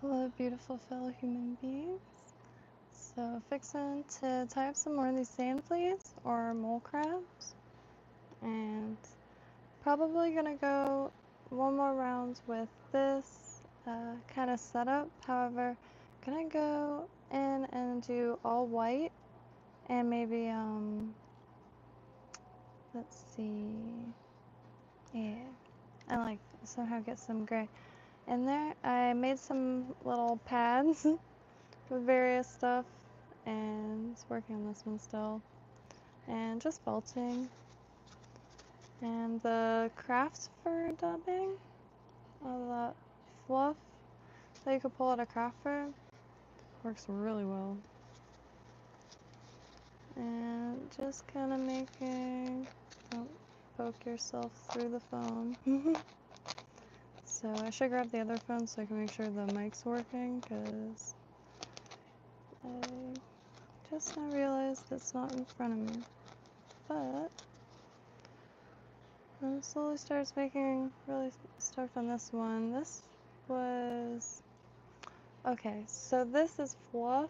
Hello, beautiful fellow human beings. So, fixing to tie up some more of these sand fleas or mole crabs, and probably gonna go one more round with this kind of setup. However, gonna go in and do all white and maybe let's see, yeah, and like somehow get some gray in there. I made some little pads with various stuff and working on this one still, and just felting. And the craft fur dubbing of that fluff that you could pull out of craft fur works really well. And just kind of making, don't poke yourself through the phone. So I should grab the other phone so I can make sure the mic's working, because I just now realized it's not in front of me. But and slowly starts making really stoked on this one. This was okay, so this is fluff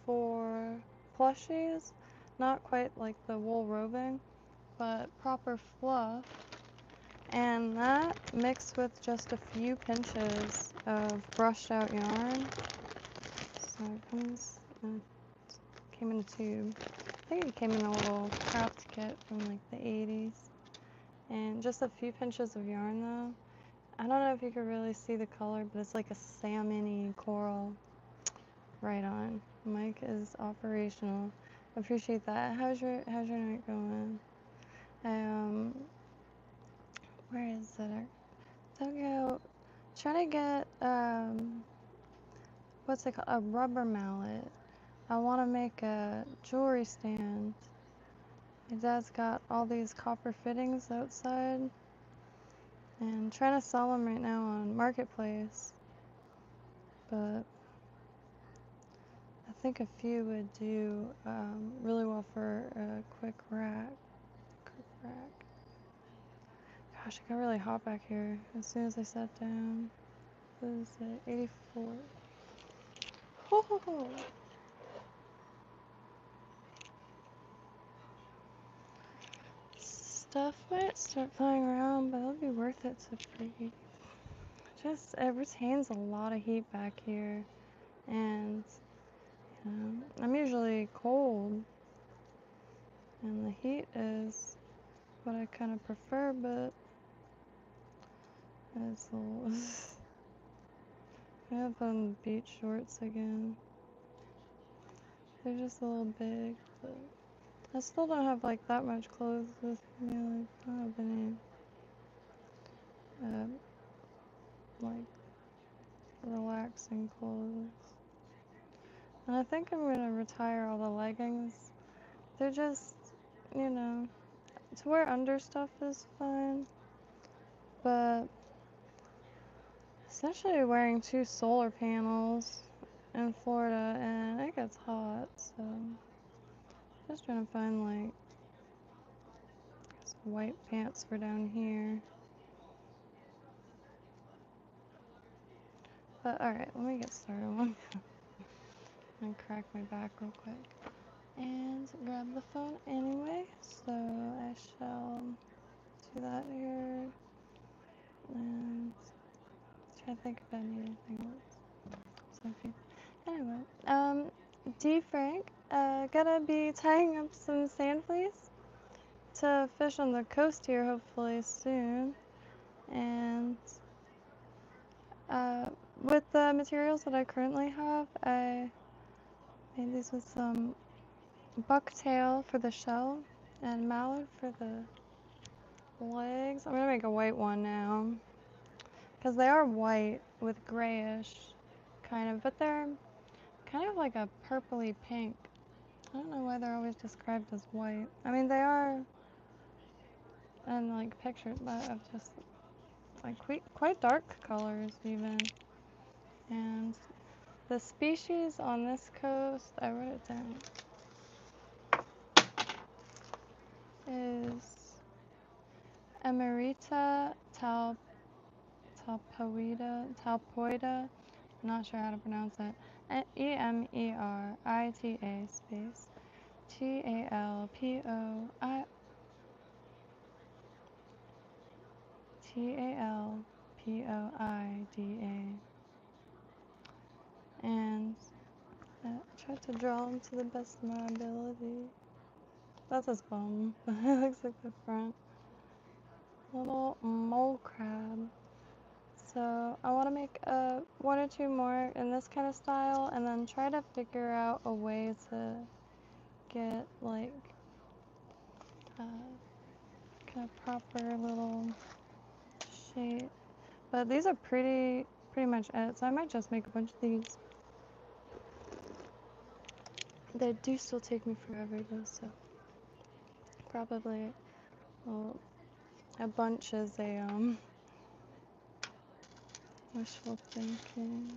for plushies, not quite like the wool roving, but proper fluff, and that mixed with just a few pinches of brushed out yarn. So it comes in, came in a tube. I think it came in a little craft kit from like the 80s. And just a few pinches of yarn though. I don't know if you can really see the color, but it's like a salmon-y coral. Right on. Mic is operational. Appreciate that. How's your night going? Where is it? Tokyo. Try to get what's it called? A rubber mallet. I want to make a jewelry stand. My dad's got all these copper fittings outside, and trying to sell them right now on Marketplace. But I think a few would do really well for a quick rack. Gosh, it got really hot back here as soon as I sat down. What is it? 84. Ho ho ho! Stuff might start flying around, but it'll be worth it to breathe. Just, it retains a lot of heat back here, and I'm usually cold, and the heat is what I kind of prefer, but it's a little. I have on beach shorts again. They're just a little big, but I still don't have like that much clothes with me. Like, I don't have any like relaxing clothes. And I think I'm gonna retire all the leggings. They're just, to wear under stuff is fine, but essentially wearing 2 solar panels in Florida and it gets hot, so just trying to find like some white pants for down here. But alright, let me get started. I'm gonna crack my back real quick and grab the phone anyway, so I shall do that here and try to think if anything else. Okay. Anyway, D Frank, gonna be tying up some sand fleas to fish on the coast here hopefully soon, and with the materials that I currently have, I made these with some bucktail for the shell and mallard for the legs. I'm gonna make a white one now because they are white with grayish kind of, but they're kind of like a purpley pink. I don't know why they're always described as white. I mean, they are in like pictures, but of just like quite dark colors even. And the species on this coast, I wrote it down, is Emerita Talpoida, not sure how to pronounce it. Emerita space Talpoi Talpoida, and I tried to draw him to the best of my ability. That's his bum. It looks like the front. Little mole crab. So I want to make one or two more in this kind of style, and then try to figure out a way to get like kind of proper little shape. But these are pretty much it, so I might just make a bunch of these. They do still take me forever though, so probably, well, a bunch is a wishful thinking.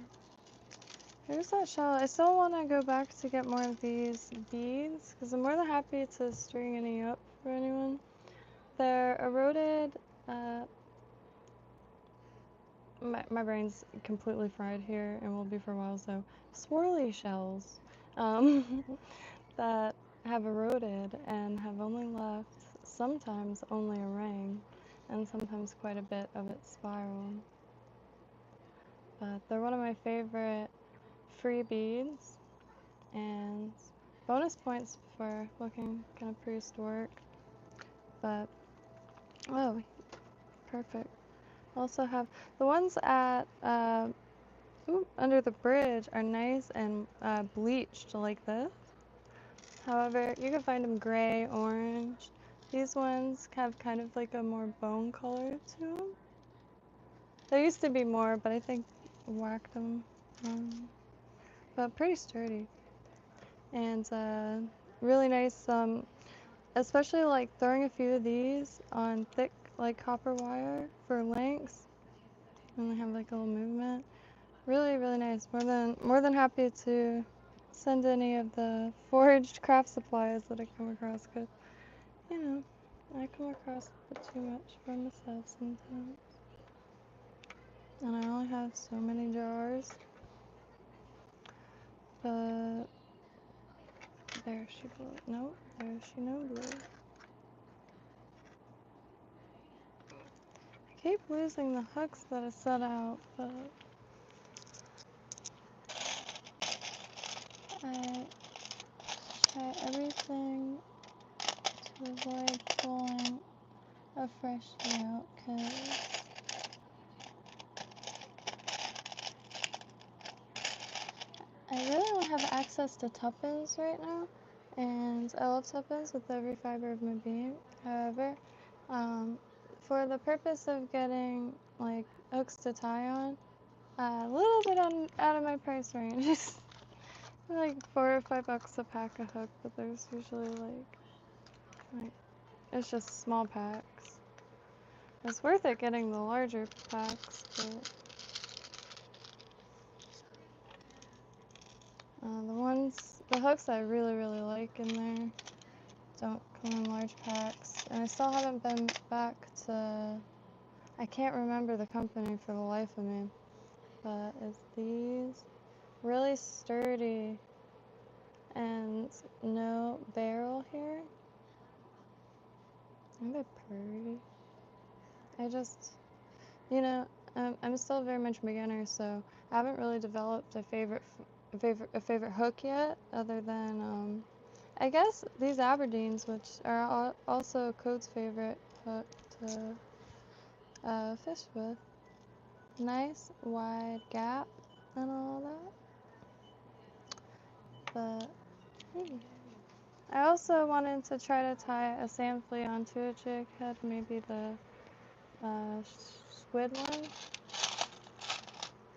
Here's that shell. I still want to go back to get more of these beads, because I'm more than happy to string any up for anyone. They're eroded, my brain's completely fried here and will be for a while, so swirly shells that have eroded and have only left sometimes only a ring and sometimes quite a bit of its spiral. But they're one of my favorite free beads and bonus points for looking kind of prehistoric. But oh, perfect. Also have the ones at under the bridge are nice and bleached like this. However, you can find them gray, orange. These ones have kind of like a more bone color to them. There used to be more, but I think I whacked them. But pretty sturdy. And really nice, especially like throwing a few of these on thick like copper wire for links. And they have like a little movement. Really, really nice. More than happy to send any of the foraged craft supplies that I come across, because, you know, I come across a bit too much for myself sometimes. And I only have so many jars. But there she blue. Nope, there she no blue. I keep losing the hooks that I set out, but I try everything to avoid pulling a fresh out, because I really don't have access to tuppence right now, and I love tuppence with every fiber of my being. However, for the purpose of getting like hooks to tie on, a little bit out of my price range. Like $4 or $5 a pack of hook, but there's usually like it's just small packs. It's worth it getting the larger packs, but the hooks I really like in there don't come in large packs, and I still haven't been back to, I can't remember the company for the life of me, but it's these really sturdy and no barrel here. Aren't they pretty? I just, you know, I'm still very much a beginner, so I haven't really developed a favorite hook yet, other than I guess these Aberdeens, which are also Code's favorite hook to fish with. Nice wide gap and all that. But I also wanted to try to tie a sand flea onto a jig head, maybe the squid one.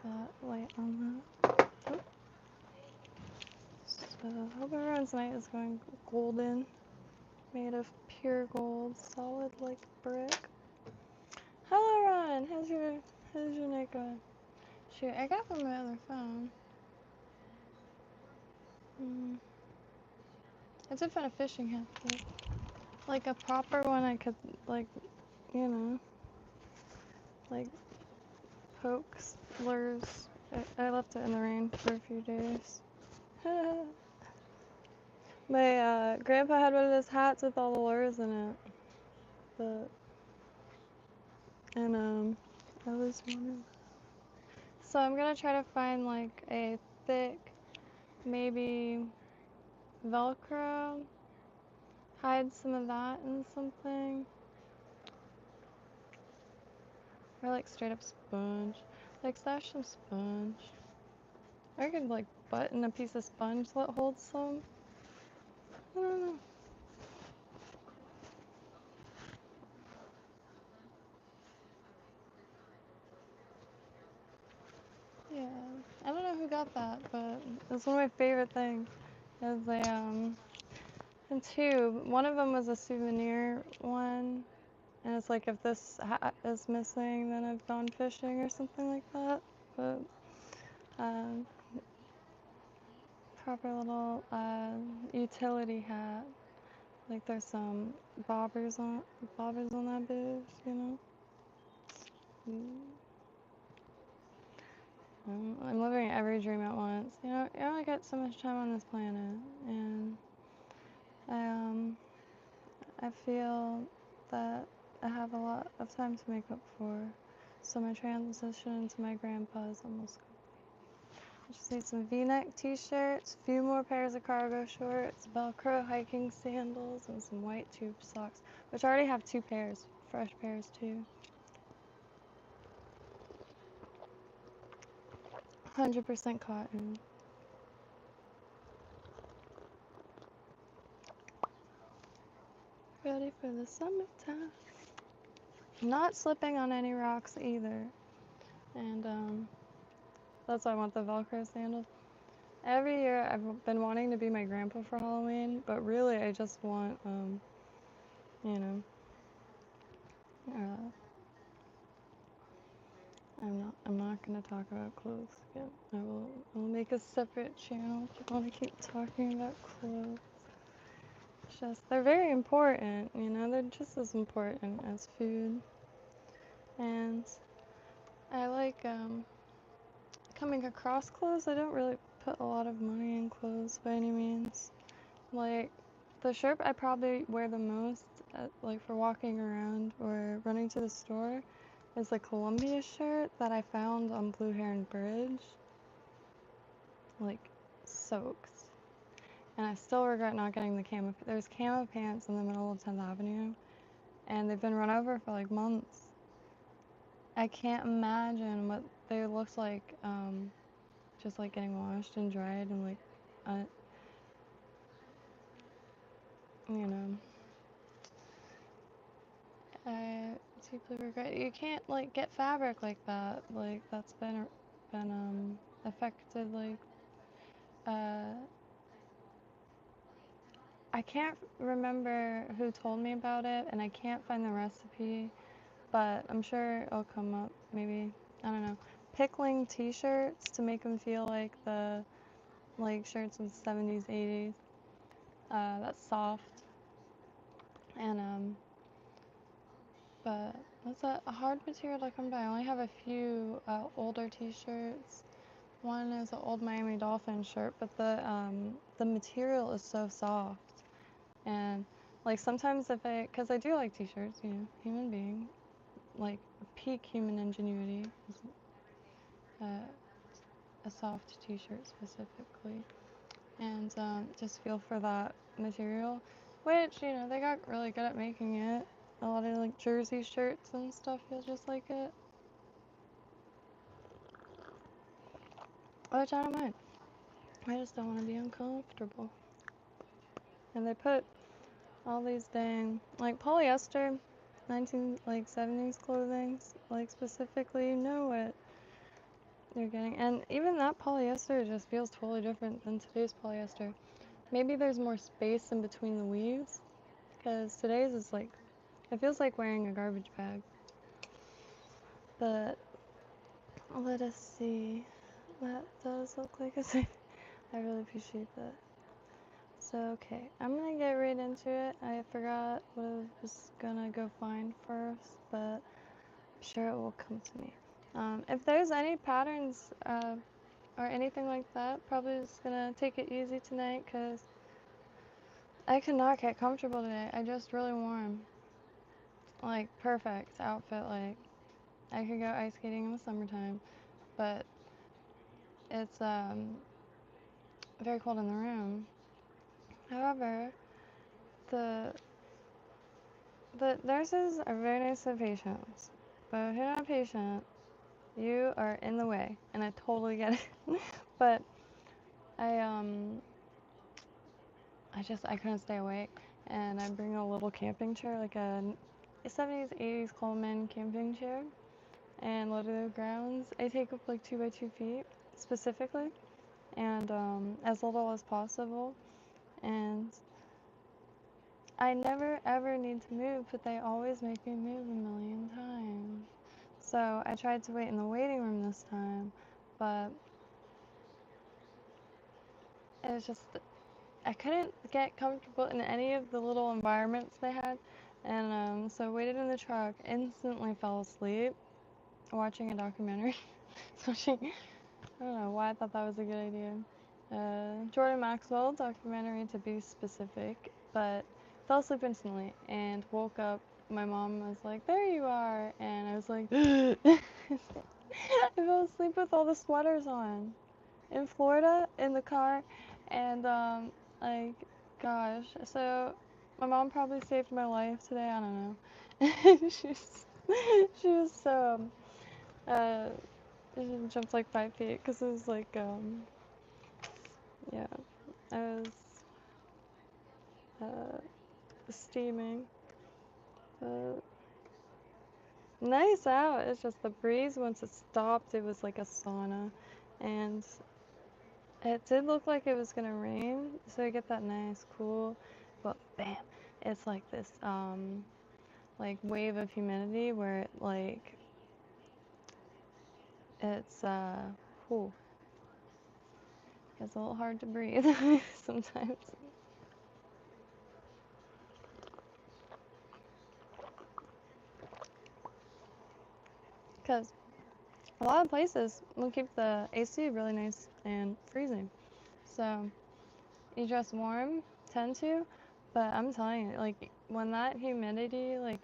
But wait on that. Oh. So hope everyone's night is going golden, made of pure gold, solid like brick. Hello, Ron. How's your night going? Shoot, I got from my other phone. I did find a fishing hat, like a proper one I could, like, you know, like hoax lures. I left it in the rain for a few days. My grandpa had one of those hats with all the lures in it. And I was wondering. So I'm gonna try to find like a thick, maybe Velcro, hide some of that in something, or like straight up sponge, like stash some sponge. Or I could like button a piece of sponge that holds some. I don't know. Yeah, I don't know who got that, but it's one of my favorite things. Is and two. One of them was a souvenir one, and it's like if this hat is missing, then I've gone fishing or something like that. But um, proper little utility hat. Like there's some bobbers on that bitch, you know. I'm living every dream at once. You know, you only got so much time on this planet, and I feel that I have a lot of time to make up for. So my transition into my grandpa is almost complete. I just need some V-neck t-shirts, a few more pairs of cargo shorts, Velcro hiking sandals, and some white tube socks, which I already have 2 pairs, fresh pairs too. 100% cotton. Ready for the summertime. Not slipping on any rocks either. And that's why I want the Velcro sandals. Every year I've been wanting to be my grandpa for Halloween, but really I just want, you know, I'm not gonna talk about clothes again. I'll make a separate channel if you want to keep talking about clothes. They're very important, you know, they're just as important as food. And I like, coming across clothes. I don't really put a lot of money in clothes by any means. Like, the shirt I probably wear the most, like for walking around or running to the store, is a Columbia shirt that I found on Blue Heron Bridge. Like, soaked. And I still regret not getting the camo. There's camo pants in the middle of 10th Avenue, and they've been run over for like months. I can't imagine what they looked like, just like getting washed and dried and like, you know. I deeply regret. You can't like get fabric like that. Like that's been affected. Like I can't remember who told me about it, and I can't find the recipe, but I'm sure it'll come up. Maybe, I don't know. Pickling T-shirts to make them feel like the shirts of the 70s, 80s. That's soft, and but that's a hard material to come by. I only have a few older T-shirts. One is an old Miami Dolphin shirt, but the material is so soft, and like sometimes because I do like T-shirts, you know, human being, like peak human ingenuity is a soft T-shirt specifically, and just feel for that material, which, you know, they got really good at making it. A lot of like jersey shirts and stuff feel just like it, which I don't mind. I just don't want to be uncomfortable. And they put all these dang like polyester 1970s clothing, like specifically, you know what you're getting. And even that polyester just feels totally different than today's polyester. Maybe there's more space in between the weaves, because today's is like, it feels like wearing a garbage bag. But let us see. That does look like a thing. I really appreciate that. So, okay, I'm gonna get right into it. I forgot what I was gonna go find first, but I'm sure it will come to me. If there's any patterns or anything like that, probably just gonna take it easy tonight because I could not get comfortable today. I just really warm. Like, perfect outfit. Like, I could go ice skating in the summertime, but it's very cold in the room. However, the nurses are very nice to the patients, but if you're not patient, you are in the way, and I totally get it. But I couldn't stay awake, and I bring a little camping chair, like a 70s, 80s Coleman camping chair, and low to the grounds. I take up like 2 by 2 feet specifically, and as little as possible, and I never ever need to move, but they always make me move a million times. So I tried to wait in the waiting room this time, but it was just, I couldn't get comfortable in any of the little environments they had, and so I waited in the truck, instantly fell asleep watching a documentary. I don't know why I thought that was a good idea. Jordan Maxwell documentary to be specific, but fell asleep instantly and woke up. My mom was like, "There you are," and I was like, I fell asleep with all the sweaters on in Florida in the car, and like, gosh. So my mom probably saved my life today. I don't know. She was so uh she jumped like 5 feet because it was like yeah, I was steaming. Nice out. It's just the breeze, once it stopped, it was like a sauna, and it did look like it was gonna rain, so you get that nice cool, but bam, it's like this like wave of humidity where it like it's whew, it's a little hard to breathe sometimes. Because a lot of places will keep the AC really nice and freezing. So you dress warm, tend to, but I'm telling you, like when that humidity like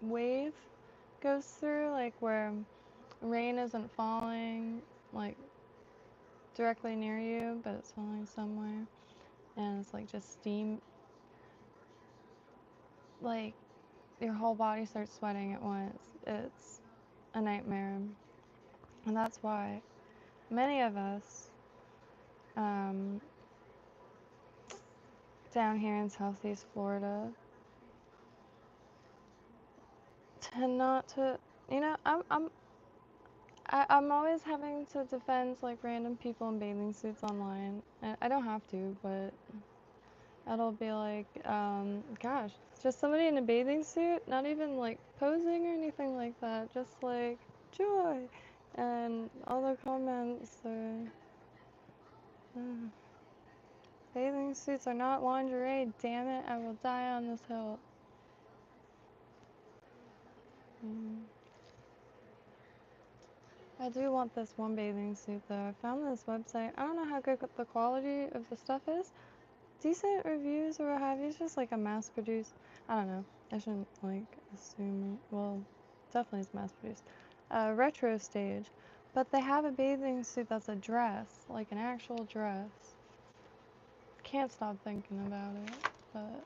wave goes through, like where rain isn't falling like directly near you, but it's falling somewhere, and it's like just steam, like your whole body starts sweating at once. It's a nightmare, and that's why many of us down here in Southeast Florida tend not to, you know, I'm always having to defend like random people in bathing suits online. I don't have to, but it'll be like, gosh, just somebody in a bathing suit, not even like posing or anything like that, just like joy, and all the comments are, bathing suits are not lingerie. Damn it, I will die on this hill. I do want this one bathing suit though. I found this website. I don't know how good the quality of the stuff is. Decent reviews or what have you. It's just like a mass produced. I don't know. I shouldn't like assume. Well, definitely it's mass produced. Retro stage. But they have a bathing suit that's a dress, like an actual dress. Can't stop thinking about it. But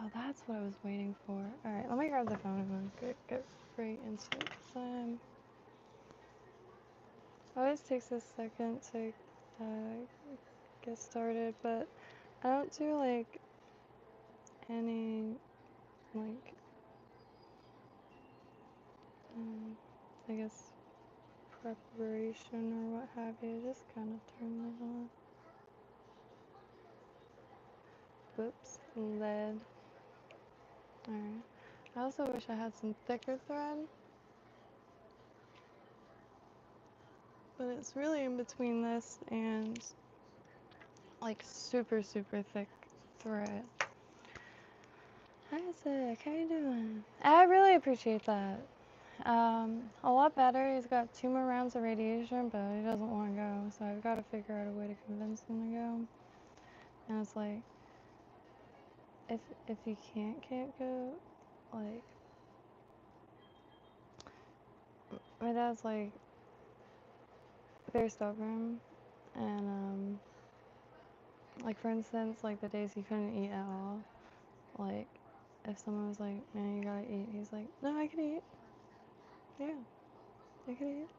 oh, that's what I was waiting for. Alright, let me grab the phone and get straight into it. It always takes a second to get started, but I don't do like any like I guess preparation or what have you. Just kind of turn it on. Whoops, lead. Alright. I also wish I had some thicker thread, but it's really in between this and like super thick thread. Isaac, how you doing? I really appreciate that. A lot better. He's got 2 more rounds of radiation, but he doesn't want to go, so I've got to figure out a way to convince him to go. And it's like, if you can't go, like, my dad's like very stubborn, and like for instance, like the days he couldn't eat at all, like if someone was like, man, you gotta eat, he's like, no, I can eat. Yeah, I can eat.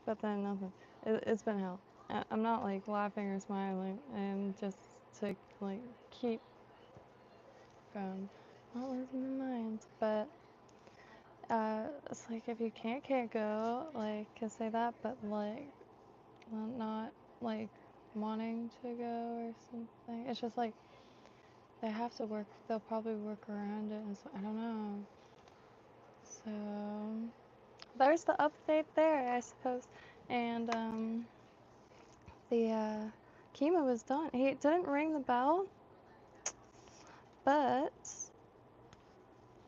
But then nothing. It's been hell. I'm not like laughing or smiling, and just to like keep from not losing my mind. But it's like if you can't go, like can say that, but like not like wanting to go or something. It's just like they have to work. They'll probably work around it, and so I don't know. So there's the update there, I suppose, and the chemo was done. He didn't ring the bell, but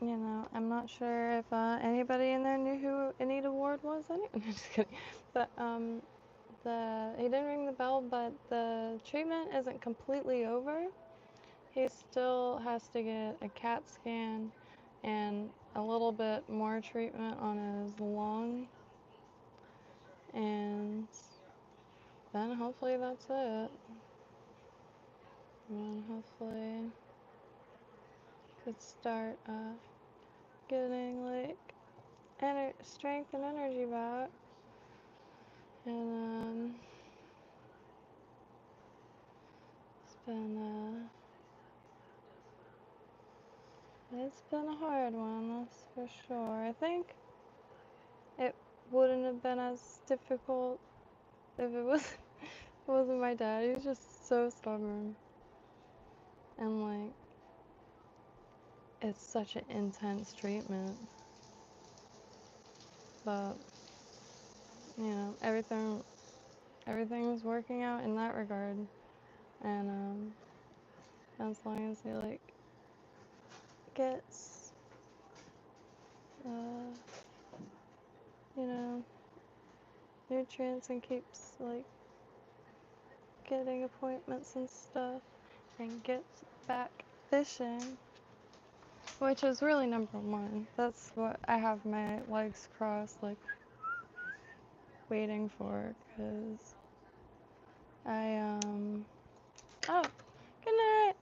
you know, I'm not sure if anybody in there knew who Anita Ward was. I'm just kidding. But he didn't ring the bell, but the treatment isn't completely over. He still has to get a CAT scan and a little bit more treatment on his lung, and then hopefully that's it. And then hopefully could start getting like strength and energy back. And it's been a hard one, that's for sure. I think it wouldn't have been as difficult if it wasn't my dad. He was just so stubborn, and like it's such an intense treatment. But you know, everything was working out in that regard, and as long as he like gets you know, nutrients and keeps like getting appointments and stuff and gets back fishing, which is really number one. That's what I have my legs crossed, like waiting for, because oh, good night.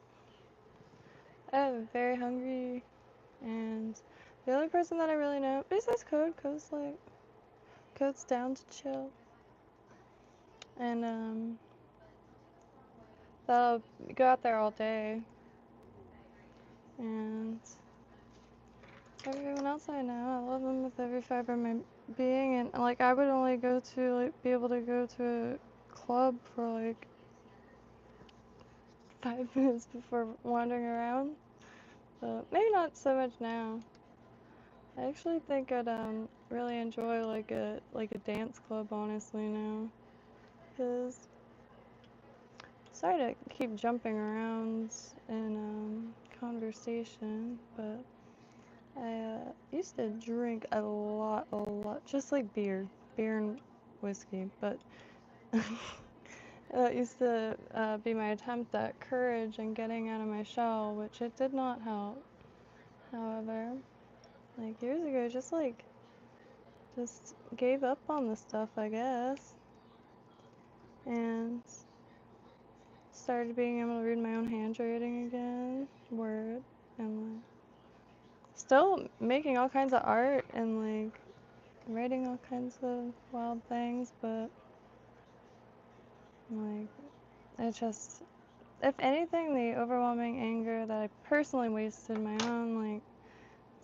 I'm very hungry, and the only person that I really know besides Code's down to chill, and they'll go out there all day, and everyone else I know, I love them with every fiber of my being, and like I would only go to like be able to go to a club for like 5 minutes before wandering around, but maybe not so much now. I actually think I'd really enjoy like a dance club honestly now, because sorry to keep jumping around in conversation, but I used to drink a lot, just like beer and whiskey, but that used to be my attempt at courage and getting out of my shell, which it did not help. However, like years ago, just gave up on the stuff, I guess, and started being able to read my own handwriting again, word, and like still making all kinds of art and like writing all kinds of wild things, but like it just, if anything, the overwhelming anger that I personally wasted my own like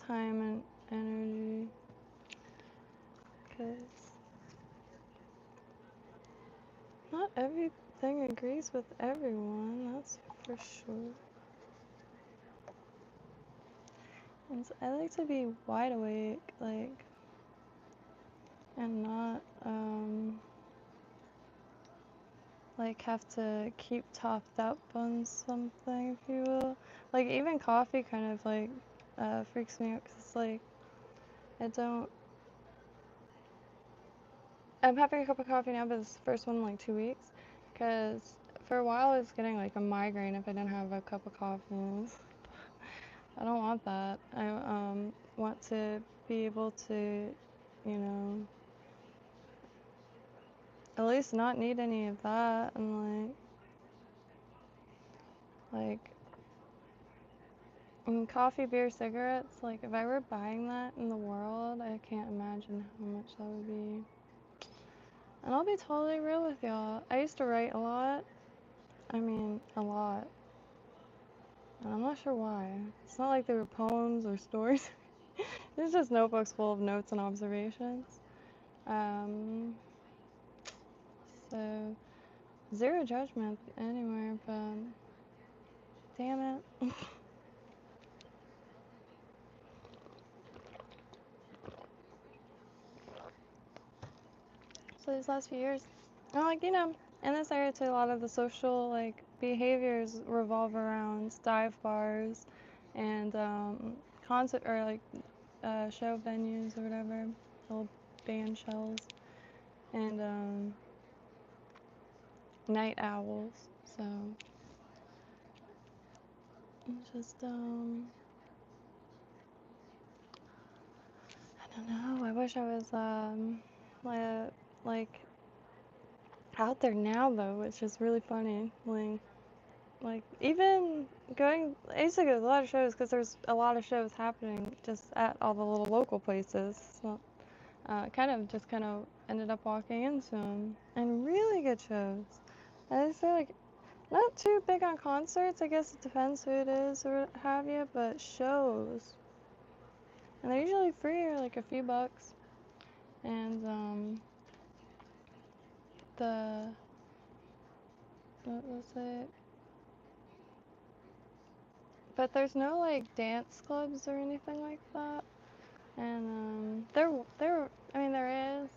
time and energy, because not everything agrees with everyone, that's for sure. And so I like to be wide awake, like, and not like have to keep topped up on something, if you will. Like even coffee kind of like freaks me out because it's like I don't. I'm having a cup of coffee now, but it's the first one in like 2 weeks. Because for a while I was getting like a migraine if I didn't have a cup of coffee. I don't want that. I want to be able to, you know, at least not need any of that. And like coffee, beer, cigarettes. Like if I were buying that in the world, I can't imagine how much that would be. And I'll be totally real with y'all. I used to write a lot. I mean, a lot. And I'm not sure why. It's not like they were poems or stories. It's just notebooks full of notes and observations. So zero judgment anywhere, but damn it. So these last few years, I'm like, you know, in this area too, a lot of the social like behaviors revolve around dive bars and concert or like show venues or whatever, little band shells, and night owls. So it's just I don't know. I wish I was like out there now though, which is really funny. Like even going, I used to go to a lot of shows because there's a lot of shows happening just at all the little local places. So kind of ended up walking into them and really good shows. I say like not too big on concerts. I guess it depends who it is or what have you, but shows, and they're usually free or like a few bucks. And the what was it? But there's no like dance clubs or anything like that. And I mean there is,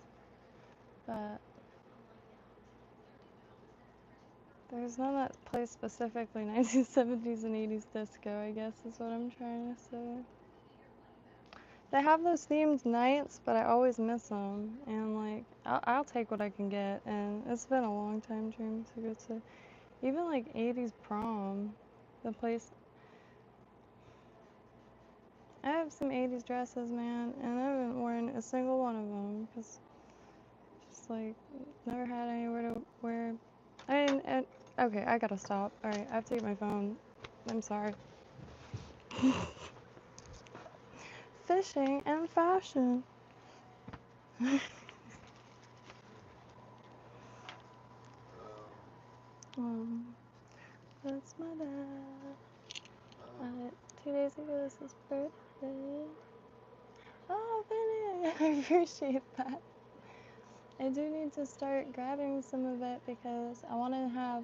but there's none that play specifically 1970s and 80s disco, I guess is what I'm trying to say. They have those themed nights, but I always miss them. And like, I'll take what I can get. And it's been a long time dream to go to even like 80s prom. The place, I have some 80s dresses, man, and I haven't worn a single one of them because just like never had anywhere to wear. Okay, I gotta stop. All right, I have to get my phone. I'm sorry. Fishing and fashion. That's my dad. 2 days ago was his birthday. Oh, Benny, I appreciate that. I do need to start grabbing some of it because I want to have,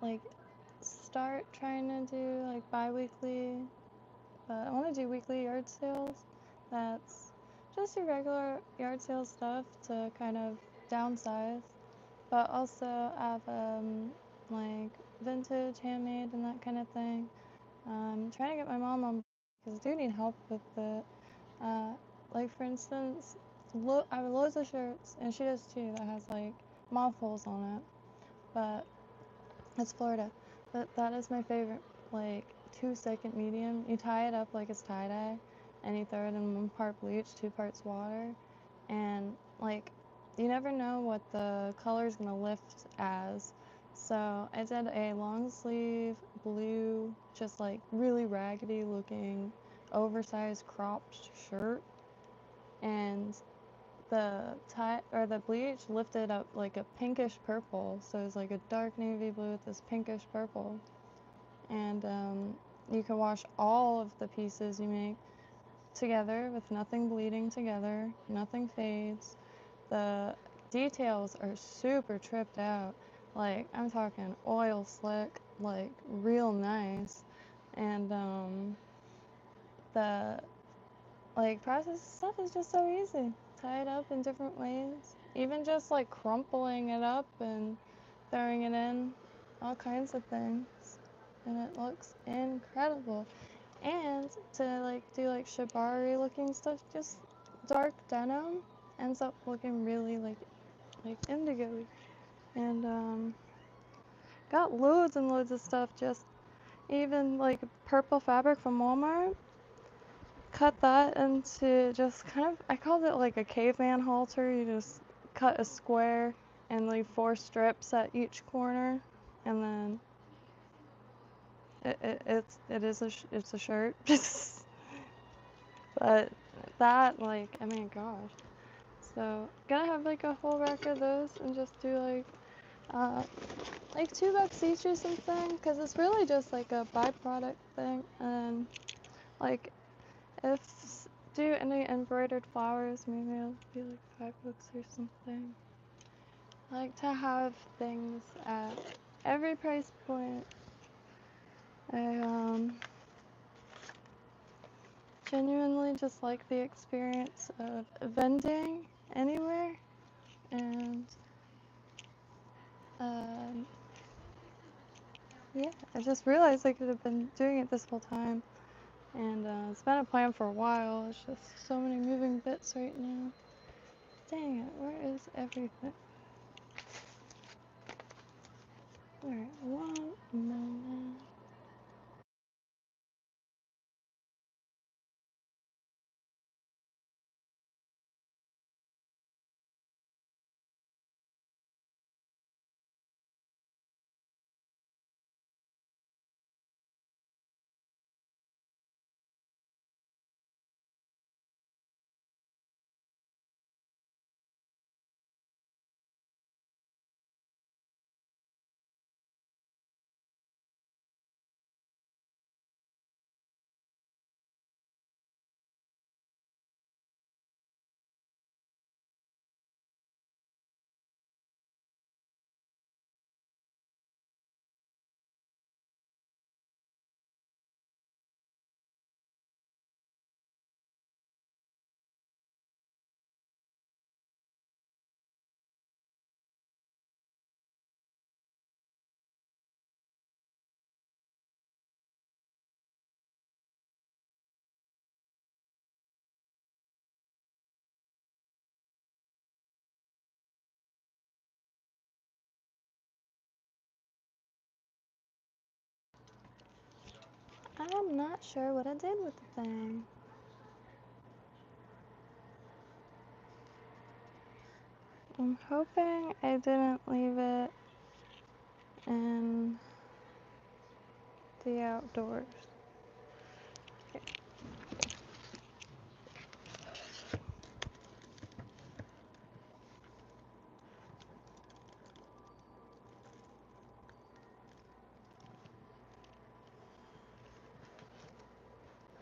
like, start trying to do, like, bi-weekly, but I want to do weekly yard sales. That's just your regular yard sale stuff to kind of downsize, but also have, like, vintage, handmade, and that kind of thing. Trying to get my mom on because I do need help with it. Like for instance, I have loads of shirts, and she does too, that has like moth holes on it, but it's Florida. But that is my favorite, like 2-second medium. You tie it up like it's tie-dye, and you throw it in 1 part bleach, 2 parts water, and like you never know what the color's gonna lift as. So I did a long sleeve blue, just like really raggedy looking, oversized cropped shirt, and the bleach lifted up like a pinkish purple. So it was like a dark navy blue with this pinkish purple, and you can wash all of the pieces you make together with nothing bleeding together, nothing fades. The details are super tripped out. Like, I'm talking oil slick, like, real nice. And, the, like, process stuff is just so easy. Tie it up in different ways. Even just, like, crumpling it up and throwing it in all kinds of things, and it looks incredible. And to like do like shibari looking stuff, just dark denim ends up looking really like indigo-y. And got loads and loads of stuff, just even like purple fabric from Walmart. Cut that into just kind of, I called it like a caveman halter. You just cut a square and leave 4 strips at each corner, and then it's a shirt. But that, like, I mean, gosh. So gonna have like a whole rack of those and just do like $2 each or something, because it's really just like a byproduct thing. And like if do any embroidered flowers, maybe it'll be like $5 or something. I like to have things at every price point. I genuinely just like the experience of vending anywhere, and yeah, I just realized I could have been doing it this whole time, and it's been a plan for a while. It's just so many moving bits right now. Dang it, where is everything? Alright, one moment. I'm not sure what I did with the thing. I'm hoping I didn't leave it in the outdoors. Okay.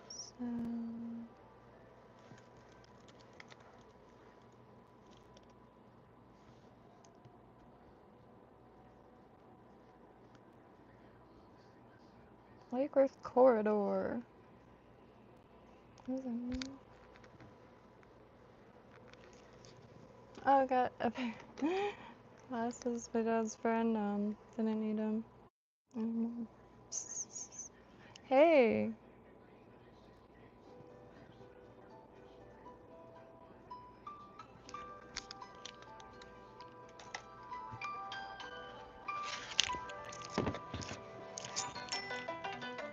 So Lake Earth Corridor. What does that mean? Oh, I got a pair of glasses. My dad's friend didn't need them. I don't know. Hey.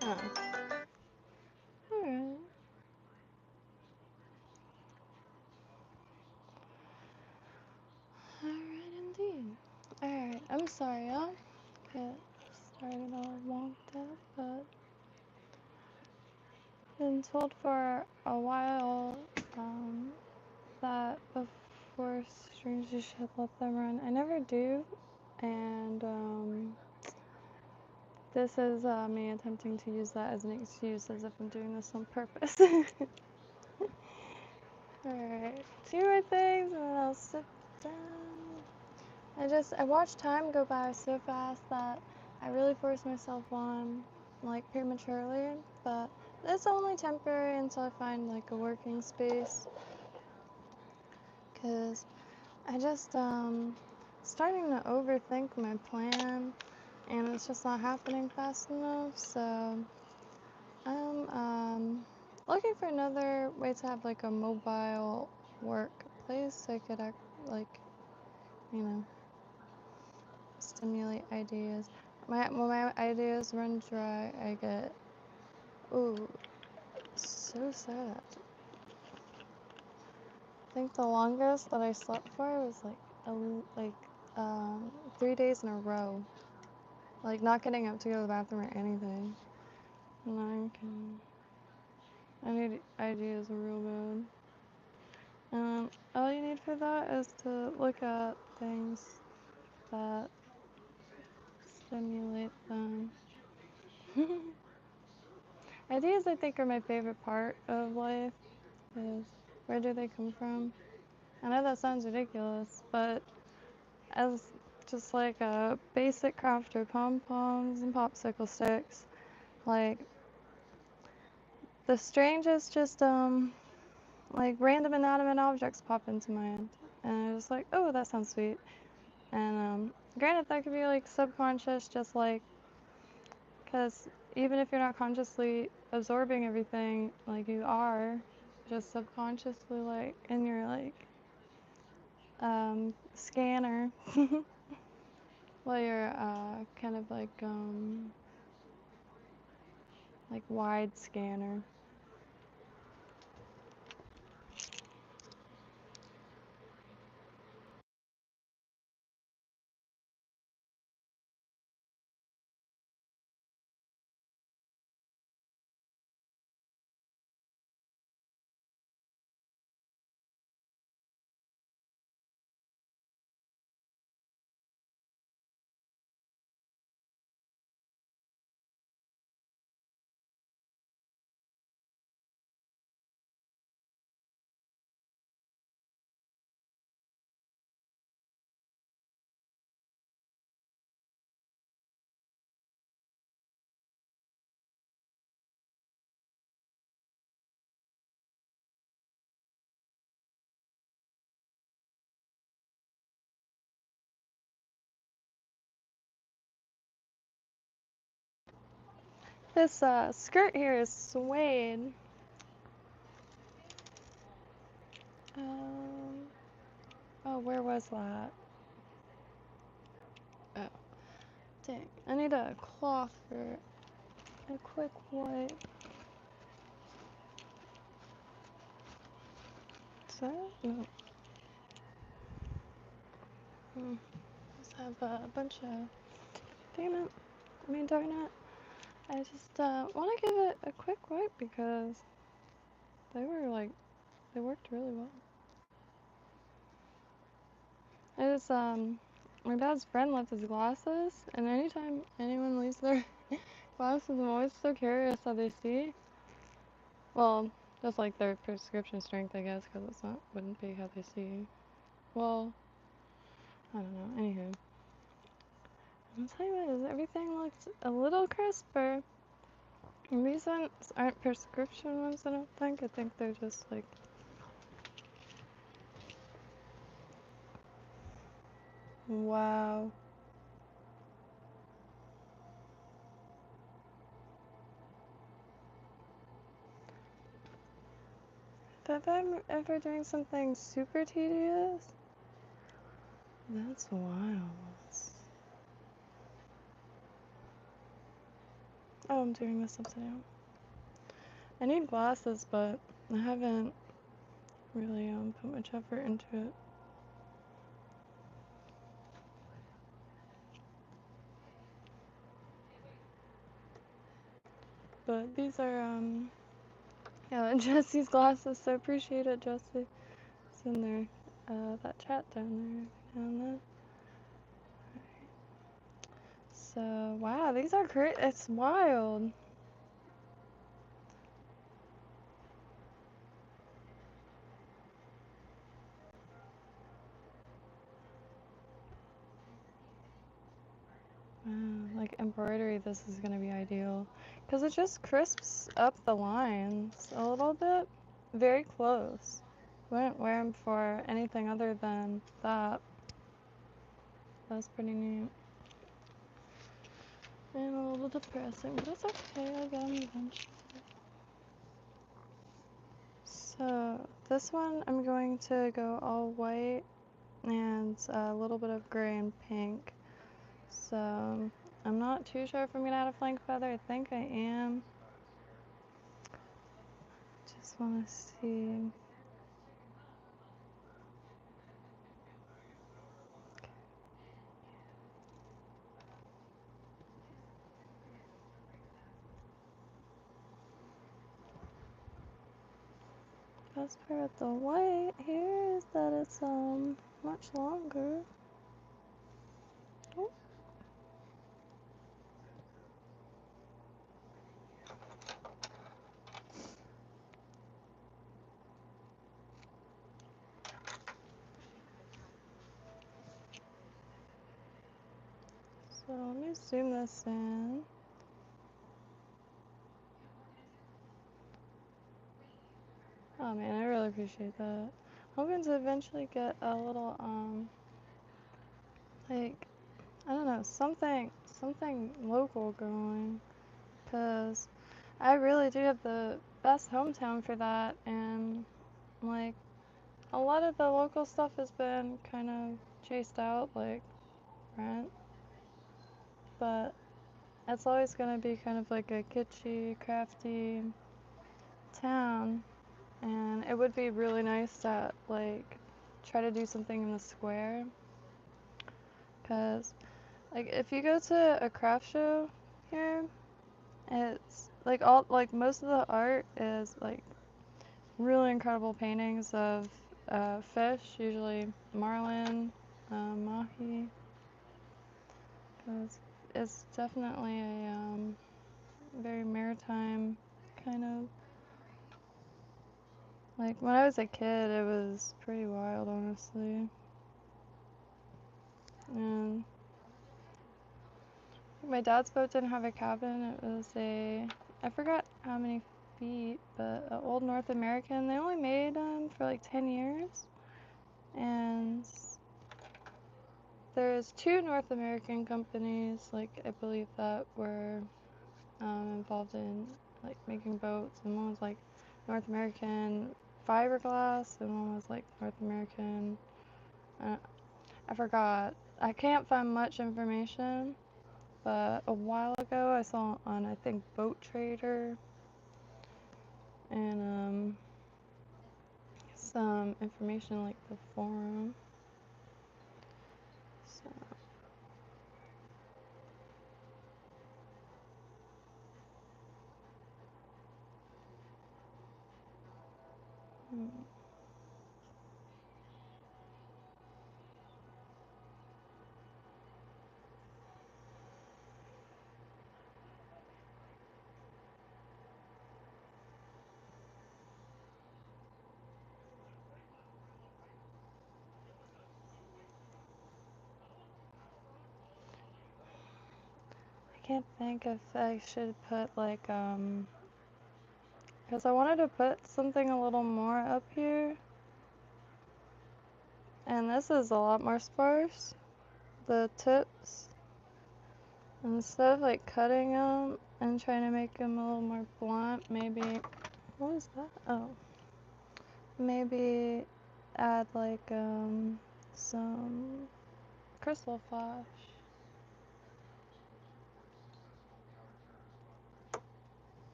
Oh. Alright. Alright indeed. Alright, I'm sorry, I'll get started all wonked up, but been told for a while that before streams you should let them run. I never do, and this is me attempting to use that as an excuse, as if I'm doing this on purpose. Alright, 2 more things and then I'll sit down. I watched time go by so fast that I really forced myself on, like, prematurely, but it's only temporary until I find, like, a working space, because I just, starting to overthink my plan, and it's just not happening fast enough, so I'm looking for another way to have like a mobile workplace so I could you know, stimulate ideas. When my ideas run dry, I get, ooh, so sad. I think the longest that I slept for was like 3 days in a row, like not getting up to go to the bathroom or anything. And I need ideas real bad. All you need for that is to look at things that stimulate them. Ideas, I think, are my favorite part of life, is where do they come from? I know that sounds ridiculous, but as just like a basic crafter, pom-poms and popsicle sticks, like the strangest just like random inanimate objects pop into my head, and I'm just like, oh, that sounds sweet. And granted, that could be like subconscious, just like, because even if you're not consciously absorbing everything, like you are, just subconsciously, like in your like scanner, well, your kind of like wide scanner. This skirt here is suede. Oh, where was that? Oh, dang. I need a cloth for a quick wipe. Is that it? No. Just have a bunch of, damn it, darn it. I just want to give it a quick wipe because they worked really well. I just, my dad's friend left his glasses, and anytime anyone leaves their glasses, I'm always so curious how they see. Well, just like their prescription strength, I guess, because wouldn't be how they see. Well, I don't know. Anywho, I'll tell you what, everything looks a little crisper. And these ones aren't prescription ones, I don't think. I think they're just like, wow. If I'm ever doing something super tedious, that's wild. Oh, I'm doing this upside down. I need glasses, but I haven't really put much effort into it. But these are yeah, Jesse's glasses, so appreciate it, Jesse. It's in there, that chat down there. So, wow, these are great. It's wild. Wow, like embroidery, this is gonna be ideal. Because it just crisps up the lines a little bit. Very close. Wouldn't wear them for anything other than that. That was pretty neat. And a little depressing, but it's okay, I got 'em eventually. So, this one I'm going to go all white and a little bit of gray and pink. So, I'm not too sure if I'm going to add a flank feather. I think I am. Just want to see. Best part of the white here is that it's much longer. Oh. So let me zoom this in. Oh man, I really appreciate that. I'm hoping to eventually get a little like, I don't know, something local going, because I really do have the best hometown for that, and like a lot of the local stuff has been kind of chased out, like rent, but it's always gonna be kind of like a kitschy, crafty town, and it would be really nice to like try to do something in the square, because like if you go to a craft show here, it's like most of the art is like really incredible paintings of fish, usually marlin, mahi, because it's definitely a very maritime kind of. Like when I was a kid, it was pretty wild, honestly. And my dad's boat didn't have a cabin. It was I forgot how many feet, but an old North American. They only made them for like 10 years. And there's two North American companies, like I believe that were involved in like making boats, and one was like North American fiberglass, and one was like North American. I forgot. I can't find much information, but a while ago I saw on I think Boat Trader and some information like the forum. So. I can't think if I should put like because I wanted to put something a little more up here, and this is a lot more sparse, the tips. Instead of like cutting them and trying to make them a little more blunt, maybe, what was that? Oh, maybe add like some crystal flash.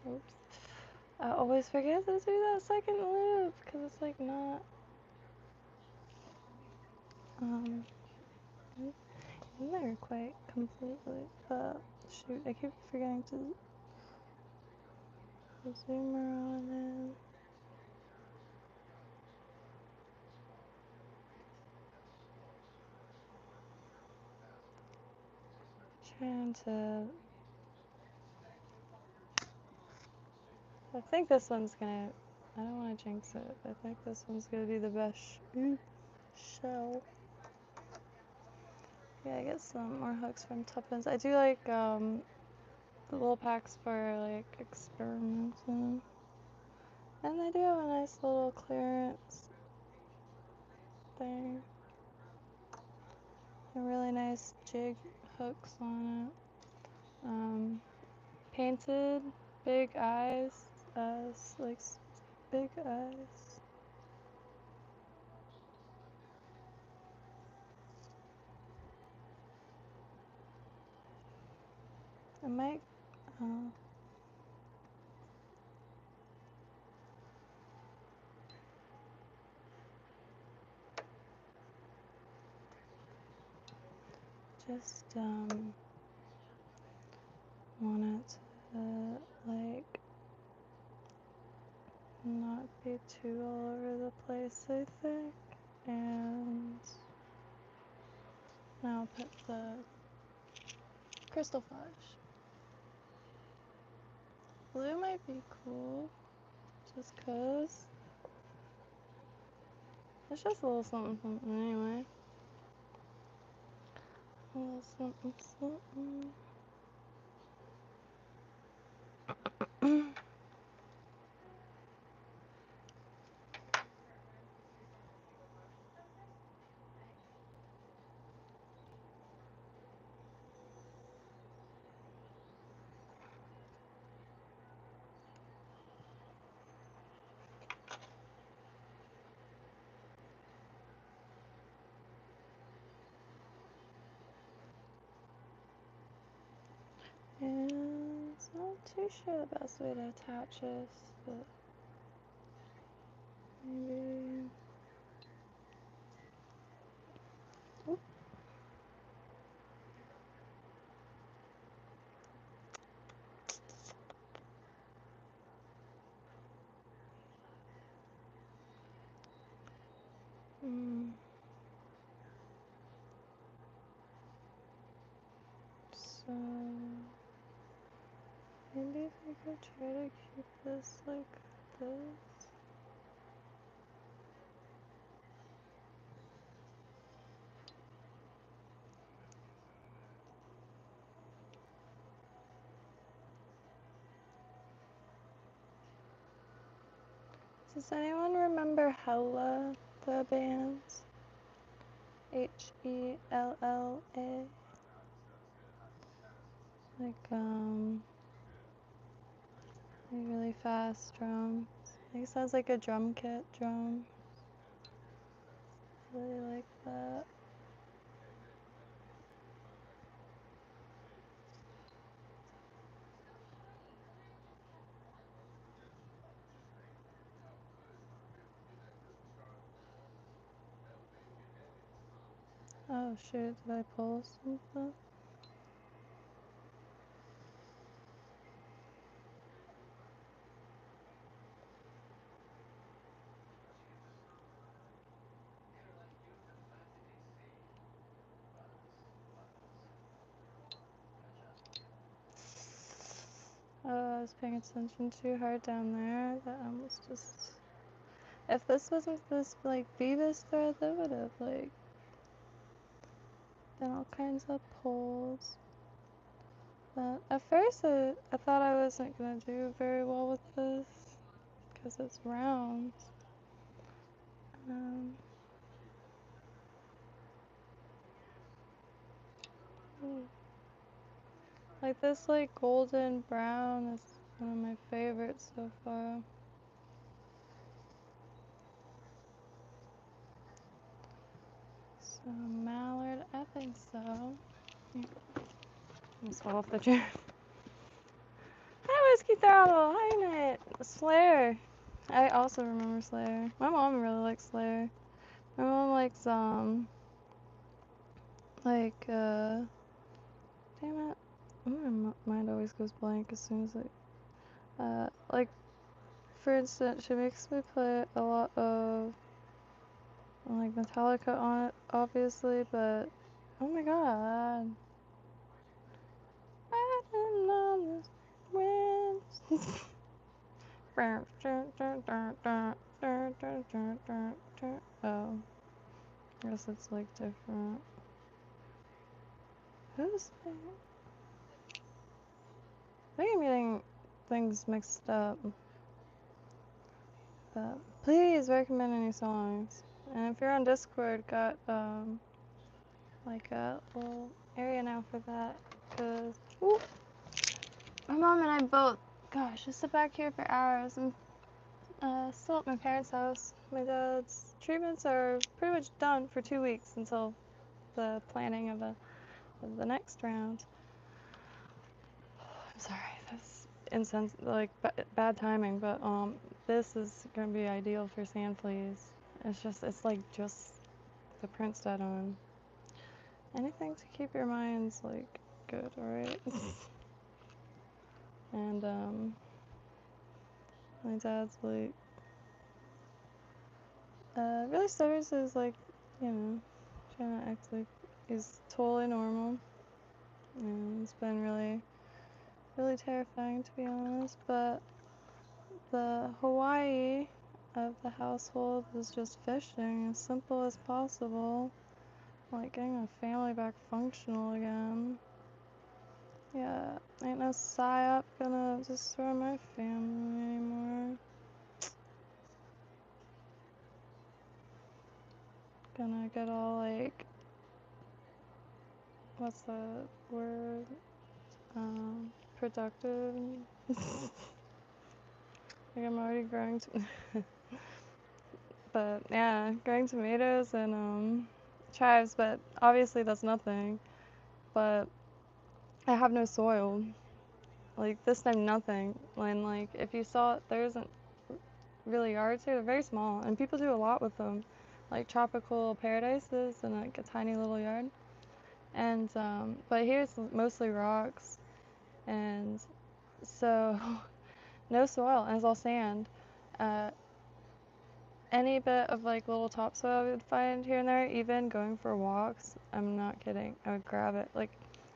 Oops. I always forget to do that second loop because it's like not in there quite completely. But shoot, I keep forgetting to zoom around in. Trying to. I think this one's gonna. I don't want to jinx it, but I think this one's gonna be the best shell. Yeah, I get some more hooks from Tuppence. I do like the little packs for like experiments in them. And they do have a nice little clearance thing. A really nice jig hooks on it. Painted big eyes, like big eyes. I might, just want it to like not be too all over the place, I think. And now I'll put the crystal flash. Blue might be cool, just cause it's just a little something something anyway. A little something something. And not too sure the best way to attach this, but maybe. Oop. So maybe if I could try to keep this like this. Does anyone remember Hella, the band? Hella. Like really fast drums. It sounds like a drum kit drum. Really like that. Oh shoot, did I pull something? Oh, I was paying attention too hard down there. That almost just... If this wasn't this like Beavis thread, that would have like been all kinds of pulls. But at first I thought I wasn't gonna do very well with this because it's round. Like this like golden brown is one of my favorites so far. So mallard, I think so. Let's fall off the chair. Hi Whiskey Throttle, hi Night. Slayer. I also remember Slayer. My mom really likes Slayer. My mom likes damn it. My mind always goes blank as soon as like for instance, she makes me play a lot of like Metallica on it, obviously, but oh my god. I didn't know this wind. Oh, I guess it's like different. Who's that? I think I'm getting things mixed up. But please recommend any songs. And if you're on Discord, got like a little area now for that. Cause my mom and I both, gosh, just sit back here for hours. I'm still at my parents' house. My dad's treatments are pretty much done for 2 weeks until the planning of the next round. I'm sorry, that's bad timing, but this is gonna be ideal for sand fleas. It's like just the print's dead on. Anything to keep your minds like good, alright? And my dad's like really starts as like, you know, trying to act like he's totally normal. And it's been really, really terrifying to be honest, but the Hawaii of the household is just fishing as simple as possible. Like getting a family back functional again. Yeah, ain't no psyop gonna destroy my family anymore. Gonna get all like, what's the word? Productive. Like I'm already growing but yeah, growing tomatoes and chives, but obviously that's nothing. But I have no soil. Like this time nothing. When like if you saw it, there isn't really yards here. They're very small and people do a lot with them. Like tropical paradises in like a tiny little yard. And but here's mostly rocks and so no soil and it's all sand. Any bit of like little topsoil I would find here and there, even going for walks, I'm not kidding, I would grab it. Like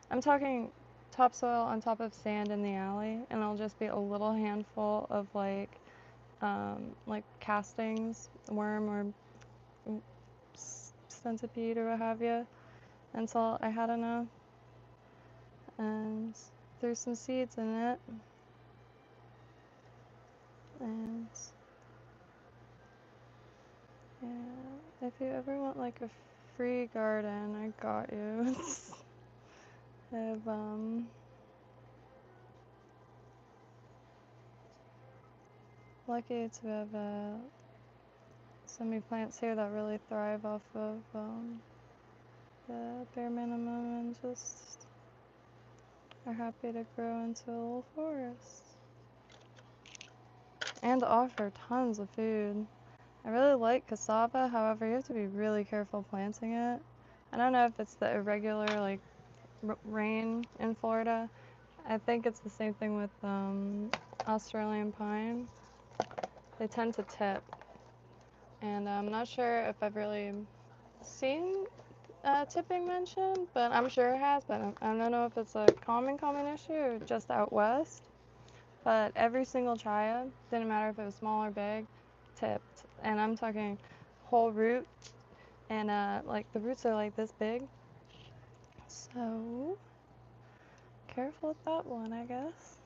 I'm talking topsoil on top of sand in the alley, and it'll just be a little handful of like castings, worm or centipede or what have you, until I had enough, and threw some seeds in it, and yeah, if you ever want like a free garden, I got you. I've lucky to have so many plants here that really thrive off of the bare minimum and just are happy to grow into a little forest and offer tons of food. I really like cassava, however you have to be really careful planting it. I don't know if it's the irregular like rain in Florida. I think it's the same thing with Australian pine. They tend to tip, and I'm not sure if I've really seen tipping mentioned, but I'm sure it has, but I don't know if it's a common issue or just out west. But every single triad, didn't matter if it was small or big, tipped. And I'm talking whole root, and like the roots are like this big. So careful with that one, I guess.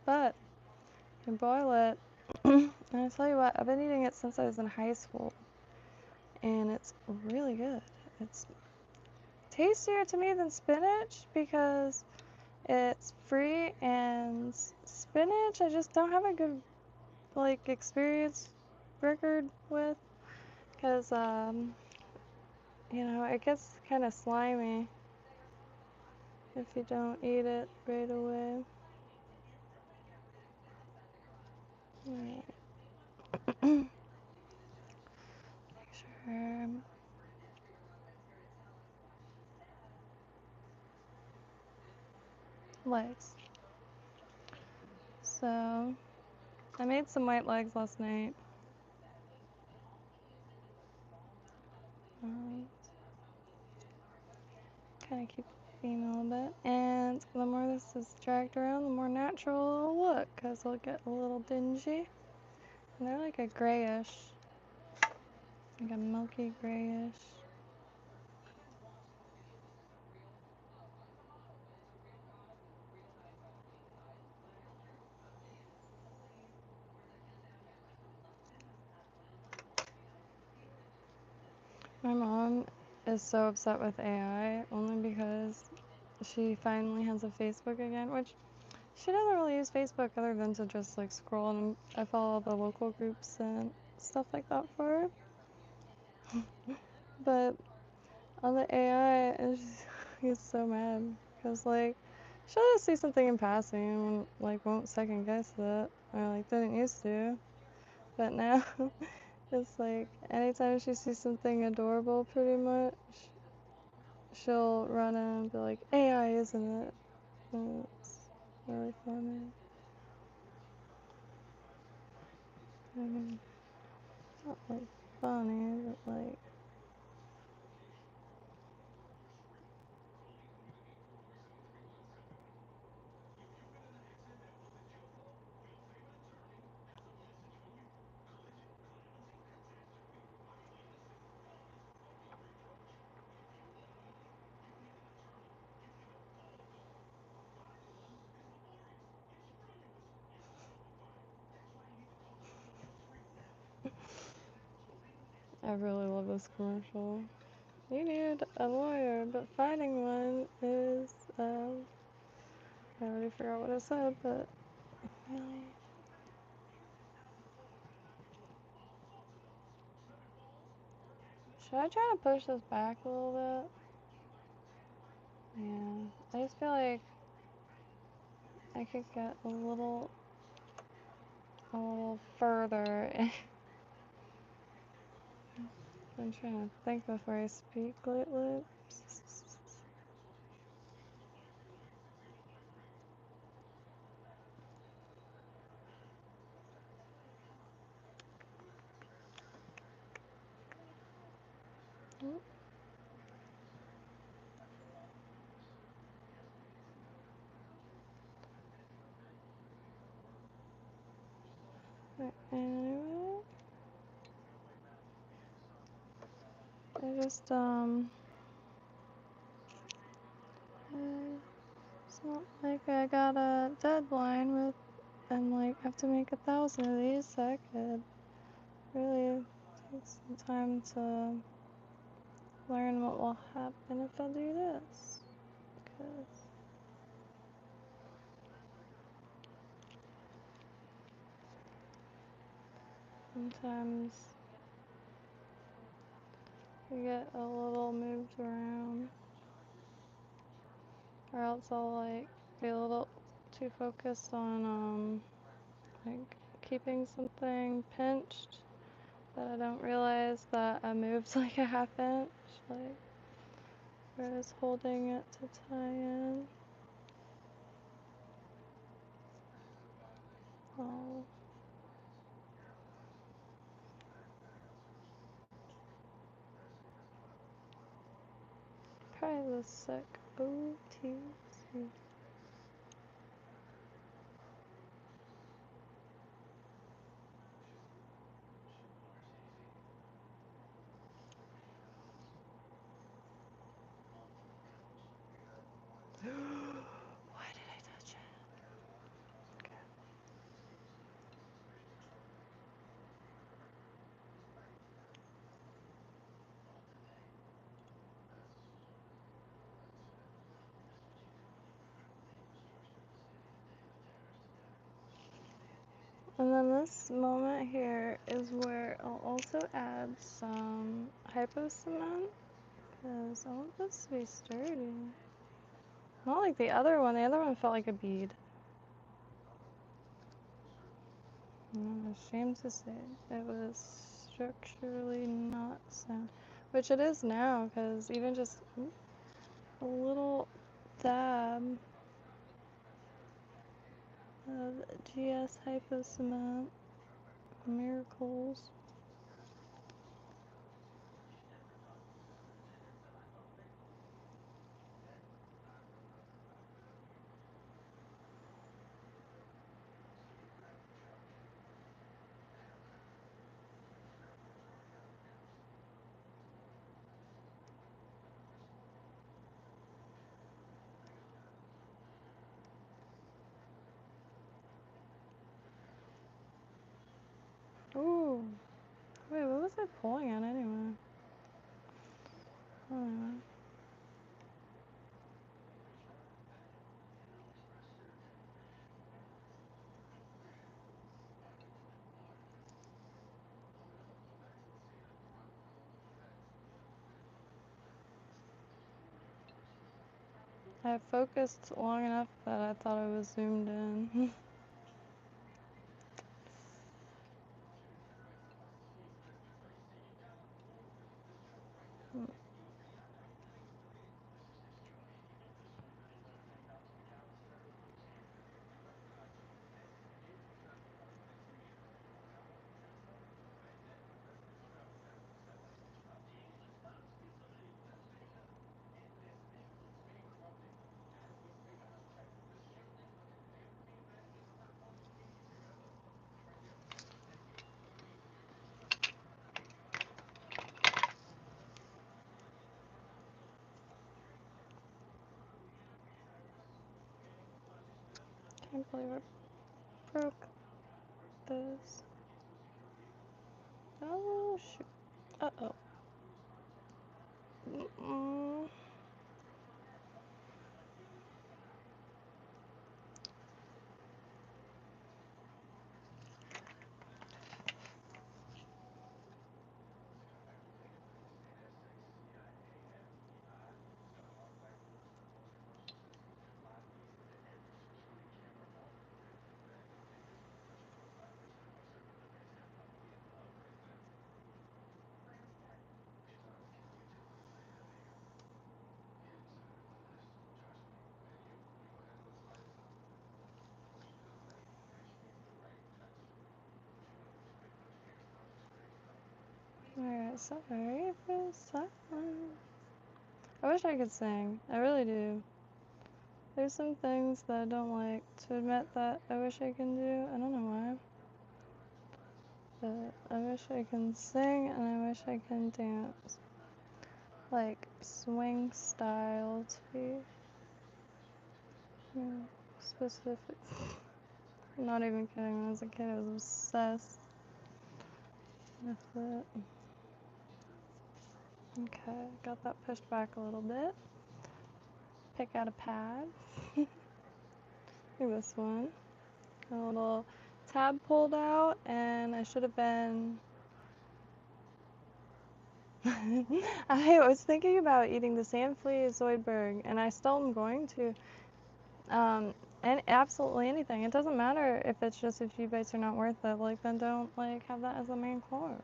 But you can boil it. And I tell you what, I've been eating it since I was in high school, and it's really good. It's tastier to me than spinach because it's free, and spinach I just don't have a good like experience record with because you know, it gets kind of slimy if you don't eat it right away. Right. Make sure. Legs. So I made some white legs last night. Kind of keep feeding a little bit, and the more this is dragged around, the more natural it'll look, because it'll get a little dingy. And they're like a grayish, like a milky grayish. My mom is so upset with AI only because she finally has a Facebook again, which she doesn't really use Facebook other than to just like scroll, and I follow all the local groups and stuff like that for her. But on the AI, he's so mad because like she'll just see something in passing and like won't second guess it, or like didn't used to, but now it's like anytime she sees something adorable, pretty much she'll run in and be like, AI, isn't it? And it's really funny. I mean, not like funny, but like I really love this commercial. You need a lawyer, but finding one is, I already forgot what I said, but really. Should I try to push this back a little bit? Yeah, I just feel like I could get a little further. I'm trying to think before I speak lately. Anyway, I just, it's not like I got a deadline with, and like have to make 1,000 of these, so I could really take some time to learn what will happen if I do this. Because sometimes you get a little moved around, or else I'll like be a little too focused on like keeping something pinched that I don't realize that I moved like a half inch, like where I was holding it to tie in. Oh, probably the sick OTC. Why did I touch it? Okay. And then this moment here is where I'll also add some hypo cement, because I want this to be sturdy. Not like the other one. The other one felt like a bead. I'm ashamed to say it was structurally not sound, which it is now, because even just a little dab of GS hypo cement miracles. Ooh, wait, what was I pulling at anyway? Anyway. I focused long enough that I thought I was zoomed in. Can't believe I broke this. Oh shoot. Uh-oh. Mm-mm. Alright, sorry for silence. I wish I could sing. I really do. There's some things that I don't like to admit that I wish I can do. I don't know why. But I wish I can sing and I wish I can dance. Like swing style to be specific. I'm not even kidding. When I was a kid, I was obsessed with it. Okay, got that pushed back a little bit. Pick out a pad. Like this one. A little tab pulled out, and I should have been. I was thinking about eating the sand flea Zoidberg, and I still am going to. And absolutely anything. It doesn't matter if it's just a few bites are not worth it. Like, then don't like have that as the main course.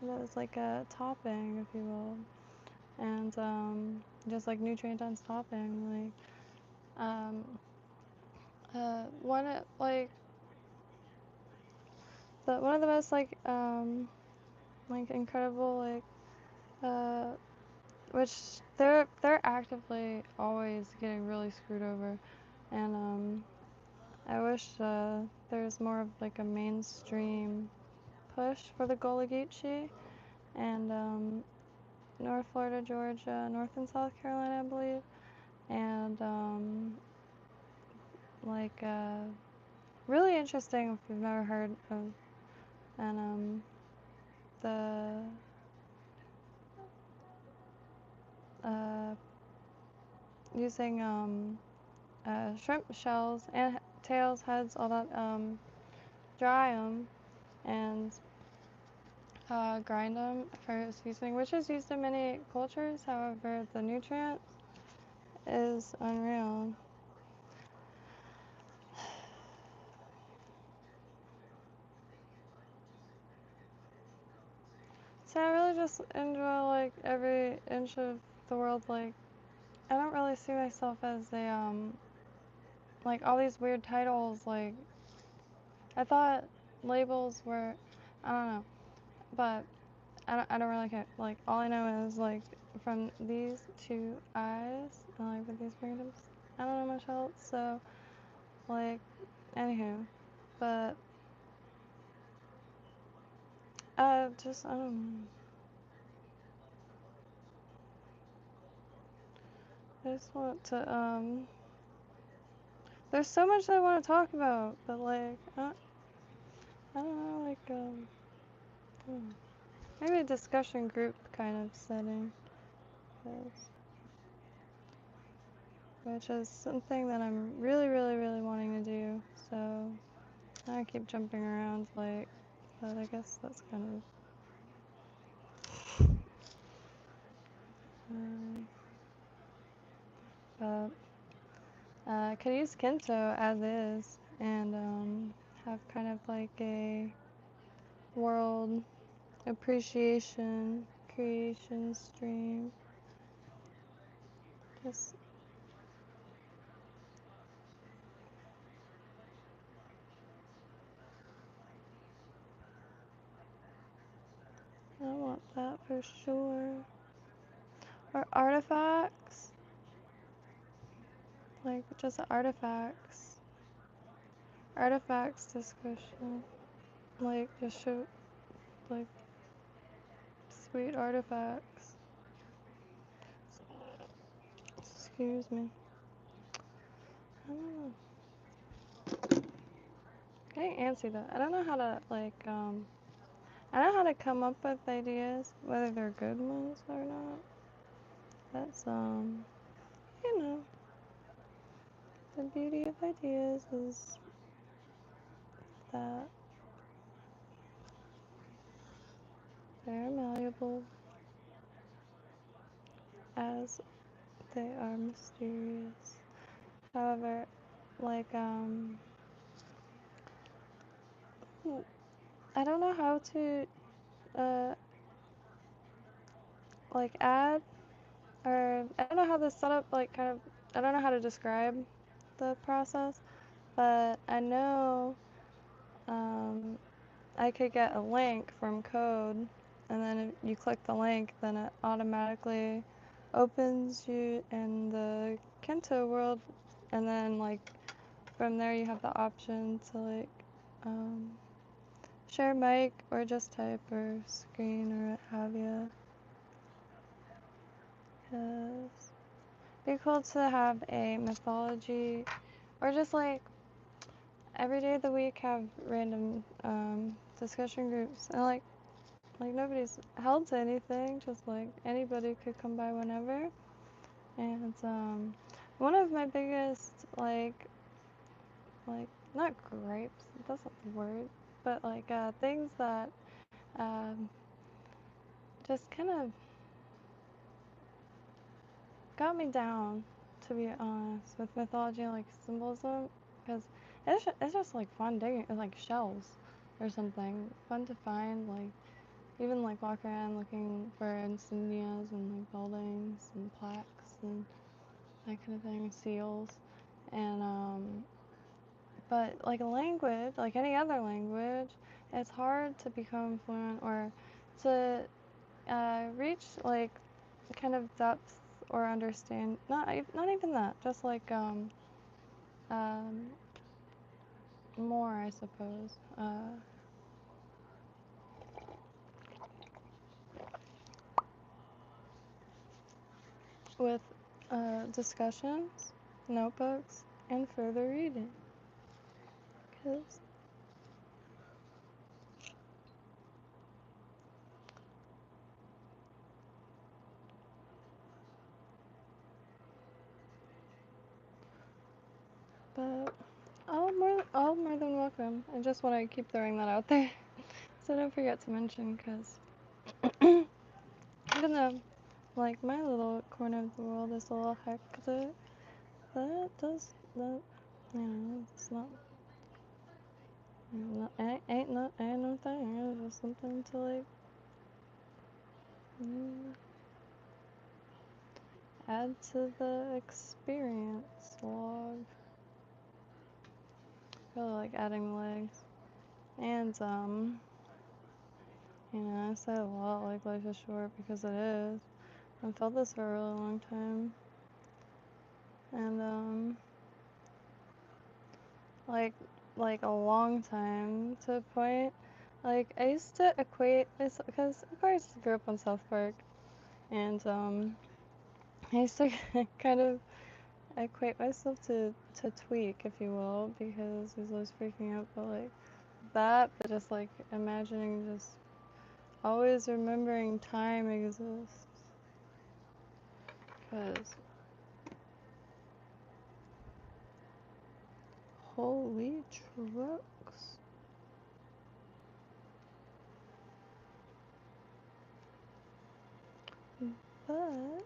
That is like a topping, if you will, and just like nutrient dense topping. One of the most like incredible which they're actively always getting really screwed over, and I wish there's more of like a mainstream push for the Gullah Geechee, and North Florida, Georgia, North and South Carolina, I believe, and like really interesting if you've never heard of, and the using shrimp shells and tails, heads, all that, dry them and grind them for seasoning, which is used in many cultures. However, the nutrient is unreal. So I really just enjoy like every inch of the world. Like, I don't really see myself as a like all these weird titles. Like, I thought labels were, I don't know, but I don't really care. Like, all I know is like from these two eyes and like with these fingertips, I don't know much else. So like, anywho, but just I don't know. I just want to There's so much I want to talk about, but like I don't know, maybe a discussion group kind of setting. which is something that I'm really, really, really wanting to do. So I keep jumping around, like, but I guess that's kind of. But I could use Kento as is and have kind of like a world appreciation creation stream. Just I want that for sure. Or artifacts, like just artifacts discussion, like just show like sweet artifacts. Excuse me. I don't know. Getting antsy though. I don't know how to I know how to come up with ideas, whether they're good ones or not. That's you know, the beauty of ideas is that they're malleable as they are mysterious. However, like I don't know how to uh like add or I don't know how this setup like kind of I don't know how to describe the process, but I know I could get a link from code, and then if you click the link, then it automatically opens you in the Kento world, and then like from there you have the option to like share mic or just type or screen or what have you. Yes. Be cool to have a mythology or just like every day of the week have random discussion groups and like nobody's held to anything, just like anybody could come by whenever. And one of my biggest like not gripes, that's not the word, but like things that um, just kind of got me down, to be honest, with mythology and like symbolism, because it's just like fun digging, it's like shells or something, fun to find, like even like walk around looking for insignias and like buildings and plaques and that kind of thing, seals, and but like a language, like any other language, it's hard to become fluent or to reach like kind of depth or understand. Not even that, just like um, more, I suppose. With discussions, notebooks, and further reading. 'Cause but all more than welcome. I just want to keep throwing that out there, so don't forget to mention, because even though like my little corner of the world is a little hectic, that it's not. Ain't no thing. It's just something to like mm, add to the experience log. Really like adding legs. And I say a lot like life is short because it is. I've felt this for a really long time. And like a long time to a point. Like I used to equate this because of course I grew up on South Park, and I used to kind of equate myself to Tweak, if you will, because he's always freaking out, but like that, but just like imagining just always remembering time exists. Cause holy trucks. But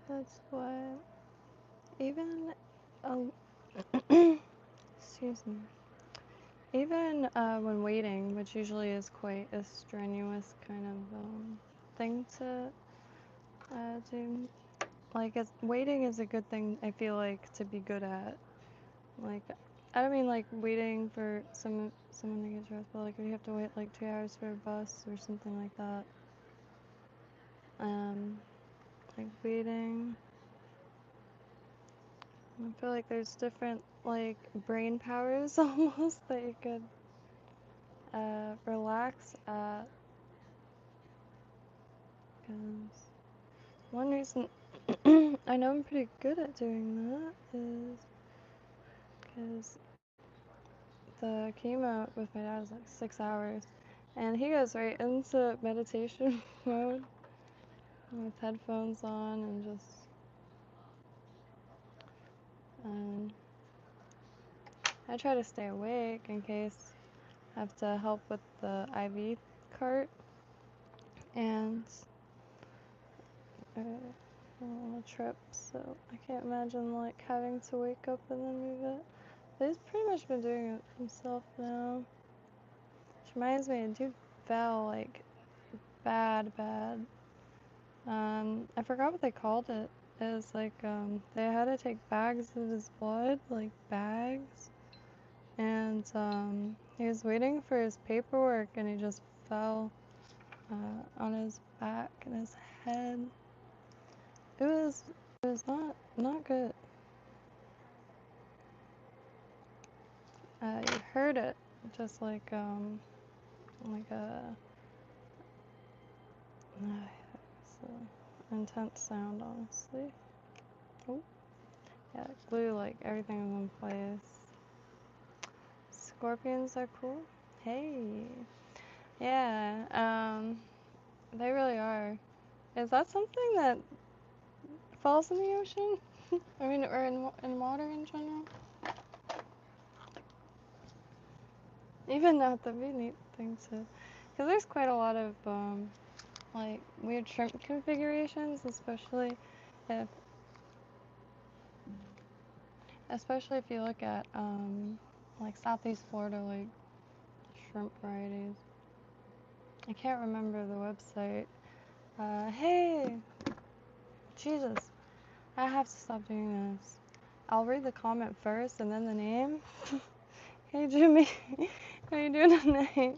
that's what even excuse me. Even when waiting, which usually is quite a strenuous kind of thing to do, like waiting is a good thing. I feel like to be good at. Like, I don't mean like waiting for someone to get dressed, but like if you have to wait like 2 hours for a bus or something like that. Like waiting. I feel like there's different like brain powers almost that you could relax at. Cause one reason I know I'm pretty good at doing that is because the chemo with my dad is like 6 hours, and he goes right into meditation mode with headphones on and just I try to stay awake in case I have to help with the IV cart and on a trip, so I can't imagine like having to wake up and then move it. But he's pretty much been doing it himself now. Which reminds me, a dude fell like bad. I forgot what they called it. It was like they had to take bags of his blood, like bags, and he was waiting for his paperwork and he just fell on his back and his head. It was not good. You heard it, just like a it's an intense sound, honestly. Oh, yeah, glue like everything was in place. Scorpions are cool. Hey, yeah, they really are. Is that something that falls in the ocean? I mean, or in water in general? Even that, that'd be a neat thing to, because there's quite a lot of like weird shrimp configurations, if especially if you look at like Southeast Florida, like shrimp varieties. I can't remember the website. Hey, Jesus, I have to stop doing this. I'll read the comment first and then the name. Hey Jimmy, how you doing tonight?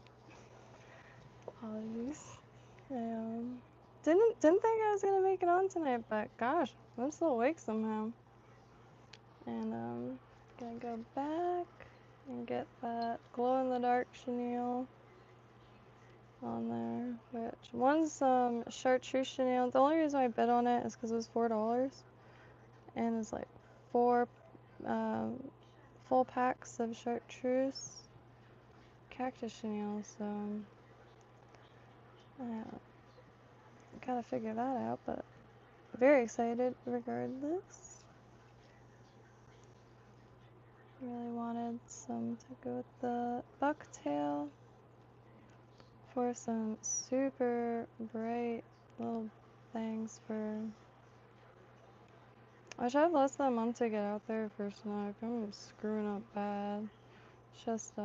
Apologies. I didn't think I was gonna make it on tonight, but gosh, I'm still awake somehow. And gonna go back and get that glow in the dark chenille on there. Which one's chartreuse chenille. The only reason I bid on it is because it was $4, and it's like 4 full packs of chartreuse cactus chenille. So gotta figure that out, but very excited regardless. Really wanted some to go with the bucktail for some super bright little things for. I should have less than a month to get out there for snow. I'm screwing up bad. It's just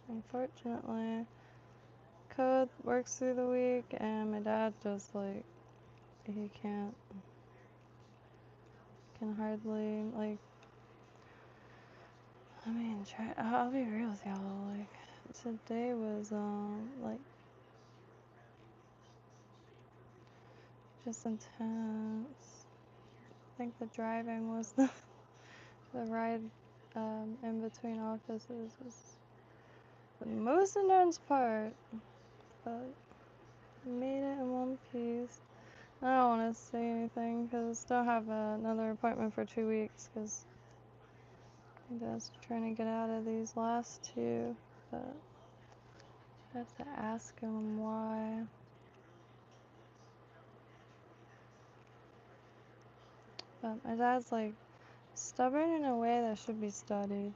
unfortunately code works through the week and my dad just like he can hardly like. I mean, I'll be real with y'all. Like today was like just intense. I think the driving was the ride in between offices was the most intense part, but made it in one piece. I don't want to say anything because I still have another appointment for 2 weeks because Maybe I was trying to get out of these last two, but I have to ask him why. But my dad's like stubborn in a way that should be studied.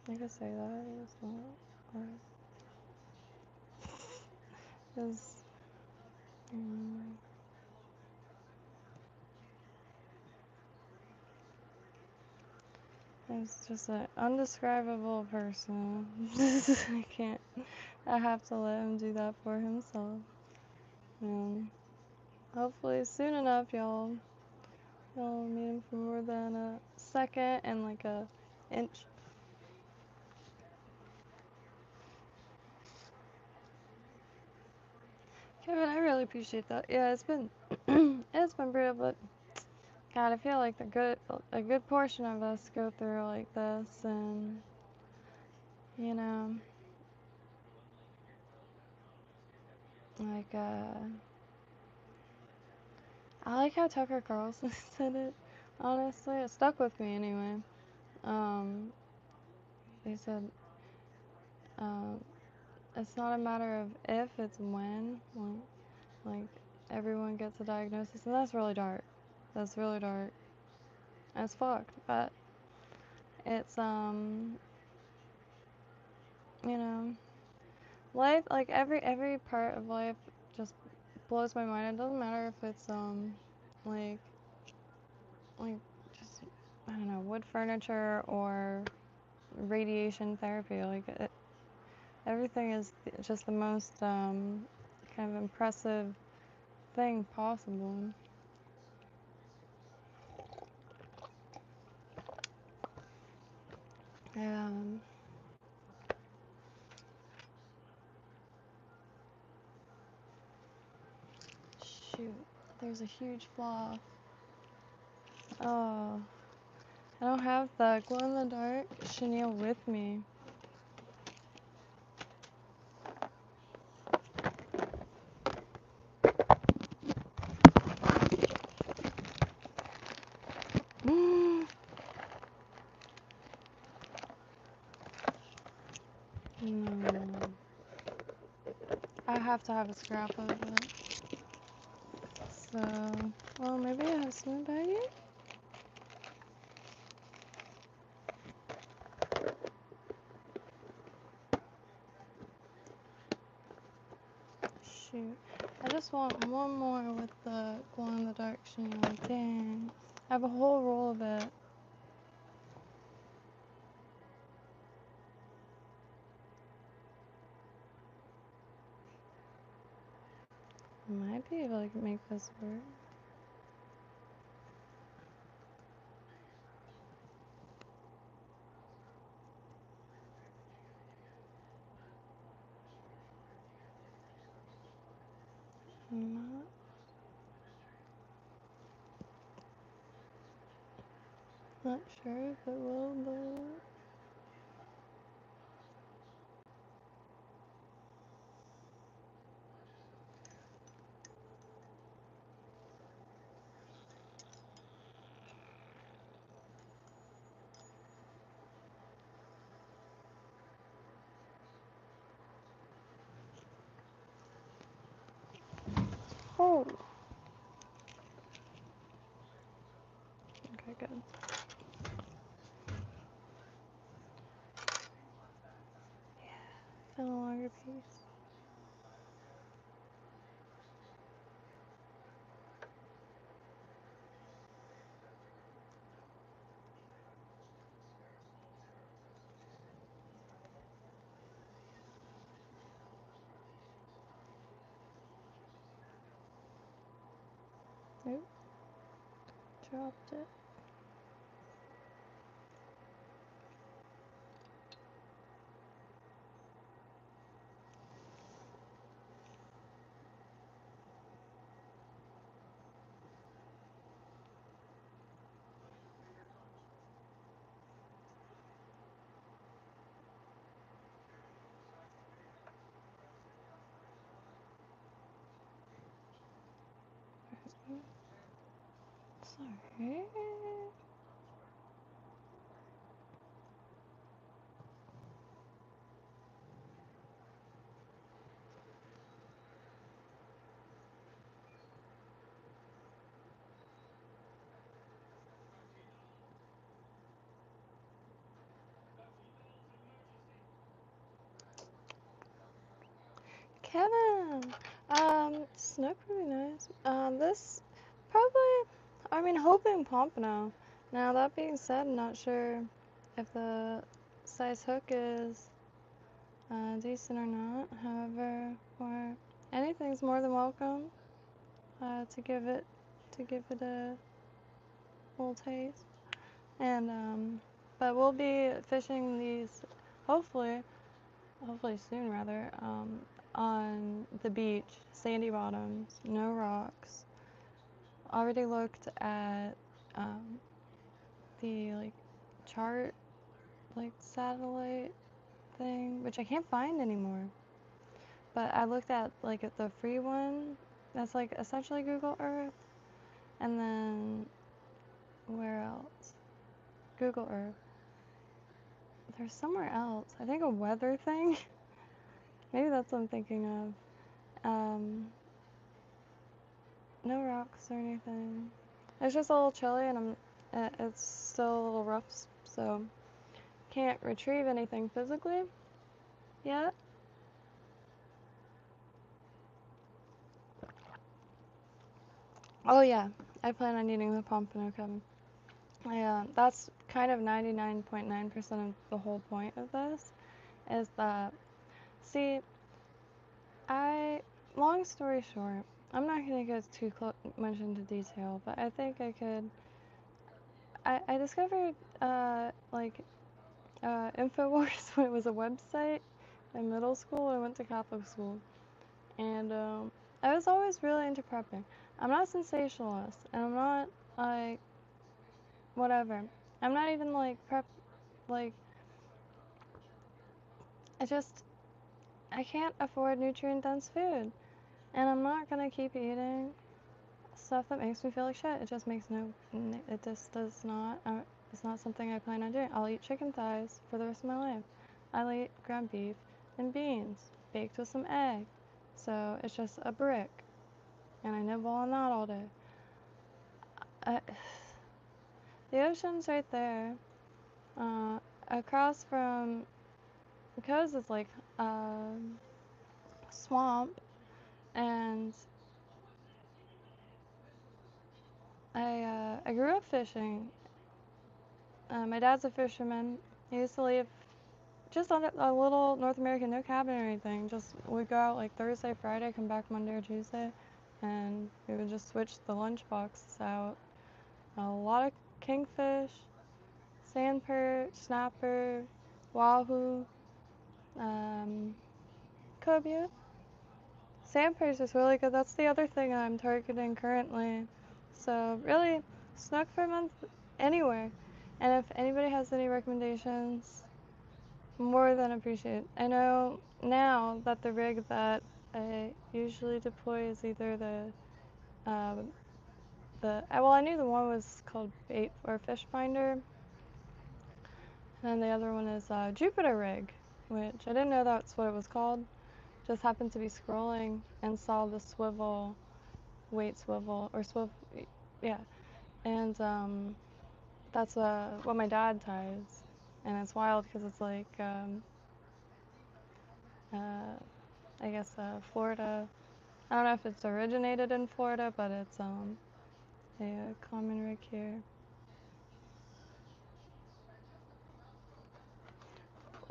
I could say that. It's not. Because, it's just an undescribable person. I can't. I have to let him do that for himself. And hopefully soon enough, y'all meet him for more than a second and like a inch. Kevin, I really appreciate that. Yeah, it's been it's been brutal, but God, I feel like a good portion of us go through like this, and you know, like I like how Tucker Carlson said it. Honestly, it stuck with me anyway. He said, it's not a matter of if, it's when. Like everyone gets a diagnosis, and that's really dark. That's really dark. It's fucked, but it's you know, life, like every part of life just blows my mind. It doesn't matter if it's like like just I don't know, wood furniture or radiation therapy. Like everything is just the most kind of impressive thing possible. Um, Shoot, there's a huge flaw. Oh, I don't have the glow-in-the-dark chenille with me. No. I have to have a scrap of it. So, well, maybe I have some baggy? Shoot. I just want one more with the glow-in-the-dark chenille. Dang. I have a whole roll of it. Might be able to make this work. Not sure if it will, but oh. Okay, good. Found a longer piece. Nope. Dropped it. Sorry. Kevin! Snook would be nice. This probably, I mean, hoping pompano. Now, that being said, I'm not sure if the size hook is decent or not. However, or anything's more than welcome to give it a little taste. And but we'll be fishing these hopefully soon rather, on the beach, sandy bottoms, no rocks. Already looked at the like chart, like satellite thing, which I can't find anymore. But I looked at like at the free one that's like essentially Google Earth, and then where else? Google Earth. There's somewhere else. I think a weather thing. Maybe that's what I'm thinking of. No rocks or anything. It's just a little chilly, and it's still a little rough, so can't retrieve anything physically yet. Oh yeah, I plan on eating the pompano, Kevin. That's kind of 99.9% of the whole point of this, is that, see, long story short, I'm not going to go too much into detail, but I think I could, I discovered, InfoWars when it was a website in middle school. I went to Catholic school, and I was always really into prepping. I'm not sensationalist, and I'm not, like, whatever. I'm not even, like, like, I can't afford nutrient-dense food, and I'm not gonna keep eating stuff that makes me feel like shit. It just it just does not, it's not something I plan on doing. I'll eat chicken thighs for the rest of my life. I'll eat ground beef and beans, baked with some egg. So it's just a brick, and I nibble on that all day. The ocean's right there. Across from the coast is like swamp, and I grew up fishing. My dad's a fisherman. He used to leave just on a little North American, no cabin or anything. Just we'd go out like Thursday, Friday, come back Monday or Tuesday, and we would just switch the lunch boxes out. A lot of kingfish, sand perch, snapper, wahoo, cobia. Sand perch is really good. That's the other thing I'm targeting currently. So really, snook for a month anywhere. And if anybody has any recommendations, more than appreciate. I know now that the rig that I usually deploy is either well, I knew the one was called bait or fish finder, and then the other one is Jupiter rig, which I didn't know that's what it was called. Just happened to be scrolling and saw the weight swivel, yeah, and that's what my dad ties, and it's wild because it's like I guess Florida. I don't know if it's originated in Florida, but it's a common rig here.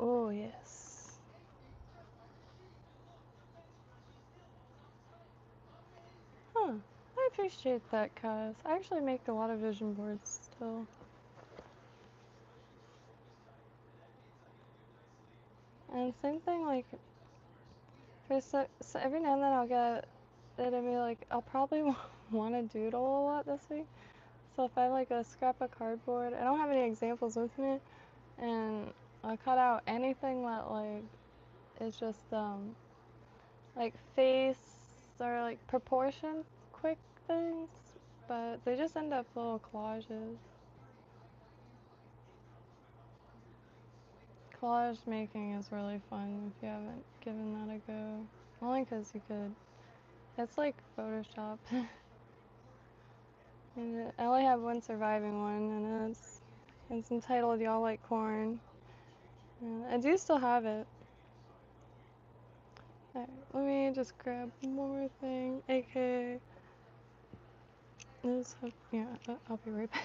Oh yes. Huh. I appreciate that, cuz I actually make a lot of vision boards still. And same thing, like, so every now and then I'll get it'll be like, I'll probably want to doodle a lot this week. So if I have like a scrap of cardboard, I don't have any examples with me, and I'll cut out anything that like is just like face or like proportion quick things, but they just end up little collages. Collage making is really fun if you haven't given that a go. Only because you could, it's like Photoshop. And I only have one surviving one, and it's entitled Y'all Like Corn. And I do still have it. Alright, let me just grab one more thing, aka this. Yeah, I'll be right back.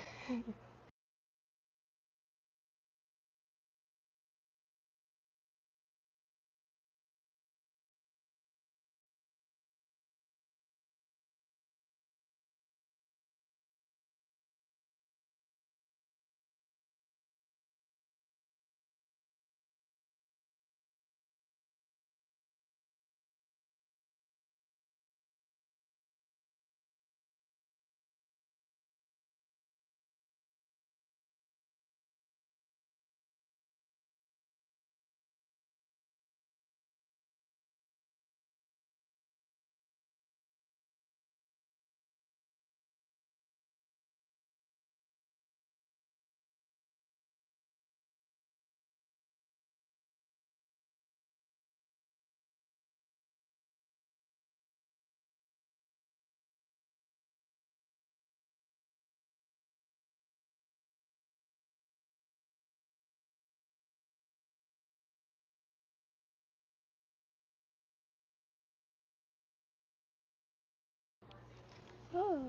Oh,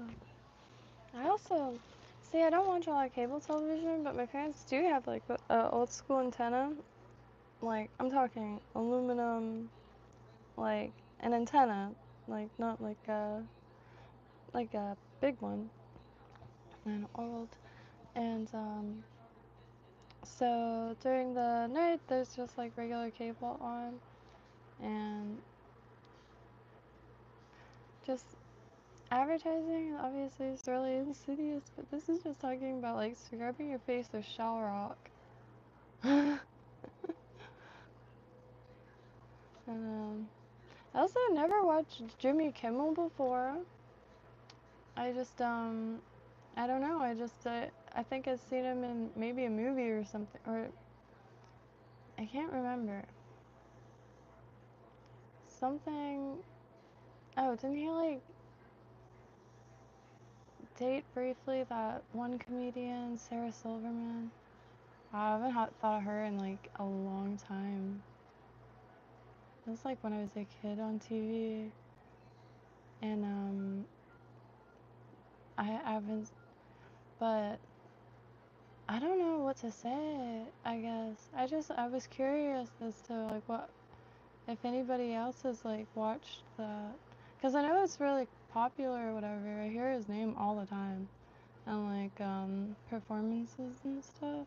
I also see. I don't watch a lot of cable television, but my parents do have like a old school antenna. Like I'm talking aluminum, like an antenna, like not like a big one, and old. And so during the night, there's just like regular cable on, and just advertising obviously is really insidious, but this is just talking about like scrubbing your face with shower rock. And I also never watched Jimmy Kimmel before. I just I don't know. I think I've seen him in maybe a movie or something, or I can't remember. Something. Oh, didn't he like date briefly that one comedian, Sarah Silverman? I haven't thought of her in like a long time. It was like when I was a kid on TV, and I haven't, but I don't know what to say. I guess I was curious as to like what if anybody else has like watched that, because I know it's really popular or whatever. I hear his name all the time and like performances and stuff.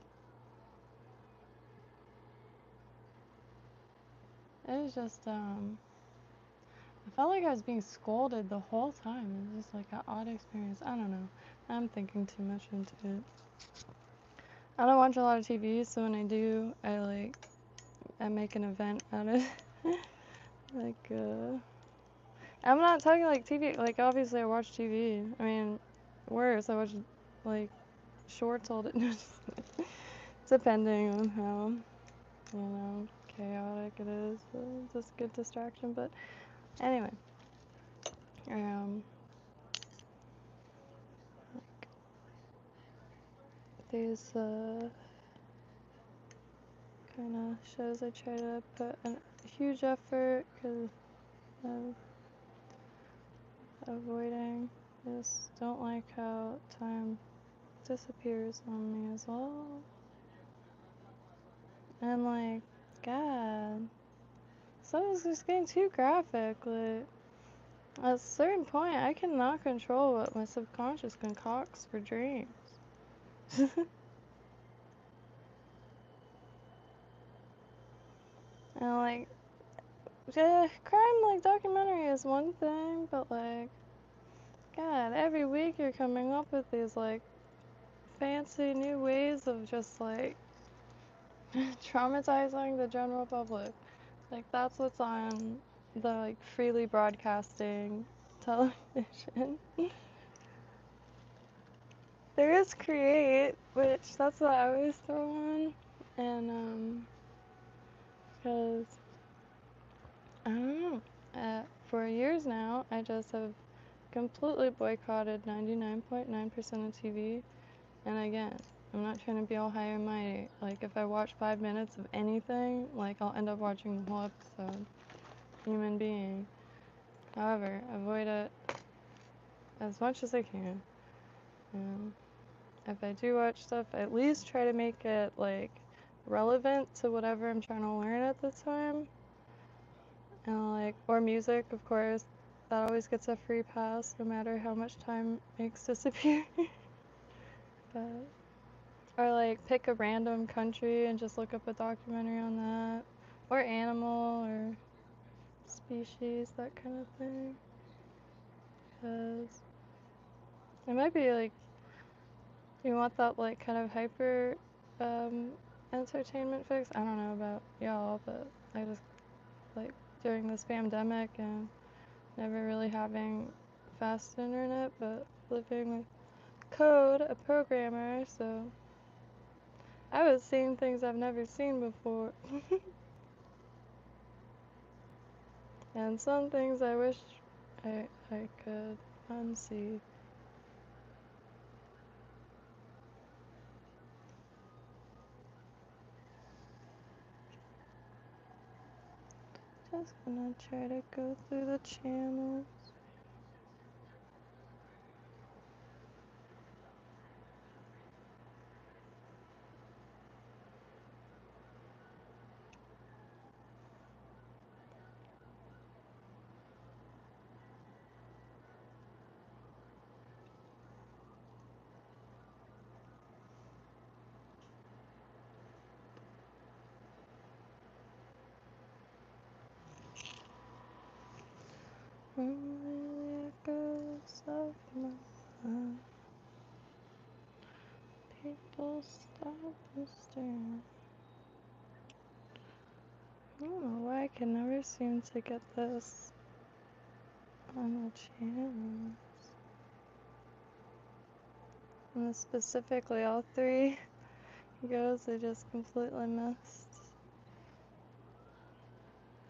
It was just I felt like I was being scolded the whole time. It was just like an odd experience. I don't know. I'm thinking too much into it. I don't watch a lot of TV, so when I do, I make an event out of it. Like I'm not talking like TV. Like obviously I watch TV. I mean, worse, I watch like shorts all the depending on how chaotic it is. So it's just good distraction. But anyway, these kind of shows I try to put a huge effort because of avoiding. Just don't like how time disappears on me as well. And like, God, some is just getting too graphic. Like, at a certain point, I cannot control what my subconscious concocts for dreams. And like, crime like documentary is one thing, but like, God, every week you're coming up with these like fancy new ways of just like traumatizing the general public. Like that's what's on the like freely broadcasting television. There is Create, which that's what I always throw on, and because I don't know, for years now I just have completely boycotted 99.9% of TV, and again, I'm not trying to be all high and mighty. Like if I watch 5 minutes of anything, like I'll end up watching the whole episode. human being. However, avoid it as much as I can. And if I do watch stuff, at least try to make it like relevant to whatever I'm trying to learn at the time. And like, or music, of course. That always gets a free pass, no matter how much time makes disappear. But, or like pick a random country and just look up a documentary on that, or animal, or species, that kind of thing. Because it might be like you want that like kind of hyper entertainment fix. I don't know about y'all, but I just like during this pandemic and never really having fast internet, but living with code, a programmer, so I was seeing things I've never seen before. And some things I wish I could unsee. Just gonna try to go through the channels. Really goes of my mind. People stop and stare. I don't know why I can never seem to get this on the channel. And specifically all three goes, I just completely missed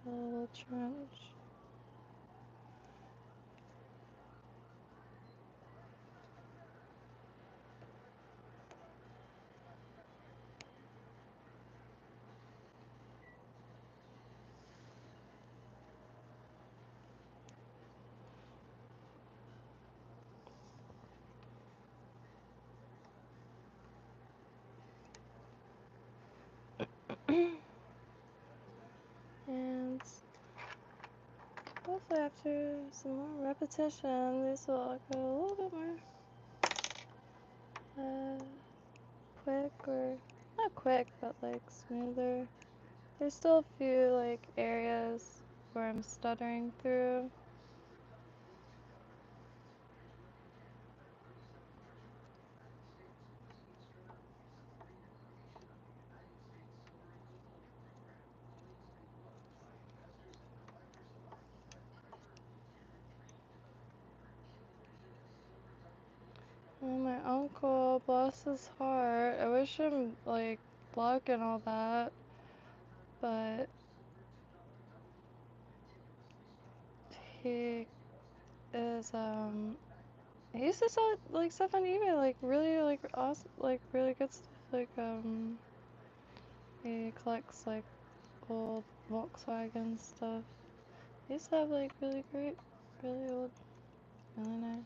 the little trench. And hopefully after some more repetition, these will go a little bit more quick, or not quick, but like smoother. There's still a few like areas where I'm stuttering through. And my uncle, bless his heart, I wish him like luck and all that, but he is he used to sell like stuff on eBay, like really like awesome, like really good stuff. Like he collects like old Volkswagen stuff. He used to have like really great, really old, really nice.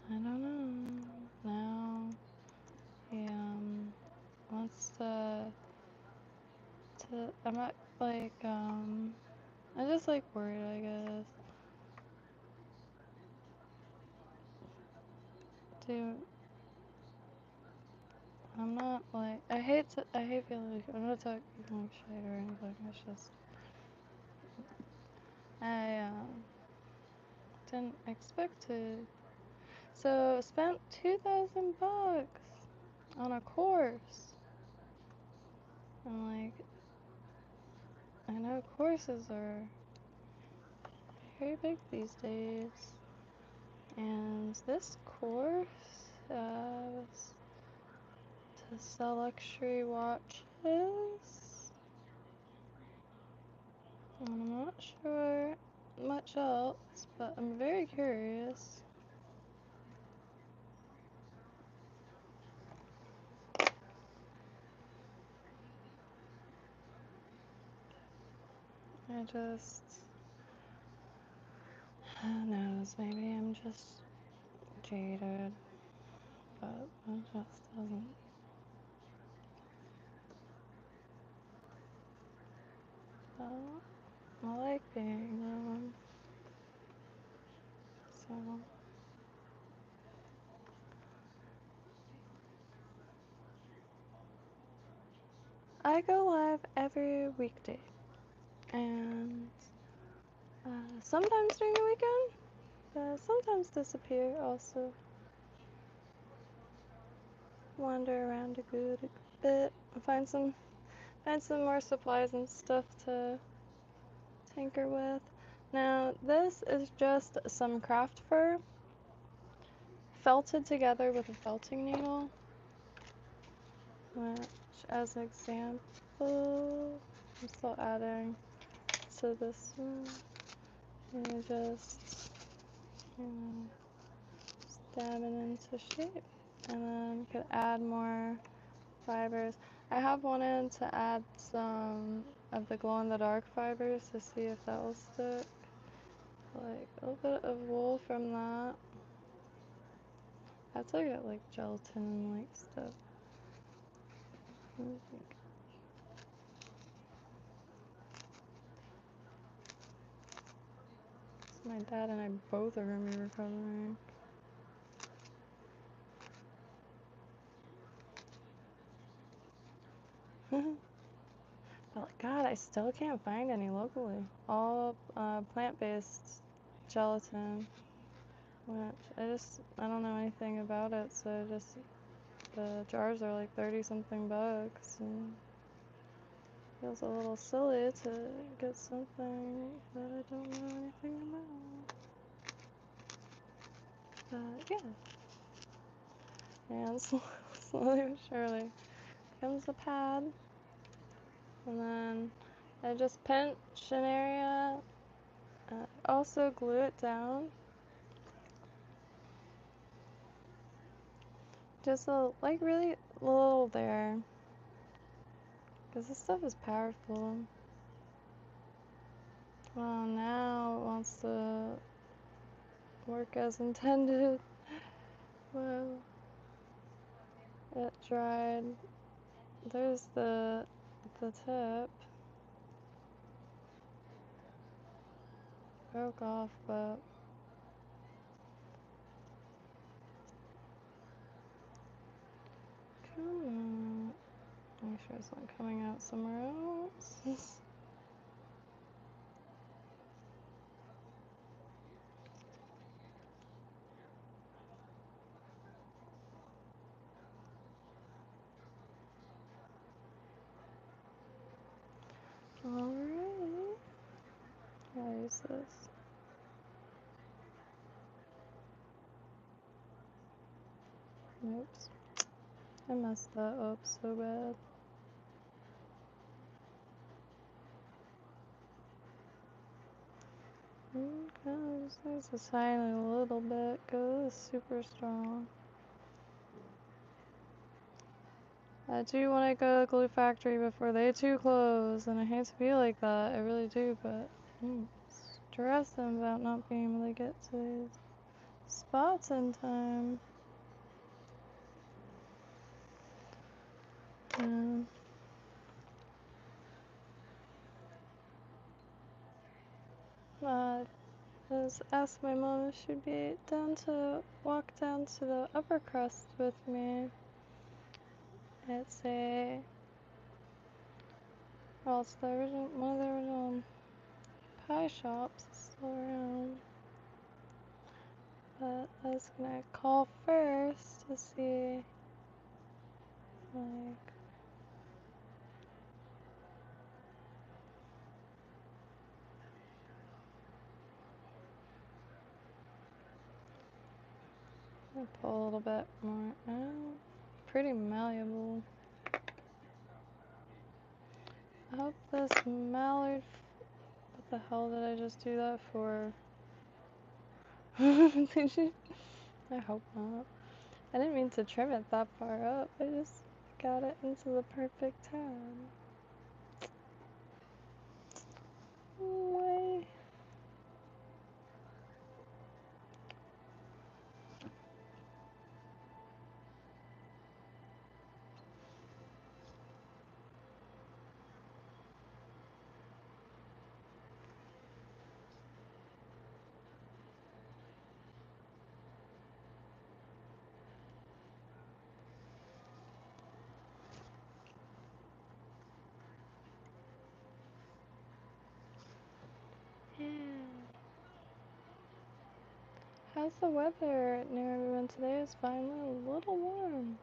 I don't know. Now he wants to I'm not like I just like worried, I guess. Dude, I'm not like I hate feeling like I'm not talking like shit or anything. It's just I didn't expect to. So spent $2,000 on a course. I'm like, I know courses are very big these days. And this course was to sell luxury watches. And I'm not sure much else, but I'm very curious. who knows, maybe I'm just jaded, but it just doesn't. I like being wrong, so I go live every weekday, and sometimes during the weekend, but sometimes disappear also. Wander around a good bit, find some more supplies and stuff to tinker with. Now this is just some craft fur felted together with a felting needle, which as an example, I'm still adding to this one. You just, you know, stab it into shape, and then you could add more fibers. I have wanted to add some of the glow-in-the-dark fibers to see if that will stick. Like a little bit of wool from that. I have to get like gelatin and like stuff. My dad and I both are gonna be recovering. But God, I still can't find any locally. All plant-based gelatin, which I don't know anything about it, so the jars are like 30 something bucks, and it feels a little silly to get something that I don't know anything about. But yeah. And slowly but surely comes the pad, and then I just pinch an area, also glue it down, just like really little there, because this stuff is powerful. Well, now it wants to work as intended. Well, it dried. There's the tip. Broke off, but come on. Make sure it's not coming out somewhere else. Alright. I'll use this. Oops. I messed that up so bad. Okay, just needs to tighten a little bit because it's super strong. I do want to go to the glue factory before they too close, and I hate to be like that, I really do, but I'm stressing about not being able to get to these spots in time. I just asked my mom if she'd be down to walk down to the upper crust with me. It's well, it's the original, one of the original pie shops still around. But I was gonna call first to see, like, I'll pull a little bit more out. Pretty malleable. I hope this mallard. What the hell did I just do that for? I hope not. I didn't mean to trim it that far up. I just got it into the perfect tab. Why? Yeah. How's the weather near everyone today? Is finally a little warm.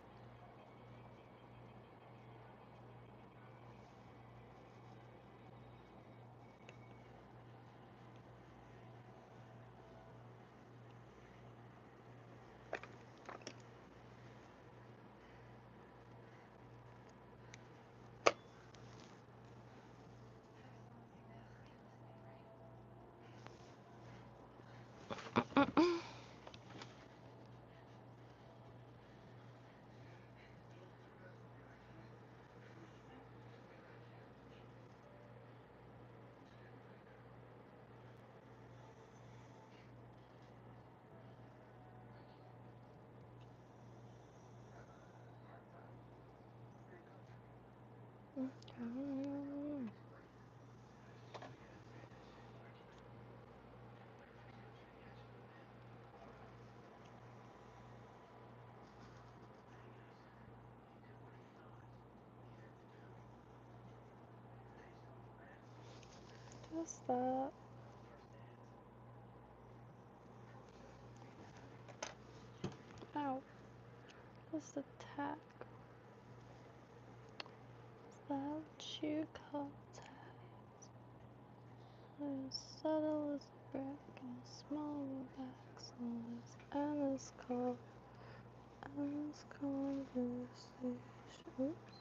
Just that. Ow. Just attack. That you call as subtle as a brick and small backs on this endless conversation. Oops.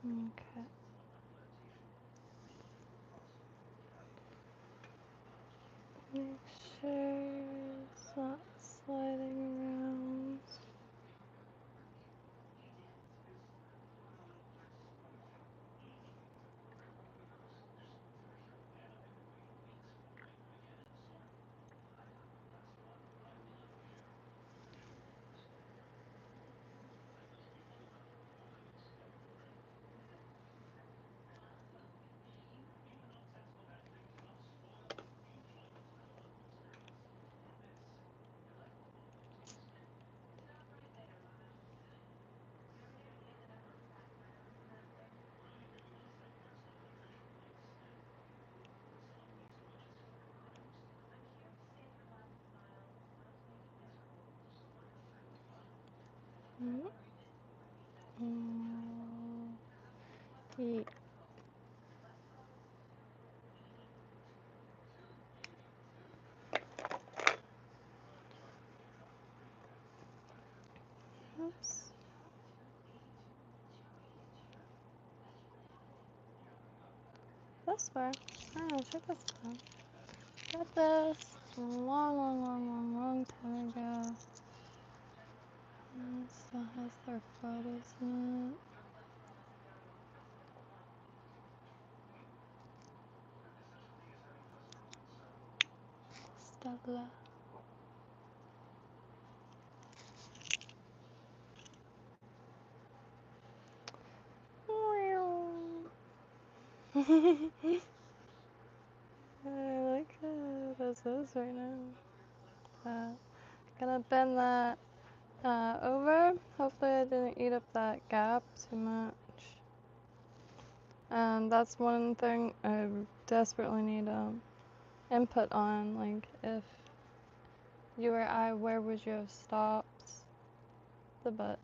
Okay. Make sure it's not sliding around. Mm. Yeah. Oops. This far. Oh, check this out. Got this long time ago. And it still has their photos in it. Stella. I like it as is right now. Gonna bend that over. Hopefully I didn't eat up that gap too much. And that's one thing I desperately need input on. Like, if you or I, where would you have stopped the butt,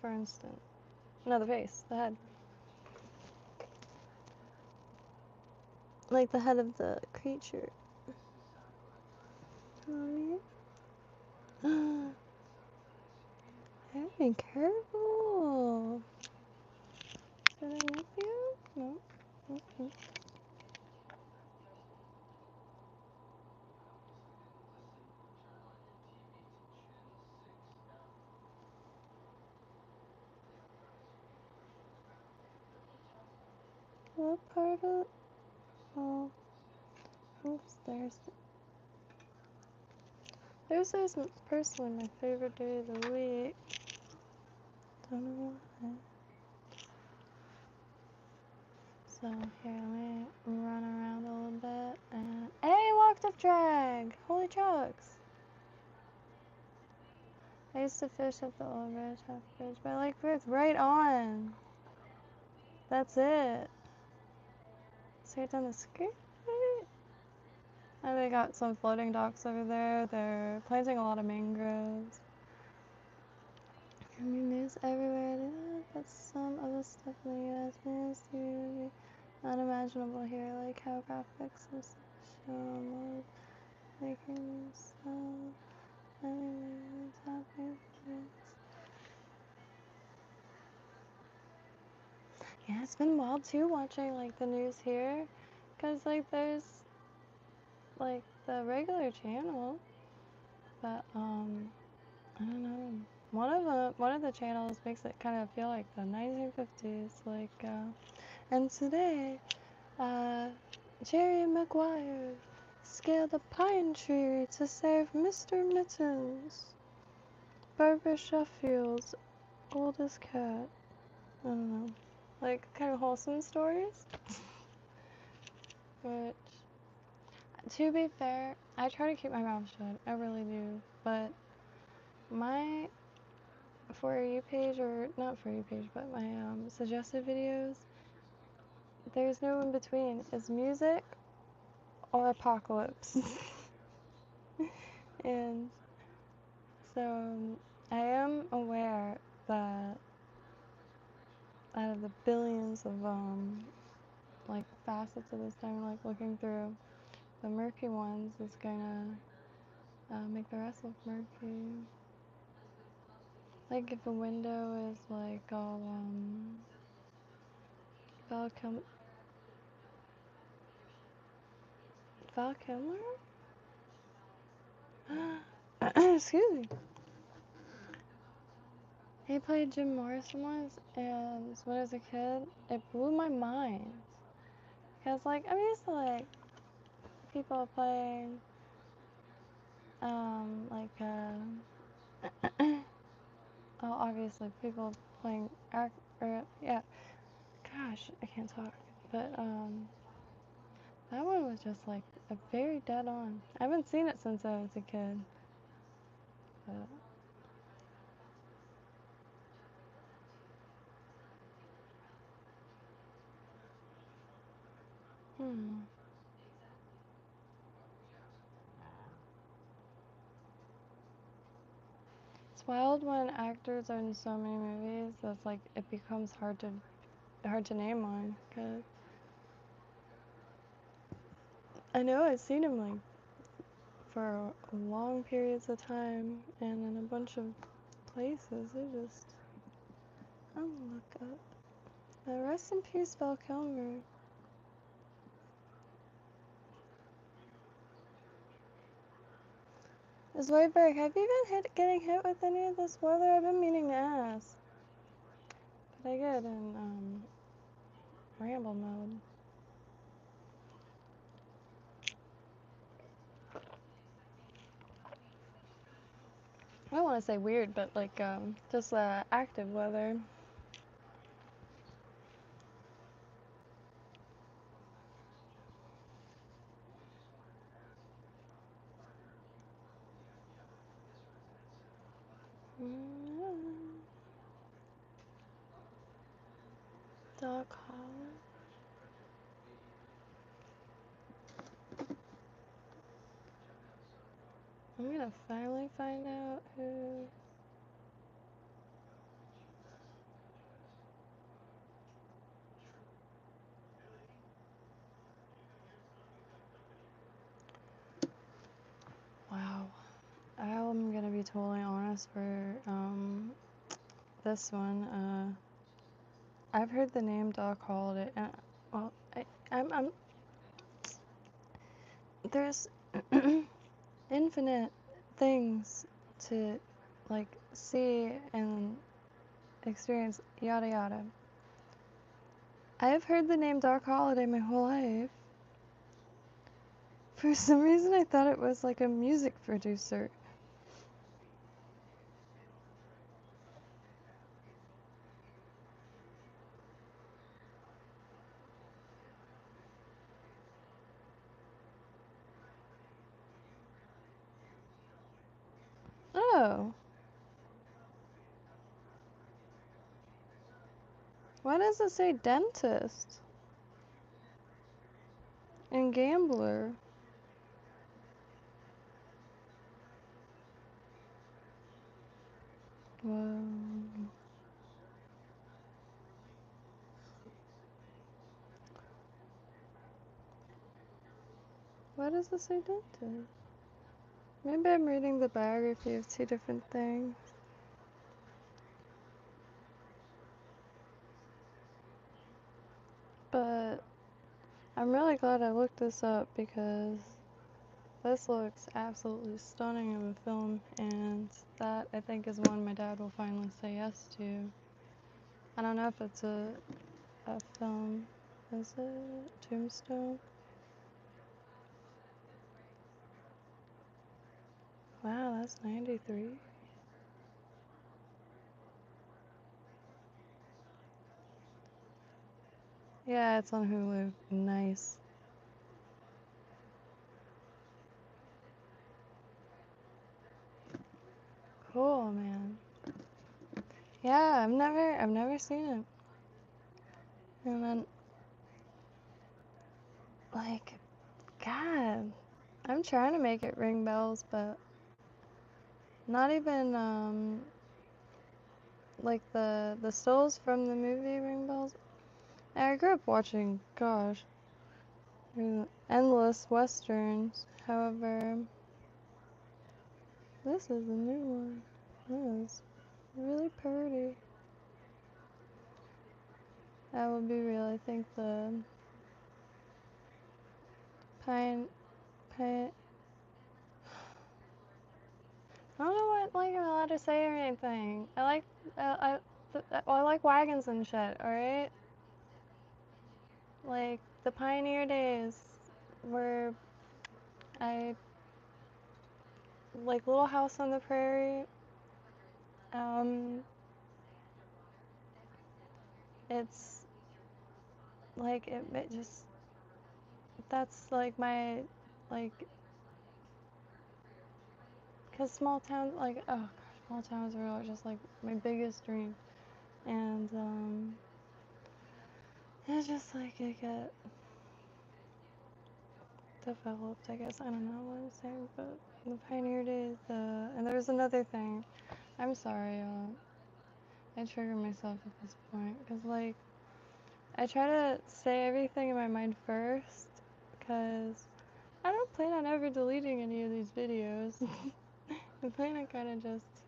for instance? No, the face, the head. Like the head of the creature. Mommy? Hey, careful. Did I nip you? No. Mm-mm. What part of... Oh, oops, Thursday's personally my favorite day of the week. Don't know why. So here, let me run around a little bit and... Hey, walked up drag! Holy chucks! I used to fish at the old bridge, half bridge, but I like birds right on. That's it. Straight down the street. And they got some floating docks over there. They're planting a lot of mangroves. I mean, there's everywhere, but some of the stuff in the US is really unimaginable here, like how graphics are show mode, making so many happy things. Yeah, it's been wild too watching like the news here, cause like there's like the regular channel, but I don't know. One of the channels makes it kind of feel like the 1950s, like and today, Jerry Maguire scaled a pine tree to save Mr. Mittens, Barbara Sheffield's oldest cat. I don't know, like kind of wholesome stories. Which, to be fair, I try to keep my mouth shut. I really do, but my For You page, or not For You page, but my suggested videos, there's no in between. It's music or apocalypse. And so I am aware that out of the billions of like facets of this time, like looking through, the murky ones is gonna make the rest look murky. Like if a window is like all Val Kilmer? Excuse me. He played Jim Morrison once, and when I was a kid, it blew my mind. Because, like, I'm used to, like, people playing, like, oh, obviously, people playing, yeah, gosh, I can't talk. But, that one was just, like, a very dead on. I haven't seen it since I was a kid. But, It's wild when actors are in so many movies that's, like, it becomes hard to name one, because I know I've seen him, like, for long periods of time and in a bunch of places. I'm gonna look up. Rest in peace, Val Kilmer. Zoidberg, have you been getting hit with any of this weather? I've been meaning to ask. But I get in ramble mode. I don't want to say weird, but like just active weather. Dog collar. I'm gonna finally find out who. this for this one. I've heard the name Doc Holiday. Well, I'm there's infinite things to like see and experience, yada yada. I have heard the name Doc Holiday my whole life. For some reason, I thought it was like a music producer. Oh, why does it say dentist and gambler? Whoa. Why does it say dentist? Maybe I'm reading the biography of two different things. But I'm really glad I looked this up because this looks absolutely stunning of a film, and that I think is one my dad will finally say yes to. I don't know if it's a film. Is it Tombstone? Wow, that's 93. Yeah, it's on Hulu. Nice. Cool, man. Yeah, I've never seen it. And then, like, God, I'm trying to make it ring bells, but not even, like the stills from the movie ring bells. I grew up watching, gosh, endless westerns. However, this is a new one. This is really pretty. I will be real. I think the pine. I don't know what like I'm allowed to say or anything. I like I like wagons and shit. All right, like the pioneer days, where I like Little House on the Prairie. Um, it's like it just that's like my like cause small towns like oh gosh, small towns are just like my biggest dream, and it's just like it get developed, I guess. I don't know what I'm saying, but the pioneer days, and there was another thing. I'm sorry, I trigger myself at this point, because, like, I try to say everything in my mind first, because I don't plan on ever deleting any of these videos. I plan on kind of just,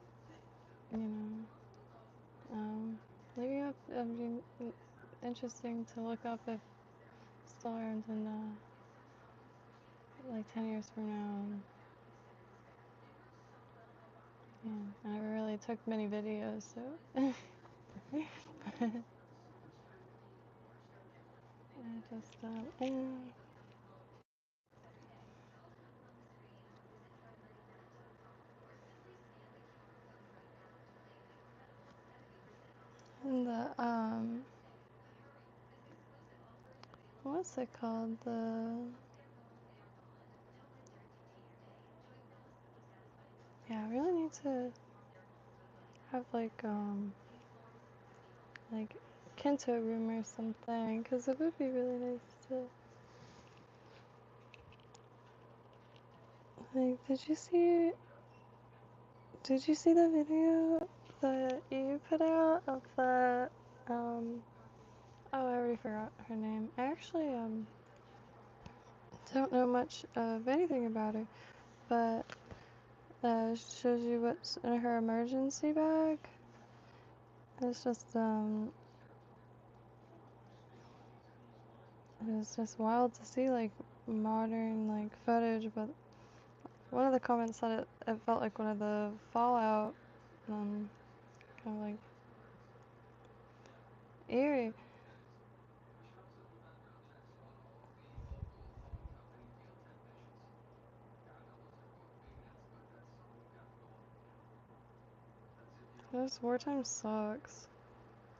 you know, leaving up, interesting to look up if still around in, like, 10 years from now. Yeah, I never really took many videos, so. I just, and what's it called? Yeah, I really need to have, like, Kento room or something, because it would be really nice to, like, did you see the video that you put out of the, oh, I already forgot her name. I actually, don't know much of anything about her, but Shows you what's in her emergency bag. It's just it's just wild to see like modern like footage, but one of the comments said it felt like one of the Fallout, kind of like eerie. This wartime sucks.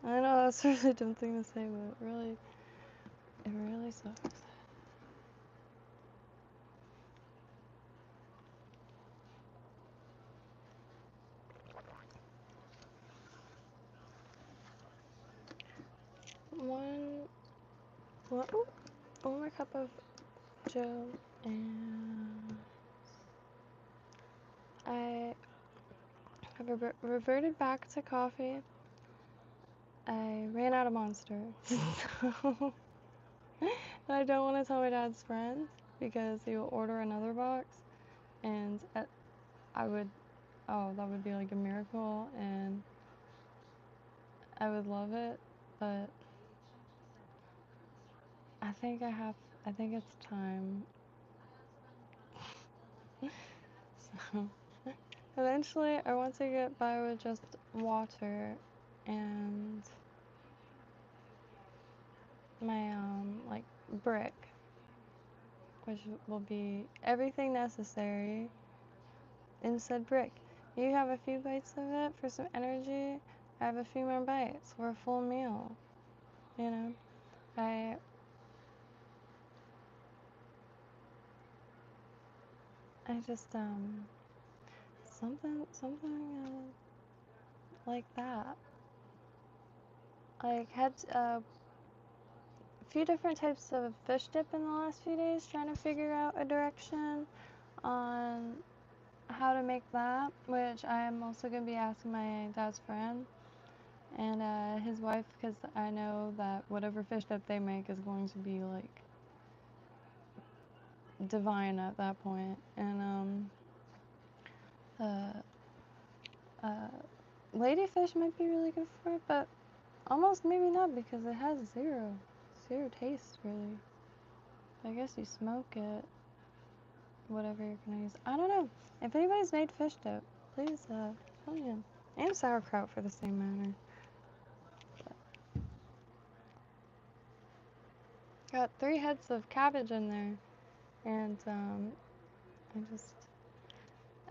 I know that's a really dumb thing to say, but it really sucks. One, one more cup of Joe, and I have reverted back to coffee. I ran out of Monster, so I don't want to tell my dad's friend because he will order another box, and I would, oh, that would be like a miracle, and I would love it, but I think it's time. So eventually, I want to get by with just water and my like brick, which will be everything necessary in said brick. You have a few bites of it for some energy. I have a few more bites for a full meal. You know, I just something like that. Like had a few different types of fish dip in the last few days, trying to figure out a direction on how to make that, which I am also going to be asking my dad's friend and his wife, because I know that whatever fish dip they make is going to be like divine at that point. And uh, uh, ladyfish might be really good for it, but almost maybe not because it has zero taste really. I guess you smoke it, whatever you're gonna use. I don't know. If anybody's made fish dip, please tell me in. And sauerkraut for the same matter. Got 3 heads of cabbage in there, and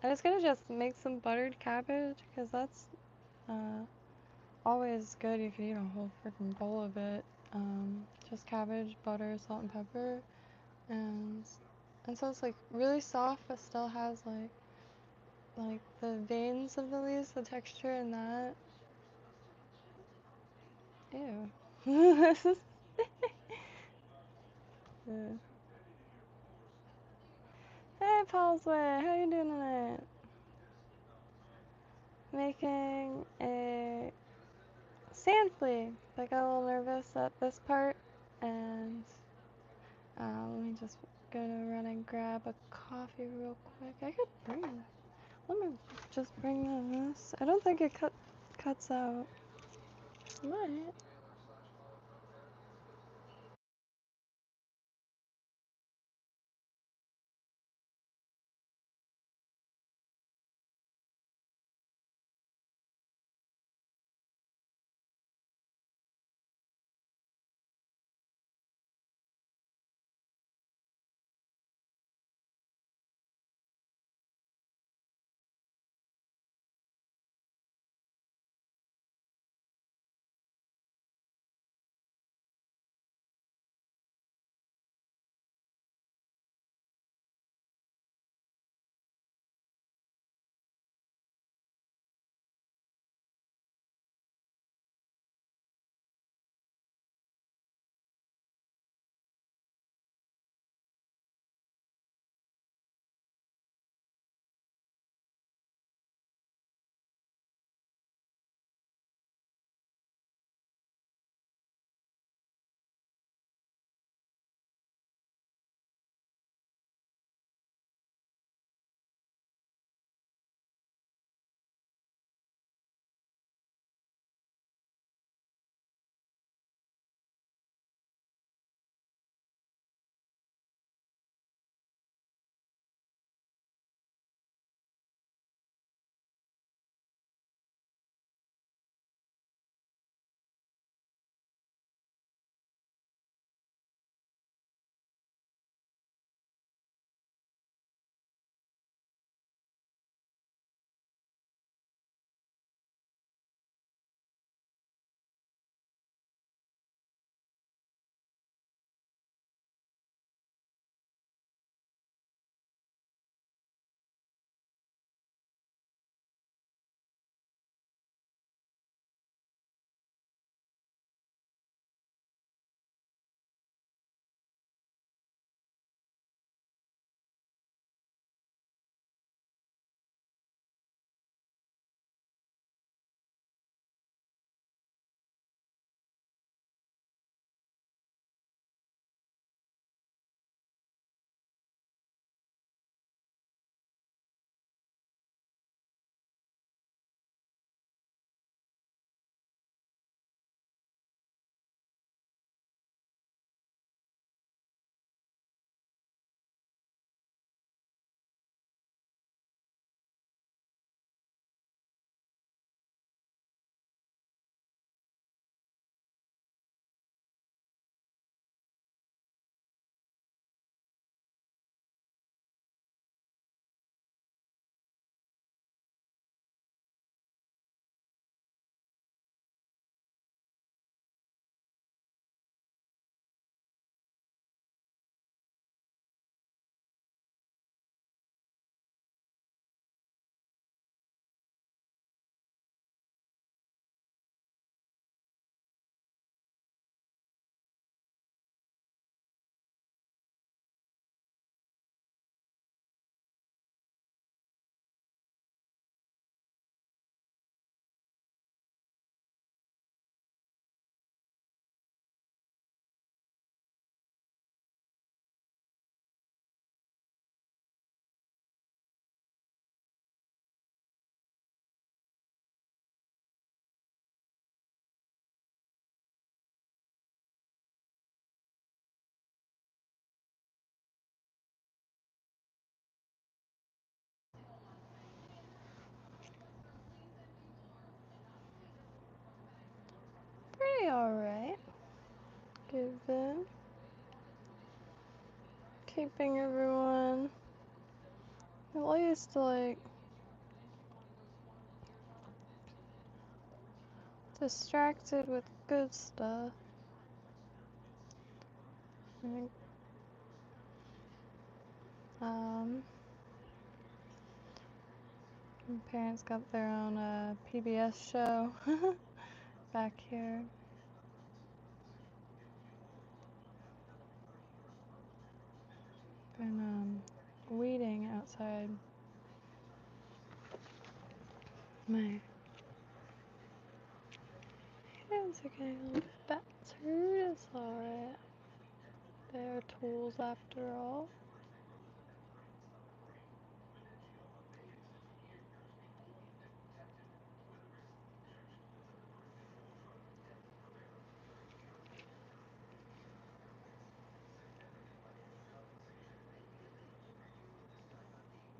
I was gonna just make some buttered cabbage because that's uh, always good. You can eat a whole freaking bowl of it. Just cabbage, butter, salt, and pepper, and so it's like really soft, but still has like the veins of the leaves, the texture, and that. Ew. Yeah. Hey, Paulsway, how you doing tonight? Making a sand flea. I got a little nervous at this part, and let me just gonna run and grab a coffee real quick. I could bring. Let me just bring this. I don't think it cuts out. Might. alright. Given. Keeping everyone at least like distracted with good stuff. I think, my parents got their own PBS show back here. Been weeding outside my hands are getting a little battered. It's alright. They're tools after all.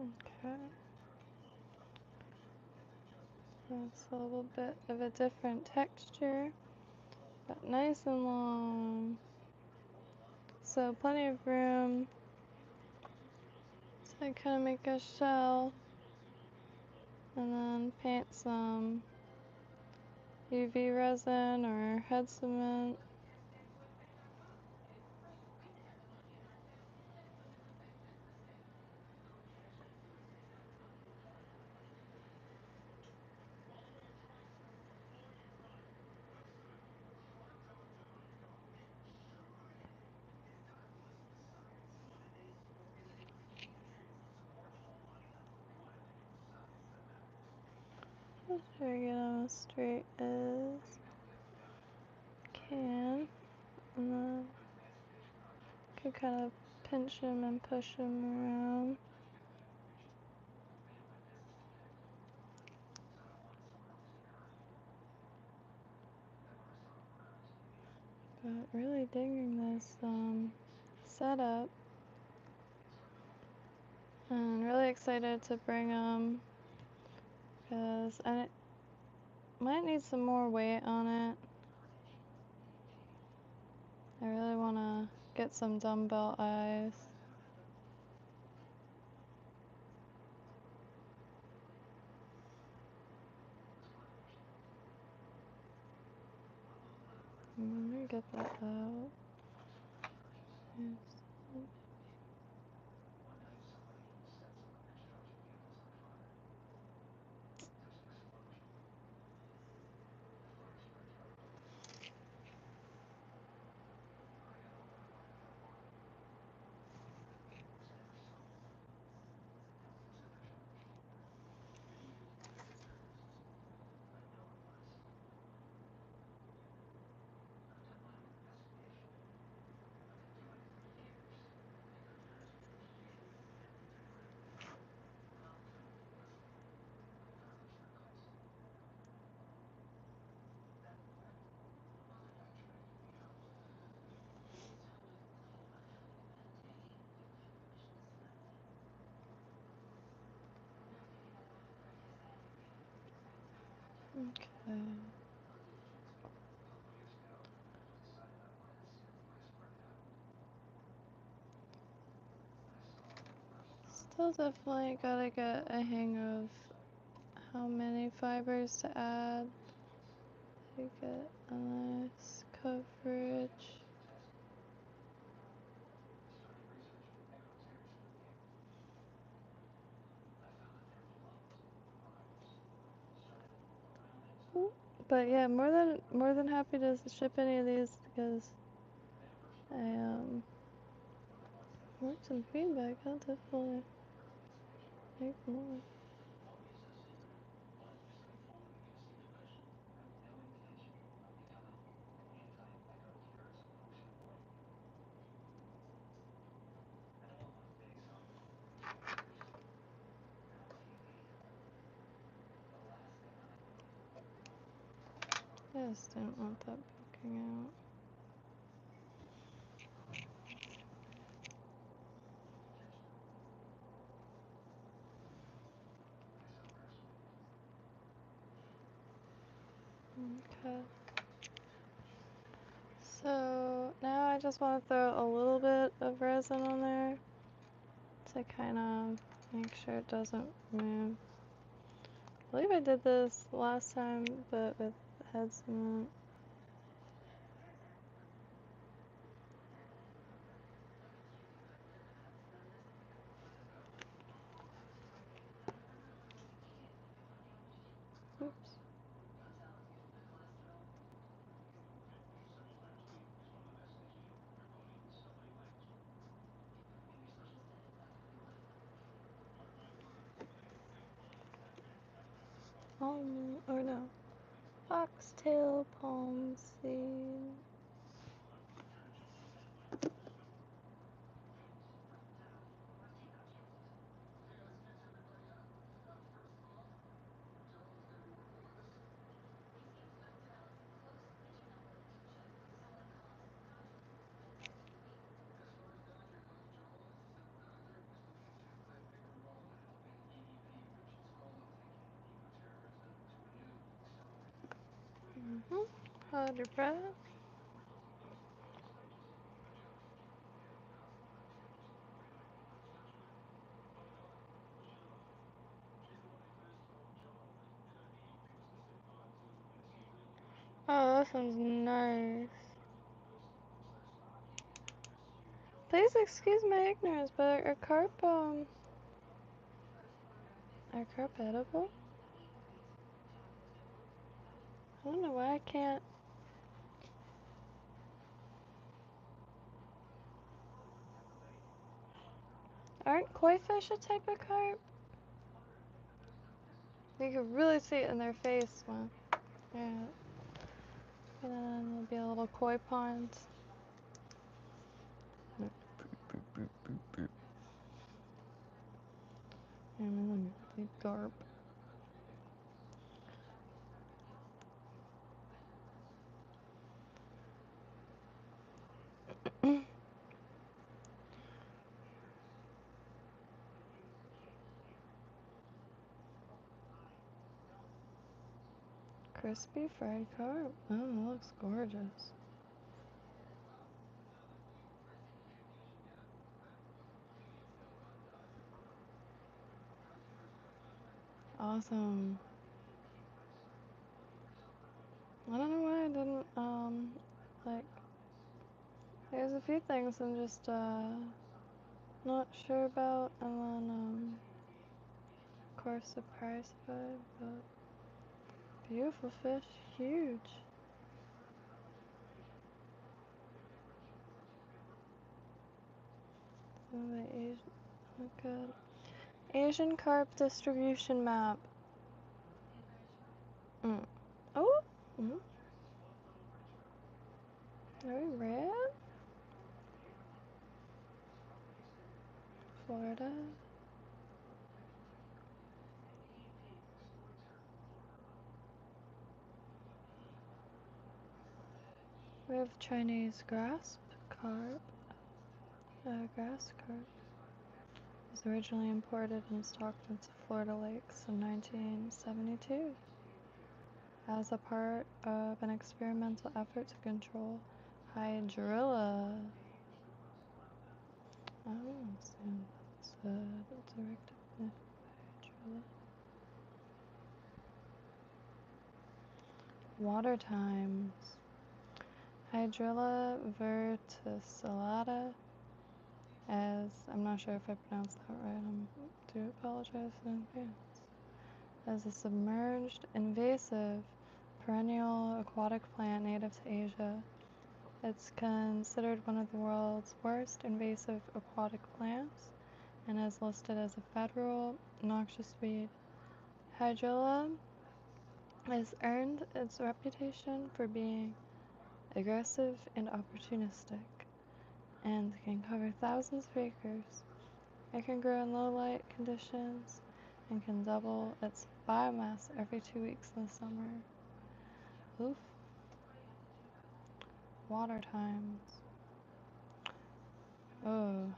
Okay. That's a little bit of a different texture, but nice and long. So plenty of room. So I kind of make a shell and then paint some UV resin or head cement. Just try to get on a straight as can, and then can kind of pinch him and push him around. But really digging this setup, and really excited to bring them because I might need some more weight on it. I really want to get some dumbbell eyes. Let me get that out. Yes. Okay. Still definitely gotta get a hang of how many fibers to add to get a nice coverage. But yeah, more than happy to ship any of these because I want some feedback. I'll definitely make more. I just don't want that poking out. Okay. might just want to throw a little bit of resin on there to kind of make sure it doesn't move. I believe I did this last time, but with head cement. Oops. Or no. Foxtail palm seed. Hold your breath. Oh, that sounds nice. Please excuse my ignorance, but are carp edible? I don't know why I can't. Aren't koi fish a type of carp? You can really see it in their face when, yeah. And then there'll be a little koi pond. And then garp. Crispy fried carp. Oh, that looks gorgeous. Awesome. I don't know why I didn't, like, there's a few things I'm just, not sure about, and then, of course, the price of it, but beautiful fish, huge. And the Asian, oh god. Asian carp distribution map. Oh, very red. Florida. We have Chinese grasp carp. Grass carp. It was originally imported and stocked into Florida lakes in 1972 as a part of an experimental effort to control hydrilla. Oh, so it's a direct hydrilla. Water times. Hydrilla verticillata, as I'm not sure if I pronounced that right, I do apologize in advance, as a submerged, invasive, perennial aquatic plant native to Asia. It's considered one of the world's worst invasive aquatic plants and is listed as a federal noxious weed. Hydrilla has earned its reputation for being aggressive and opportunistic, and can cover thousands of acres. It can grow in low light conditions and can double its biomass every 2 weeks in the summer. Oof. Water times. Oh,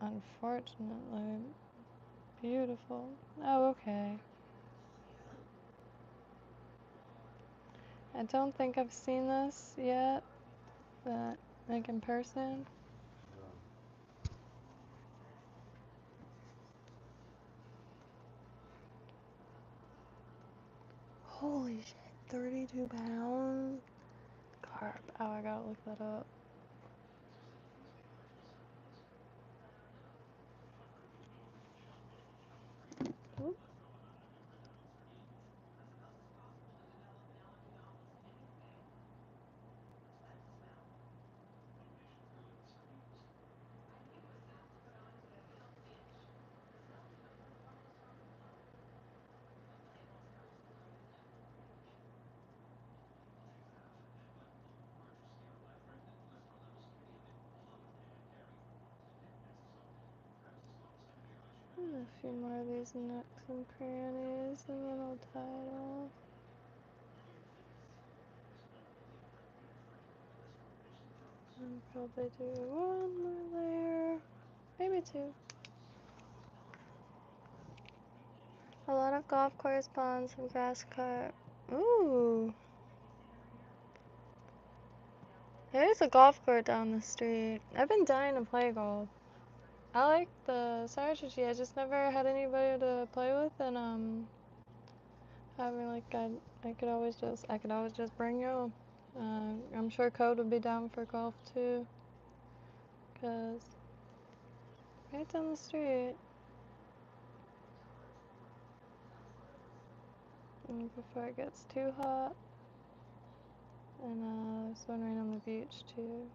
unfortunately, beautiful. Oh, okay. I don't think I've seen this yet, but Like in person? Holy shit, 32 pounds? Carb. Oh, I gotta look that up. Oop. A few more of these nooks and crannies, and then I'll tie it off. And probably do one more layer, maybe two. A lot of golf course ponds and grass cut. Ooh. There's a golf course down the street. I've been dying to play golf. I like the strategy. I just never had anybody to play with, and having like I could always just bring you. I'm sure Code would be down for golf too, cause right down the street. And before it gets too hot, and there's one right on the beach too.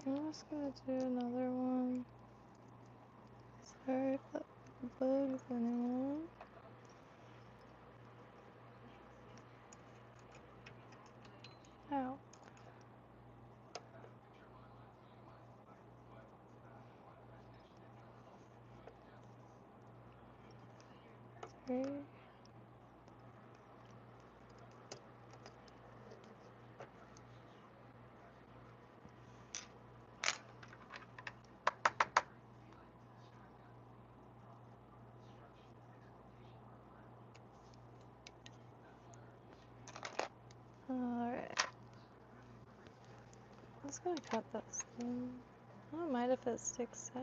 I'm just gonna do another one. Sorry if that bugs anyone. Ow. Sorry. Alright. I'm just gonna cut that skin. I don't mind if it sticks out.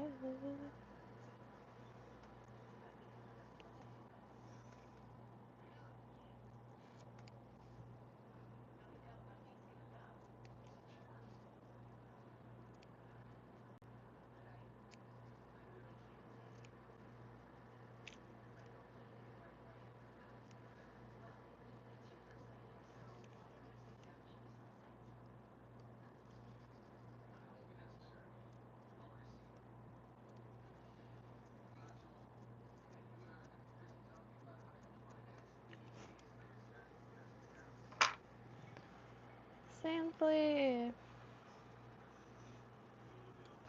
Sand flea.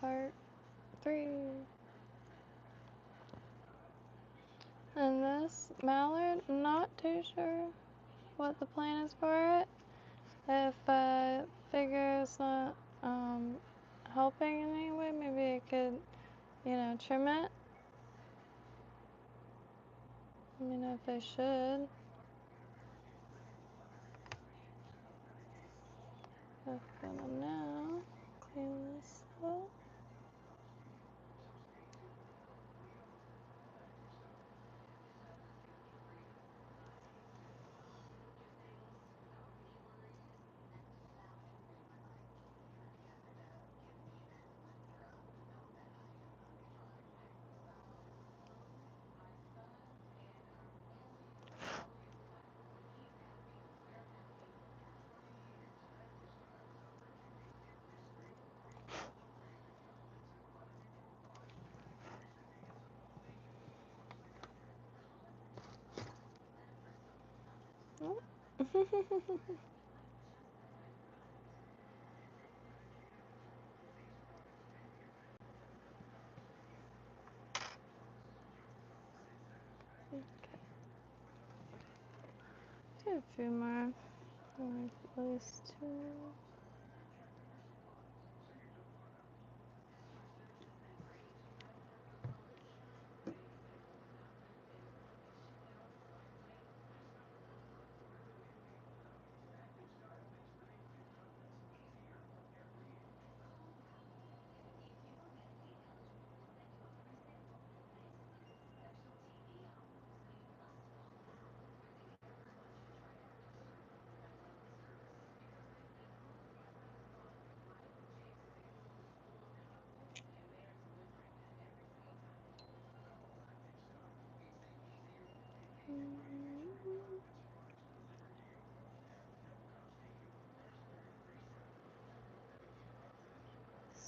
Part 3. this mallard, I'm not too sure what the plan is for it. If I figure it's not helping in any way, maybe I could, trim it. Let me know if I should. I'm gonna now clean this up. Oh. Okay. Do a few more, like at least two.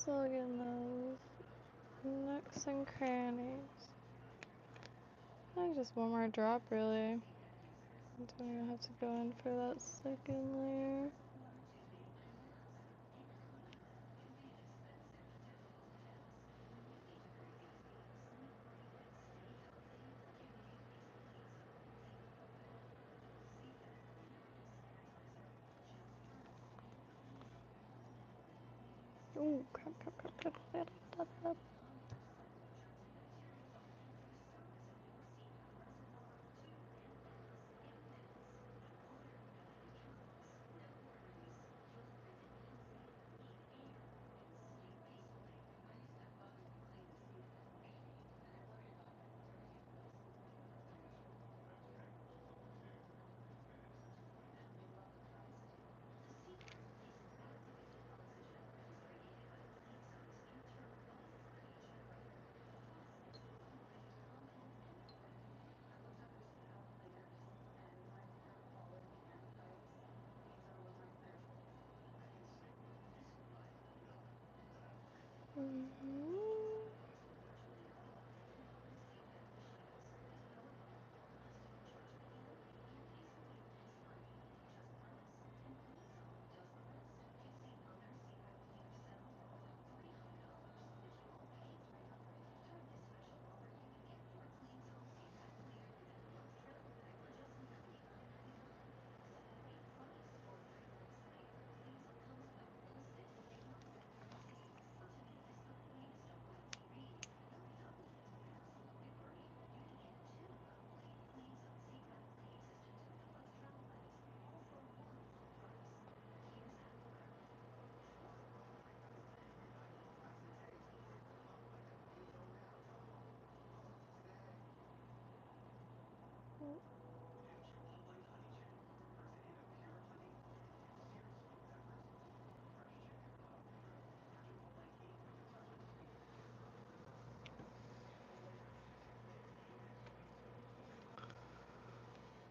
Still getting those nooks and crannies. I think just one more drop, really. I don't even have to go in for that second layer. Ooh, crap, crap, crap, crap, crap, crap, crap.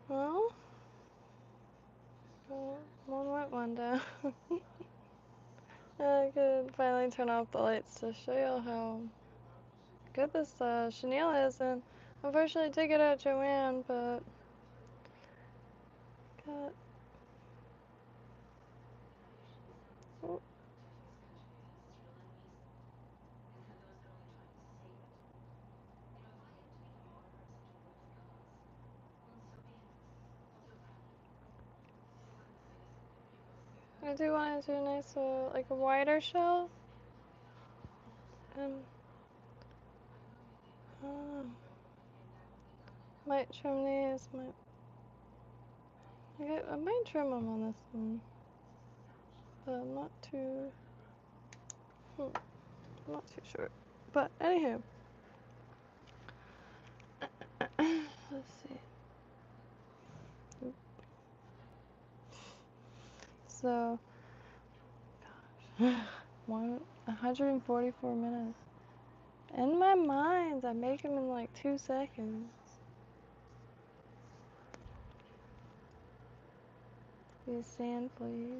Well, one went one down. I could finally turn off the lights to show y'all how good this chenille is, and unfortunately I did get out Joanne, but got oh, I do want to do a nice, like a wider shelf. Uh, might trim these. I might trim them on this one, but I'm not too. I'm not too sure. But anywho, let's see. So, gosh, 144 minutes. In my mind, I make them in like 2 seconds. These sand fleas.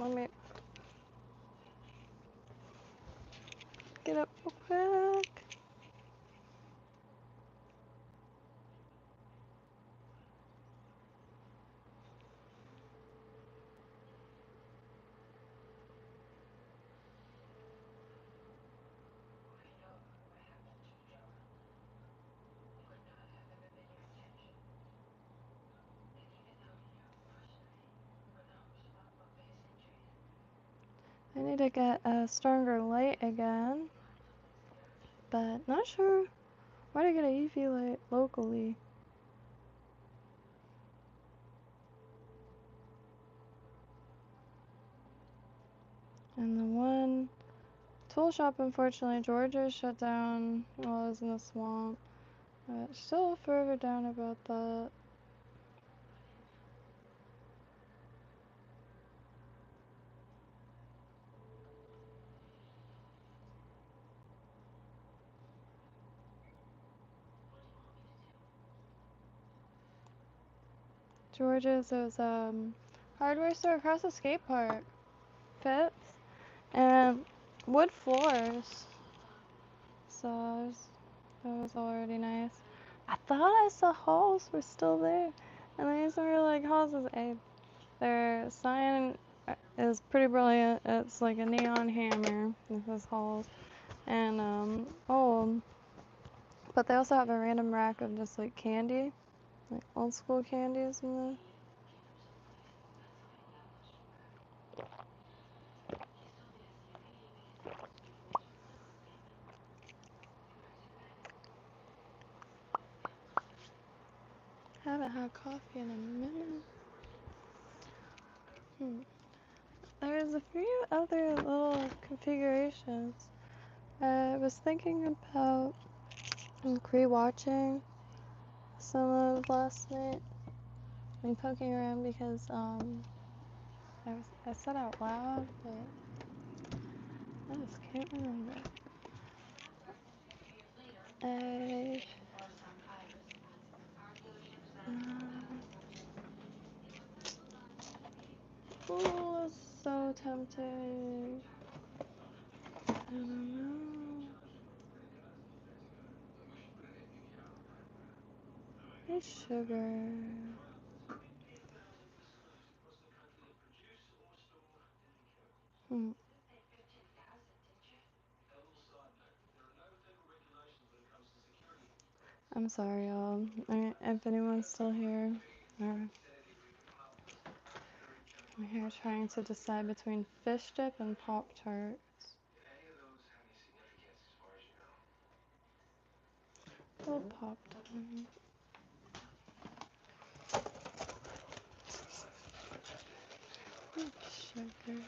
Let me get up real quick. I need to get a stronger light again, but not sure where to get a UV light locally. And the one tool shop, unfortunately, Georgia shut down while I was in the swamp. Still further down about that. Georgia's those hardware store across the skate park. Fits and wood floors. So that was already nice. I thought I saw halls were still there, and the reason we're like halls is their sign is pretty brilliant. It's like a neon hammer with this halls, and old. But they also have a random rack of just like candy, like old school candies in the. Haven't had coffee in a minute. There's a few other little configurations. I was thinking about re-watching some of last night and poking around because I said out loud, but I just can't remember. Oh, so tempted. I don't know. It's sugar. I'm sorry, y'all. If anyone's still here, I'm here trying to decide between fish dip and Pop-Tarts. Little Pop-Tart. Sugar.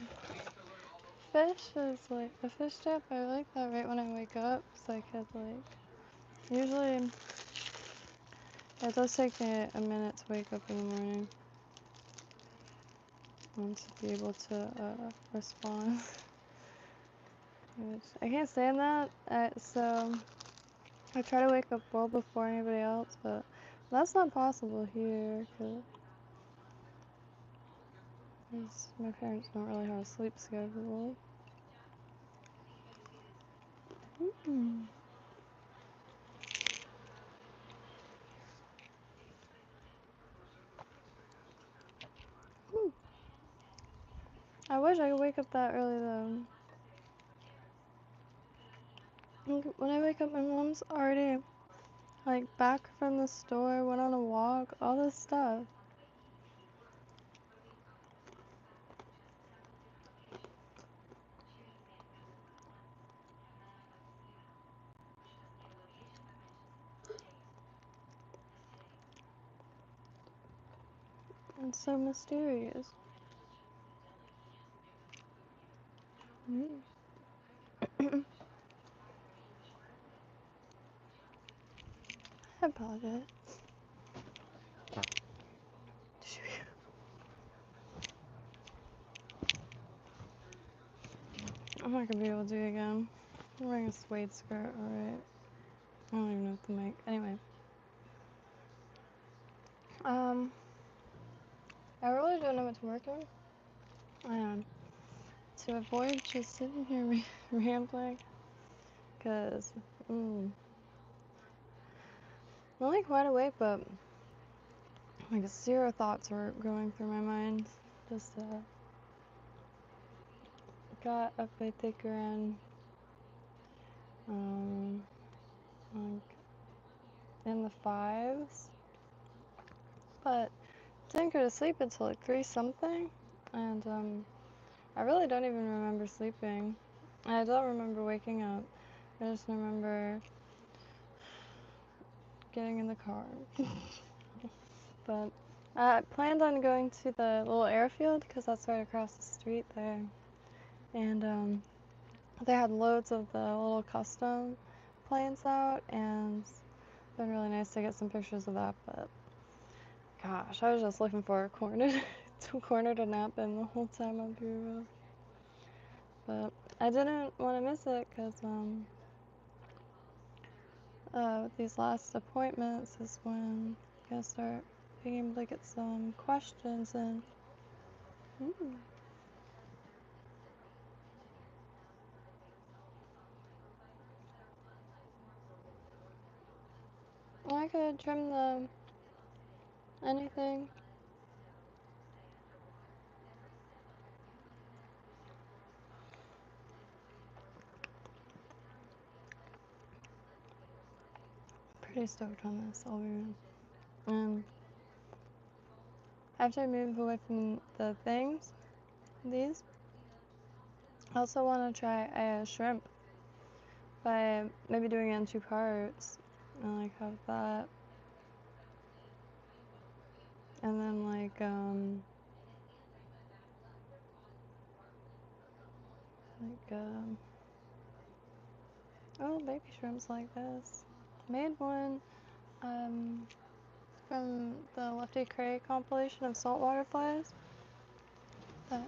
Fish is like, the fish dip, I like that right when I wake up, so I could like, usually, it does take me a minute to wake up in the morning. And to be able to respond. Which, I can't stand that, so I try to wake up well before anybody else, but that's not possible here, because my parents don't really have a sleep schedule. I wish I could wake up that early though. When I wake up, my mom's already like back from the store, went on a walk, all this stuff. It's so mysterious. I apologize. I'm not gonna be able to do it again. I'm wearing a suede skirt, alright. I don't even know what to make. Anyway. I really don't know what to work on. To avoid just sitting here rambling, because I'm like wide awake, but like 0 thoughts were going through my mind. Just got up by thick around like in the 5s, but didn't go to sleep until like 3 something, and I really don't even remember sleeping. I don't remember waking up. I just remember getting in the car. But I planned on going to the little airfield because that's right across the street there, and they had loads of the little custom planes out, and it's been really nice to get some pictures of that. But gosh, I was just looking for a corner to nap in the whole time on Bureau. But I didn't want to miss it because with these last appointments is when I'm gonna start being able to get some questions in. I could trim anything. Pretty stoked on this, I'll be real. After I move away from the these, I also want to try a shrimp by maybe doing it in 2 parts, and like have that, and then like oh, baby shrimps like this. Made one from the Lefty Cray compilation of saltwater flies. But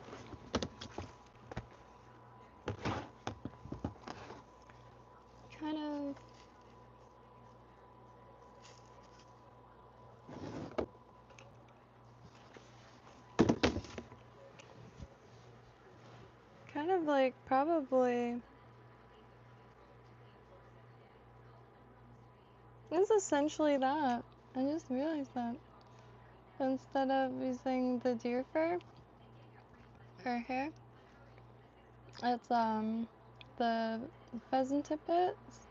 kind of like probably it's essentially that. I just realized that. Instead of using the deer fur for hair, it's the pheasant tippets.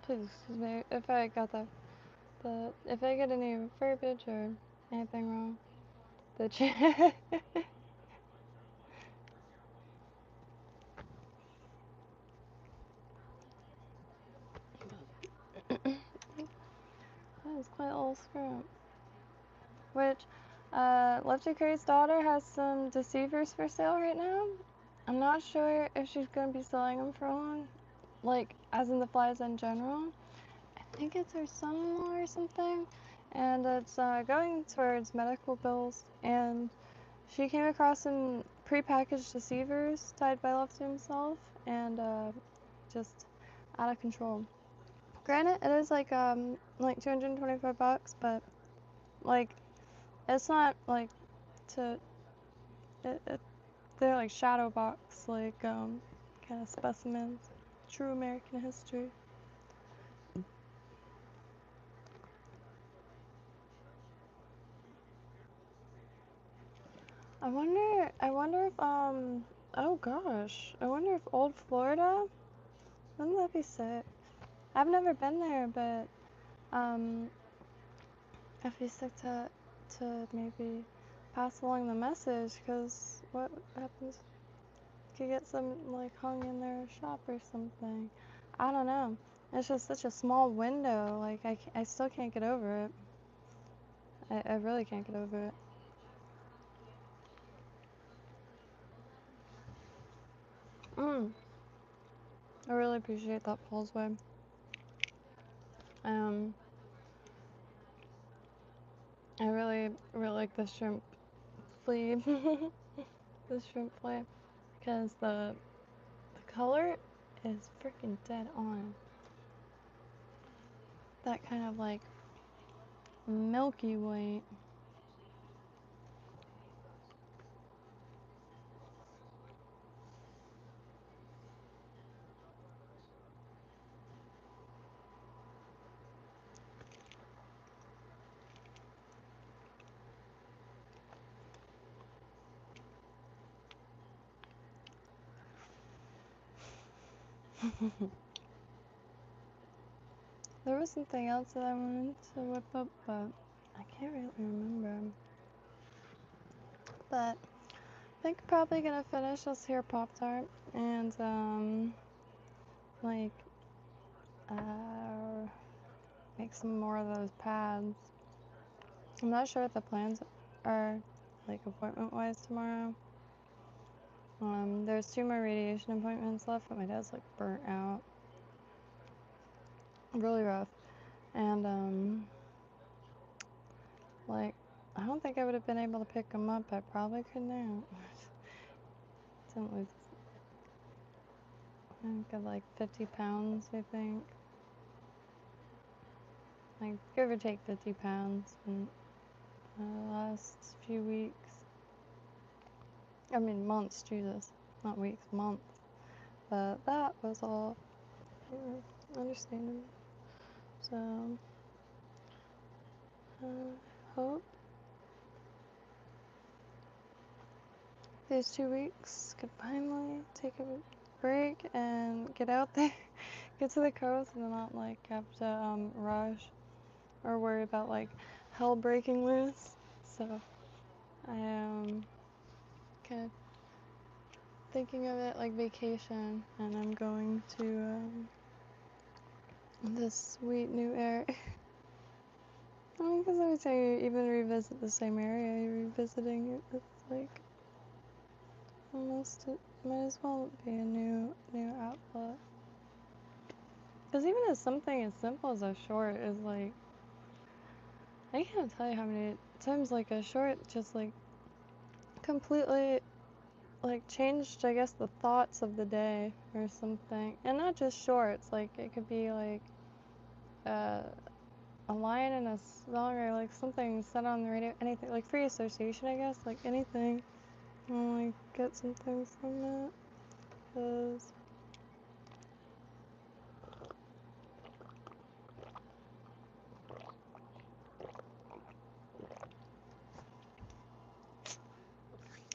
Please excuse me if I got that, but if I get any verbiage or anything wrong, the that is quite a little scrap. Which Lefty Cray's daughter has some deceivers for sale right now. I'm not sure if she's gonna be selling them for long, like as in the flies in general. I think it's her son-in-law or something, and it's going towards medical bills, and she came across some prepackaged deceivers tied by Lefty himself, and just out of control. Granted, it is like $225, but like it's not like to they're like shadow box, like kind of specimens, true American history. I wonder if, oh gosh, I wonder if old Florida, wouldn't that be sick? I've never been there, but, I'd be sick to maybe pass along the message, because what happens? Could get some, like, hung in their shop or something. I don't know. It's just such a small window, like, I still can't get over it. I really can't get over it. I really appreciate that Paul's way. I really like the shrimp flea, the shrimp flea, because the color is freaking dead on. That kind of like milky white. There was something else that I wanted to whip up, but I can't really remember. But I think probably gonna finish this here Pop-Tart and like make some more of those pads. I'm not sure what the plans are, like appointment-wise tomorrow. There's 2 more radiation appointments left, but my dad's like burnt out. Really rough. And like, I don't think I would have been able to pick him up. I probably could now. Didn't lose, I think, of like 50 pounds, I think. Like, give or take 50 pounds in the last few weeks. I mean, months, Jesus. Not weeks, months. But that was all understandable. So, hope these 2 weeks could finally take a break and get out there, get to the coast, and not like have to rush or worry about like hell breaking loose. So I am kind of thinking of it like vacation, and I'm going to this sweet new area. I mean, because every time you even revisit the same area, you're revisiting it. It's like almost, it might as well be a new outlet. Because even as something as simple as a short is like, I can't tell you how many times like a short just like completely like changed, I guess, the thoughts of the day or something. And not just shorts, like it could be like a line in a song or like something said on the radio, anything, like free association, I guess, like anything. I'll like get something from that. Cause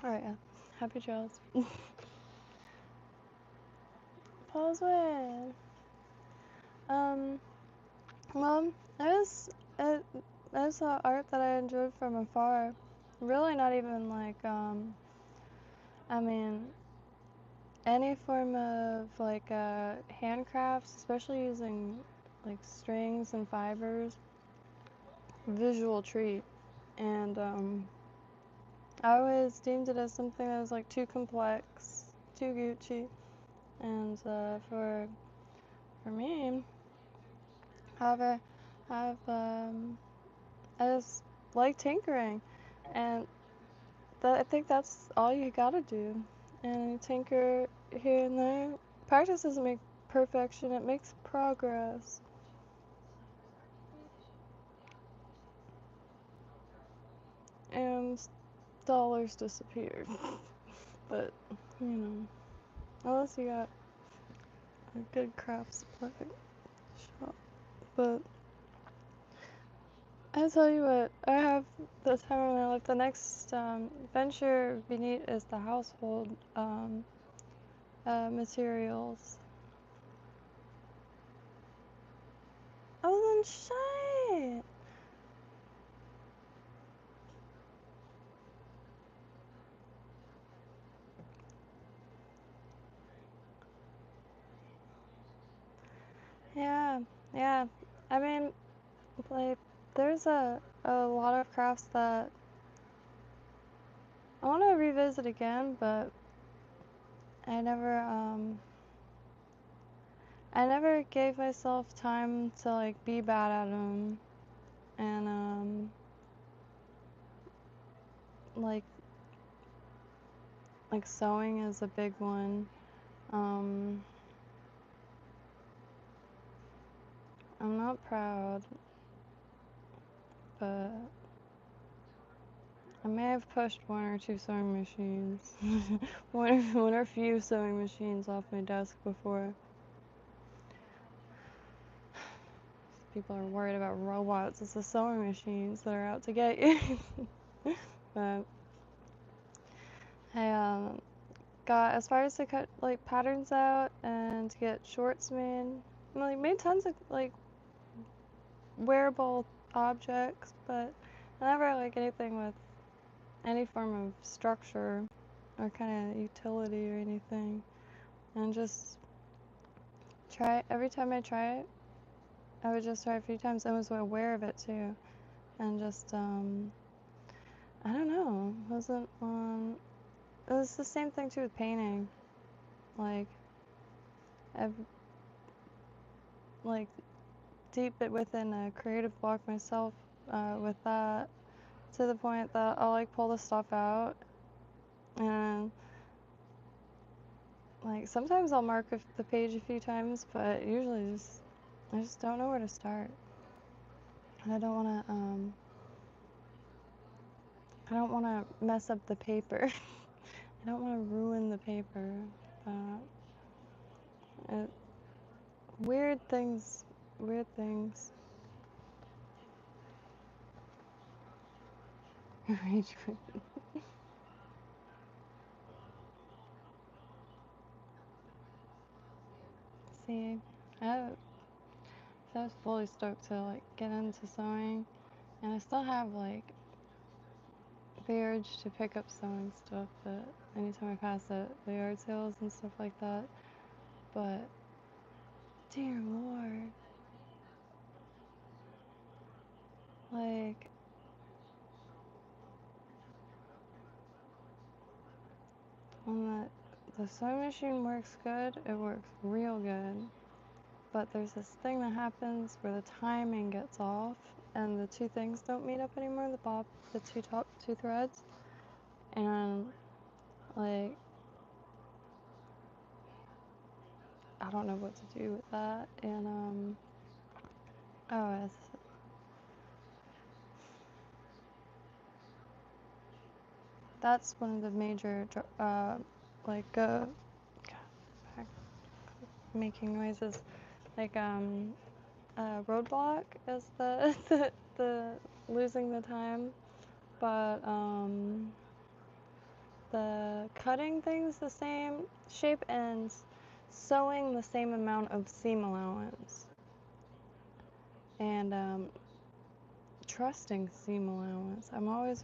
alright, yeah. Happy trails. Paul's way. Well, I saw art that I enjoyed from afar. Really not even like, I mean, any form of like handcrafts, especially using like strings and fibers, visual treat. And I always deemed it as something that was like too complex, too Gucci. And for me, however, I just like tinkering, and I think that's all you gotta do. And tinker here and there. Practice doesn't make perfection, it makes progress. And dollars disappeared. But, you know, unless you got a good craft supply shop. But I tell you what, I have the time of my life. The next venture we need is the household materials. Oh, then shit. Yeah, yeah. I mean, like, there's a lot of crafts that I want to revisit again, but I never I never gave myself time to like be bad at them, and like sewing is a big one. Um, I'm not proud, but I may have pushed one or two sewing machines, one or few sewing machines off my desk before. People are worried about robots. It's the sewing machines that are out to get you. But I got as far as to cut like patterns out and to get shorts made. I like made tons of like wearable objects, but I never like anything with any form of structure or kind of utility or anything. And just try it. Every time I try it, I would just try a few times. I was aware of it too, and just I don't know, wasn't it was the same thing too with painting. Like I've like deep it within a creative block myself with that, to the point that I'll like pull the stuff out and like sometimes I'll mark the page a few times, but usually I just don't know where to start. And I don't want to mess up the paper. I don't want to ruin the paper. It, weird things, weird things. Rage quit. See, I, I was fully stoked to like get into sewing, and I still have like the urge to pick up sewing stuff. But anytime I pass the yard sales and stuff like that, but dear Lord, like when the sewing machine works good, it works real good. But there's this thing that happens where the timing gets off and the two things don't meet up anymore, the top two threads. And like I don't know what to do with that. And oh, that's one of the major like making noises. Like roadblock is the losing the time, but the cutting things the same shape and sewing the same amount of seam allowance, and trusting seam allowance. I'm always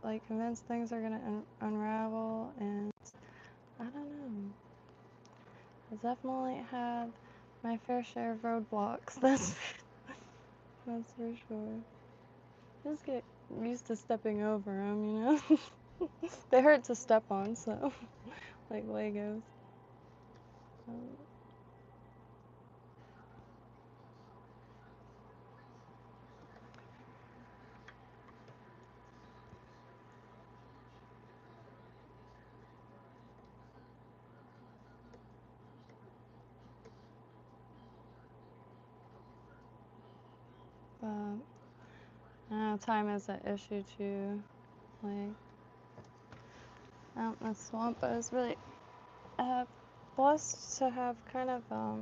like convinced things are gonna unravel, and I don't know. I definitely had my fair share of roadblocks. That's for sure. Just get used to stepping over them, you know? They hurt to step on, so like Legos. But time is an issue too. Like out in the swamp, I was really blessed to have kind of a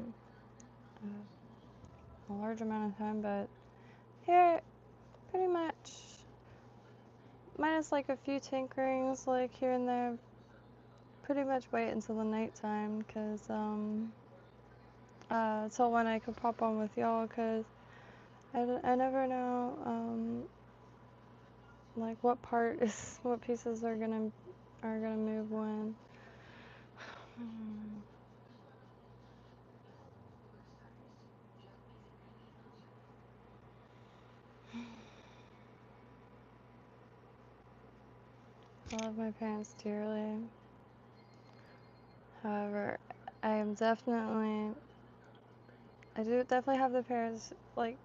large amount of time, but here pretty much, minus like a few tinkerings like here and there, pretty much wait until the nighttime, cause till when I could pop on with y'all, cause I never know like what pieces are gonna move when. I love my parents dearly. However, I do definitely have the parents, like,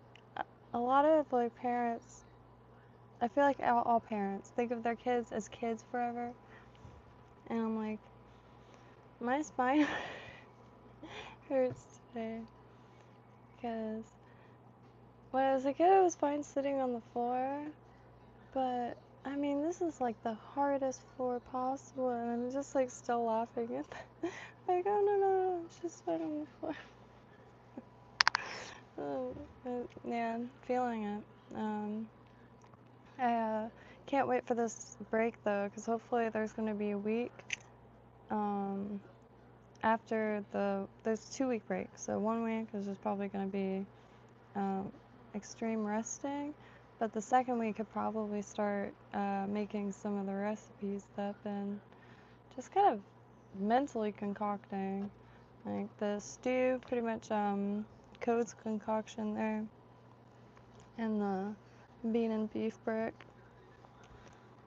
a lot of, like, parents, I feel like all parents think of their kids as kids forever. And I'm like, my spine hurts today. Because when I was a kid, it was fine sitting on the floor. But, I mean, this is like the hardest floor possible. And I'm just like still laughing at that. Like, oh no, it's just fine on the floor. Yeah, I'm feeling it. I can't wait for this break though, because hopefully there's going to be a week after there's 2 week break. So 1 week is just probably going to be extreme resting, but the second week could probably start making some of the recipes that I've been just kind of mentally concocting. Like the stew, pretty much Code's concoction there, and the bean and beef brick.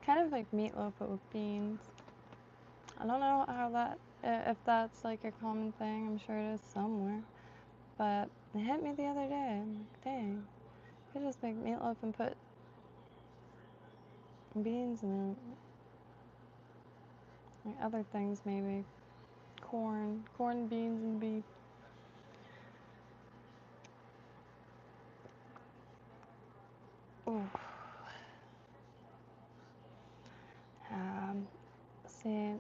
Kind of like meatloaf but with beans. I don't know how if that's like a common thing. I'm sure it is somewhere. But it hit me the other day. I'm like, dang, I could just make meatloaf and put beans in it. Like other things maybe. Corn, beans, and beef. Ooh. See,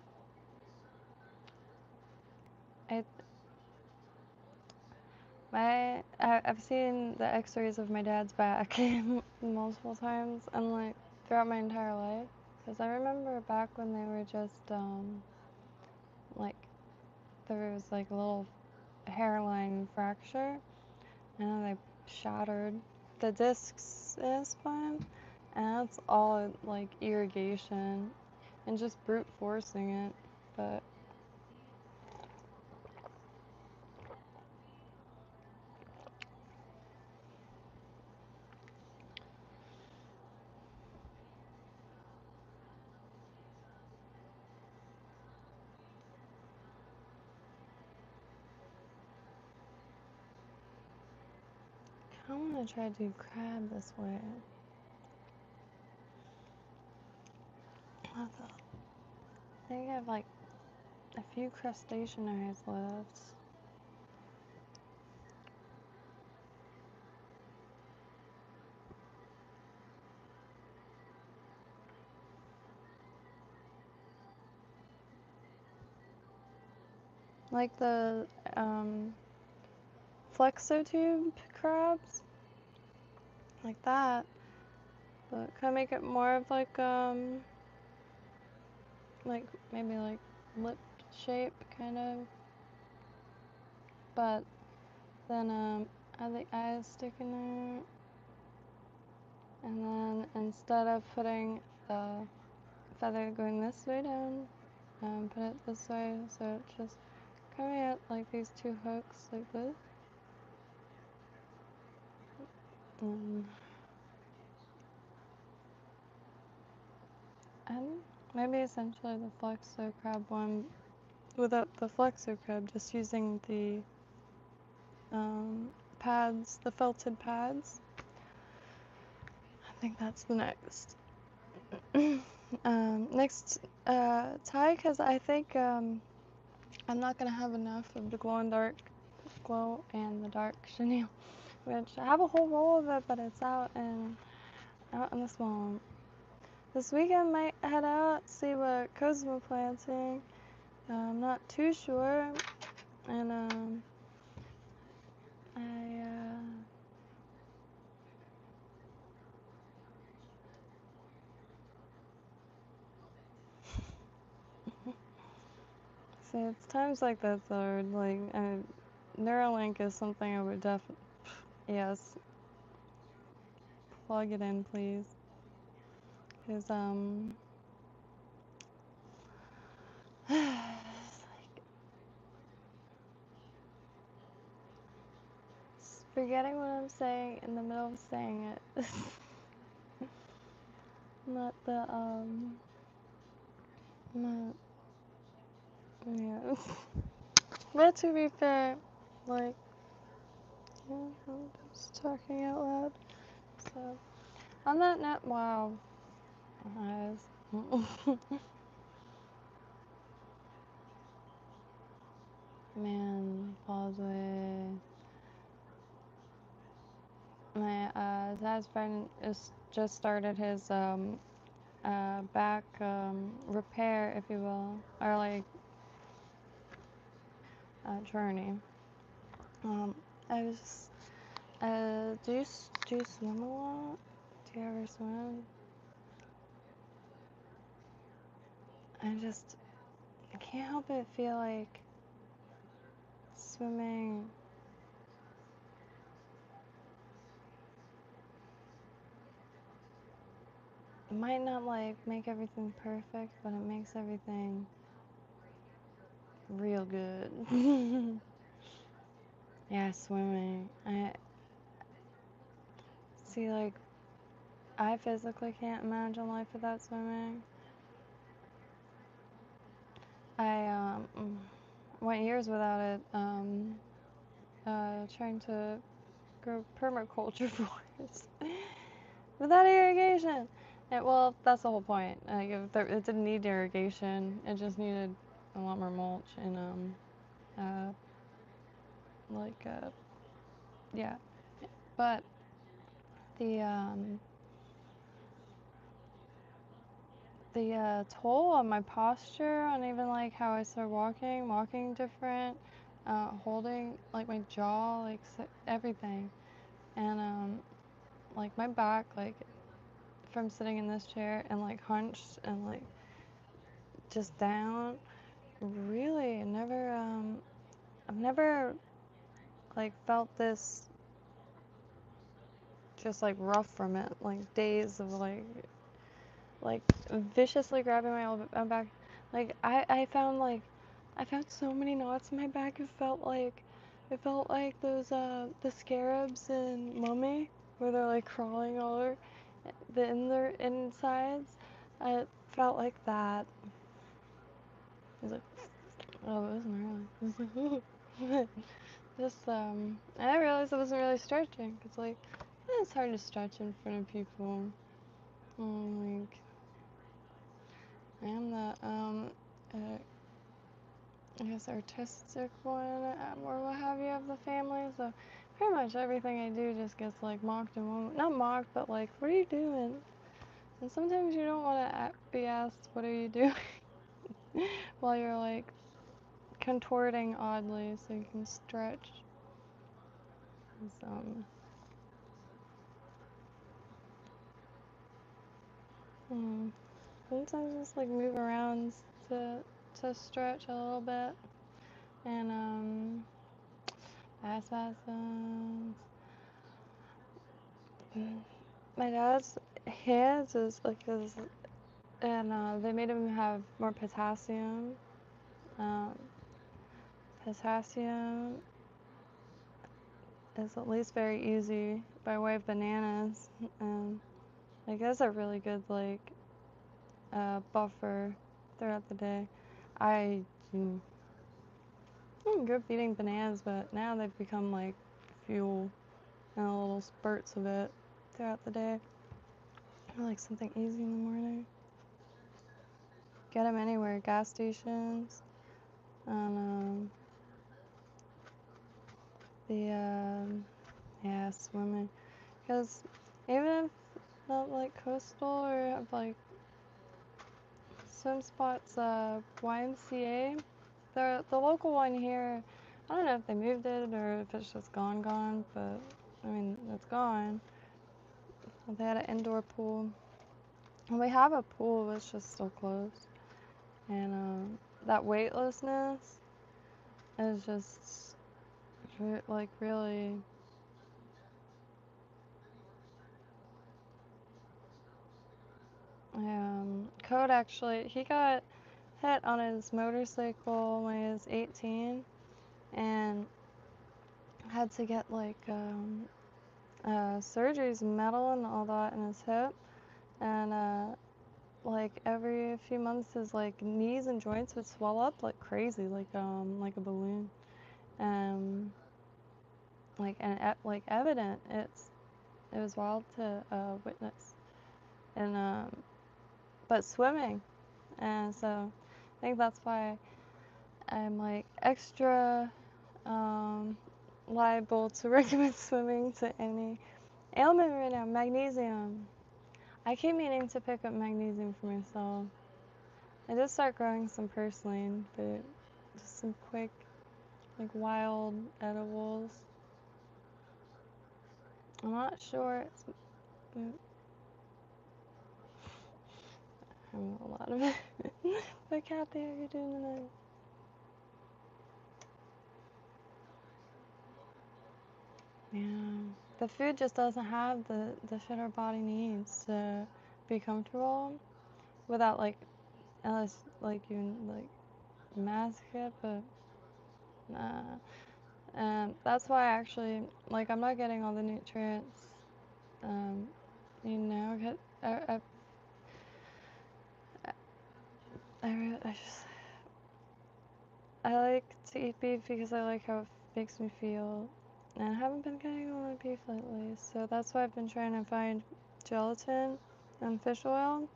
I've seen the X-rays of my dad's back multiple times, and like throughout my entire life. Because I remember back when they were just like there was like a little hairline fracture, and they shattered the discs in his spine, and that's all like irrigation and just brute forcing it. But I want to try to do crab this way. I think I have like a few crustacean eyes left. Like the flexotube crabs, like that. But can I make it more of like maybe like lip shape kind of? But then add the eyes sticking out, and then instead of putting the feather going this way down, put it this way, so it's just coming out like these two hooks like this. And maybe essentially the flexo crab one without the flexo crab, just using the pads, the felted pads. I think that's the next. Next tie, because I think I'm not gonna have enough of the glow and the dark chenille, which I have a whole roll of it, but it's out in the swamp. This weekend might head out, see what Cosmo planting. I'm not too sure, and See, it's times like that though, like, Neuralink is something I would definitely, yes, plug it in, please. Because, it's like, forgetting what I'm saying in the middle of saying it. Not the, not, yeah. But to be fair, like, yeah, I'm just talking out loud. So, on that note, wow. Eyes. Man, Causeway. My dad's friend just started his back repair, if you will, or like journey. I was just, do you swim a lot? Do you ever swim? I can't help but feel like swimming. It might not like make everything perfect, but it makes everything real good. Yeah, swimming. I see, like, I physically can't imagine life without swimming. I went years without it, trying to grow permaculture forests without irrigation. Well, that's the whole point. Like, it didn't need irrigation. It just needed a lot more mulch and yeah. But the toll on my posture, on even like how I start walking different, holding like my jaw, like everything, and like my back, like from sitting in this chair and like hunched and like just down. Really, I've never like felt this just like rough from it, like days of like viciously grabbing my own back. Like I found so many knots in my back. It felt like those the scarabs in Mummy, where they're like crawling all over the inner insides. It felt like that. It was like, oh, it wasn't really. Just I realized I wasn't really stretching, cause like it's hard to stretch in front of people. Like I am the uh, I guess artistic one, or what have you, of the family. So pretty much everything I do just gets like mocked and not mocked, but like, what are you doing? And sometimes you don't want to be asked, what are you doing? While you're like contorting oddly so you can stretch. So, sometimes just like move around to stretch a little bit, and spasms. My dad's hands is like his, and they made him have more potassium. Um, Potassium is at least very easy by way of bananas. Like that's a really good like buffer throughout the day. I grew up eating bananas, but now they've become like fuel and little spurts of it throughout the day. I like something easy in the morning. Get them anywhere, gas stations, and yeah, swimming. Because even if not like coastal or have like swim spots, YMCA, the local one here, I don't know if they moved it or if it's just gone, but I mean, it's gone. They had an indoor pool. And we have a pool, but it's just still closed. And that weightlessness is just like really. Code actually, he got hit on his motorcycle when he was 18 and had to get like surgeries, metal and all that in his hip, and like every few months his like knees and joints would swell up like crazy, like a balloon, um like evident. It was wild to witness, and but swimming, and so I think that's why I'm like extra liable to recommend swimming to any ailment right now. Magnesium. I keep meaning to pick up magnesium for myself. I did start growing some purslane, but just some quick, like wild edibles. I'm not sure. I'm a lot of it. But Kathy, how are you doing tonight? Yeah. The food just doesn't have the shit our body needs to be comfortable without like, unless like you like mask it, but nah. That's why actually, like, I'm not getting all the nutrients, um, you know, I just, I like to eat beef because I like how it makes me feel, and I haven't been getting a lot of beef lately, so that's why I've been trying to find gelatin and fish oil.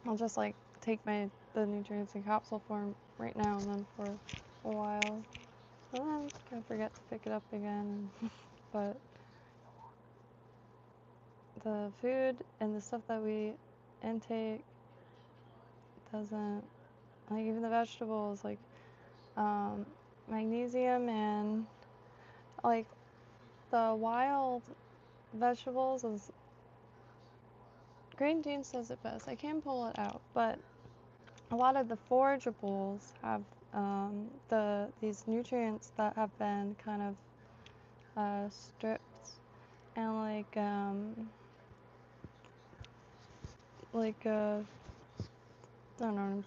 I'll just, like, take the nutrients in capsule form right now and then for a while, and then I forget to pick it up again, but the food and the stuff that we intake doesn't, like even the vegetables, like magnesium and like the wild vegetables is, Green Jeans says it best. I can't pull it out, but a lot of the forageables have these nutrients that have been kind of stripped, and I don't know.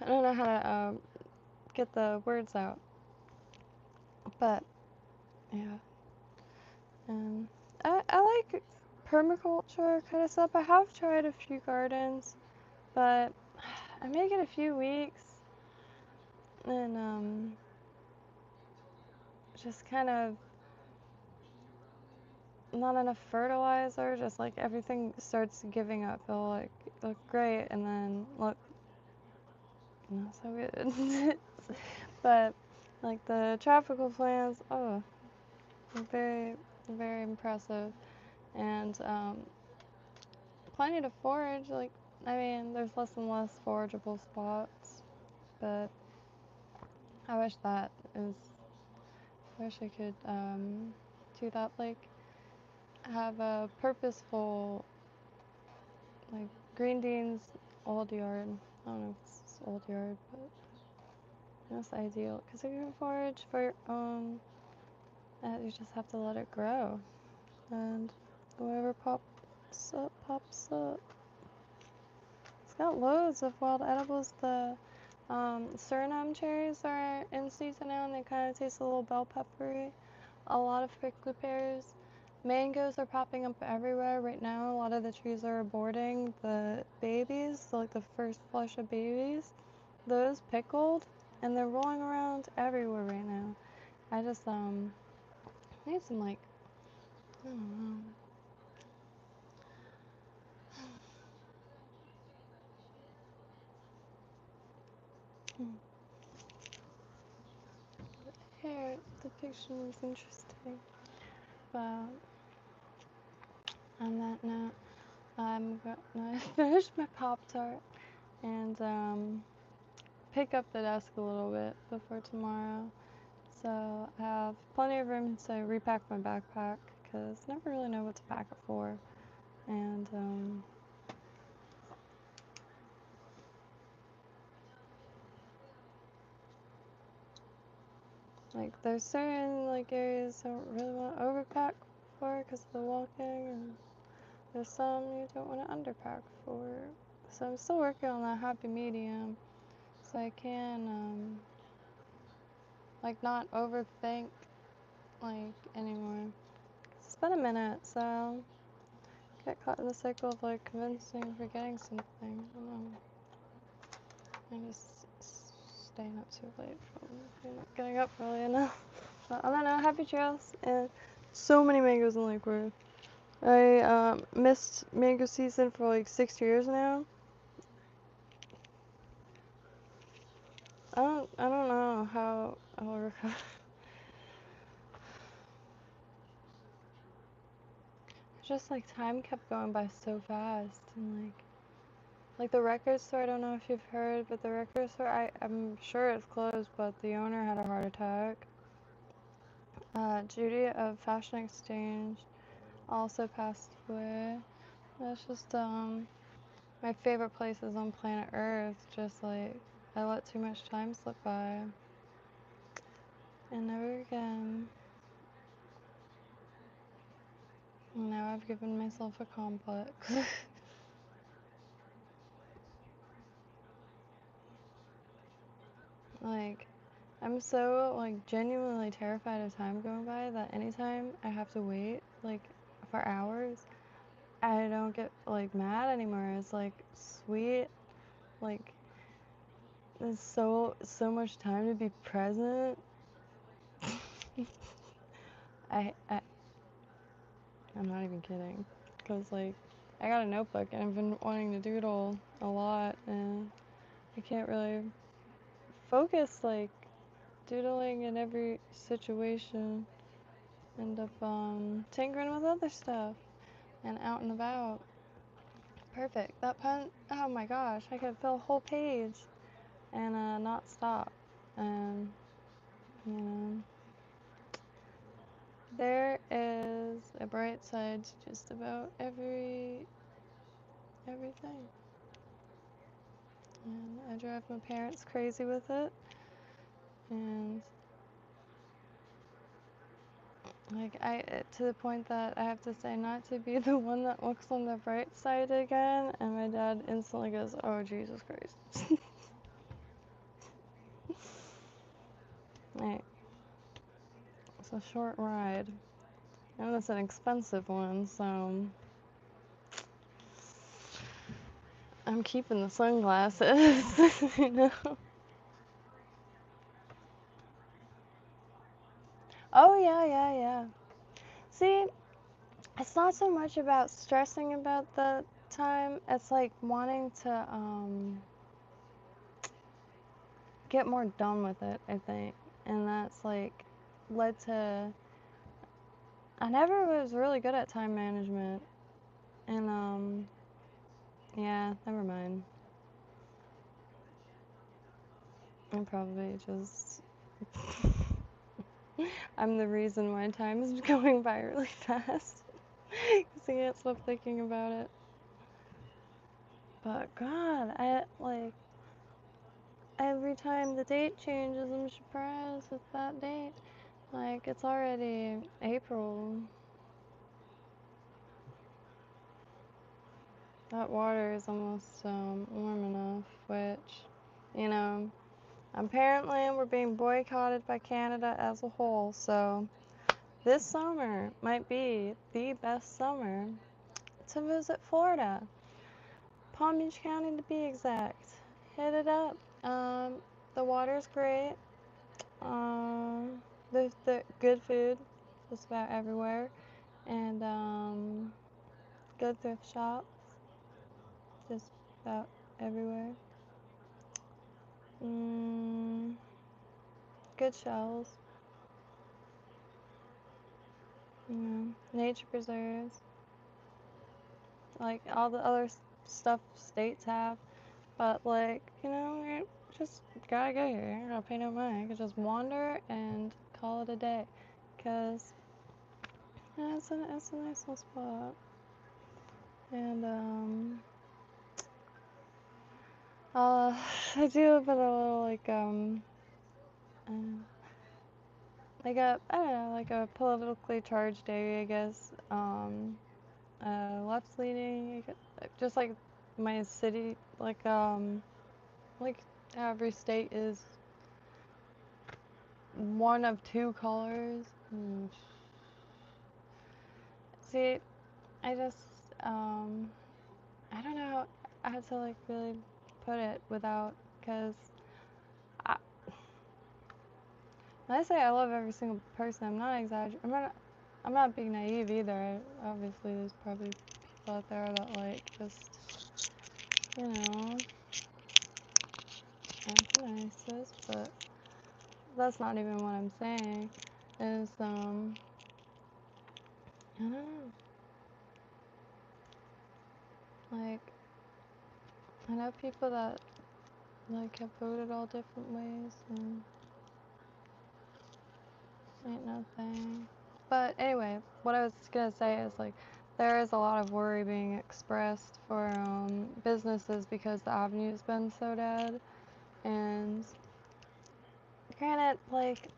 I don't know how to get the words out, but yeah. Um, I like permaculture kind of stuff. I have tried a few gardens, but I make it a few weeks, and just kind of not enough fertilizer. Just like everything starts giving up. It'll like look great, and then look not so good. But like the tropical plants, oh, very very impressive, and plenty to forage. Like, I mean, there's less and less forageable spots, but I wish I wish I could do that. Like, have a purposeful, like, green beans, old yard. I don't know if it's old yard, but that's ideal because you can forage for your own. You just have to let it grow, and whatever pops up, pops up. It's got loads of wild edibles. The Suriname cherries are in season now, and they kind of taste a little bell peppery. A lot of prickly pears. Mangoes are popping up everywhere right now. A lot of the trees are aborting the babies, so like the first flush of babies. Those pickled, and they're rolling around everywhere right now. I just need some like, I don't know. Hair depiction is interesting, but on that note, I'm gonna finish my Pop-Tart and pick up the desk a little bit before tomorrow. So I have plenty of room to repack my backpack because I never really know what to pack it for. And Like, there's certain, like, areas I don't really want to overpack for because of the walking, and there's some you don't want to underpack for. So I'm still working on that happy medium so I can, like, not overthink, like, anymore. It's been a minute, so get caught in the cycle of, like, convincing forgetting something. I don't know. I'm just staying up too late from not getting up early enough. But I don't know, happy trails, and so many mangoes in Lake Worth. I missed mango season for like 6 years now. I don't know how I'll recover. Just like time kept going by so fast, and like the record store, I don't know if you've heard, but the record store, I'm sure it's closed, but the owner had a heart attack. Judy of Fashion Exchange also passed away. That's just my favorite places on planet Earth. Just like I let too much time slip by, and never again. And now I've given myself a complex. Like, I'm so like genuinely terrified of time going by that anytime I have to wait like for hours, I don't get like mad anymore. It's like sweet, like there's so much time to be present. I I'm not even kidding, cause like I got a notebook and I've been wanting to doodle a lot, and I can't really focus like doodling in every situation. End up tinkering with other stuff and out and about. Perfect. That pen, oh my gosh, I could fill a whole page and not stop. And you know, there is a bright side to just about everything. And I drive my parents crazy with it. And like to the point that I have to say not to be the one that looks on the bright side again, and my dad instantly goes, "Oh Jesus Christ!" Right. It's a short ride, and it's an expensive one, so I'm keeping the sunglasses. You know. Oh yeah. See, it's not so much about stressing about the time. It's like wanting to get more done with it, I think. And that's like led to I never was really good at time management. And yeah, never mind. I'm probably just I'm the reason why time is going by really fast. Cuz I can't stop thinking about it. But God, I like every time the date changes, I'm surprised it's that date. Like, it's already April. That water is almost warm enough, which, you know, apparently we're being boycotted by Canada as a whole, so this summer might be the best summer to visit Florida. Palm Beach County to be exact. Hit it up. The water's great. There's the good food just about everywhere, and good thrift shops just about everywhere. Good shells, nature preserves, like all the other stuff states have. But like, you just gotta go here. You gotta pay no money. You can just wander and call it a day, cause yeah, it's a nice little spot. And I do a bit of a little like like a, I don't know, like a politically charged area, I guess. Left leaning, just like my city, like every state is one of two colors. See, I just, I don't know how to like really put it without, because when I say I love every single person, I'm not exaggerating. I'm not being naive either. Obviously, there's probably people out there that like just, you know, aren't the nicest, but that's not even what I'm saying. Is I don't know. Like, I know people that like have voted all different ways, and ain't no thing. But anyway, what I was gonna say is like there is a lot of worry being expressed for businesses because the avenue's been so dead. And granted, like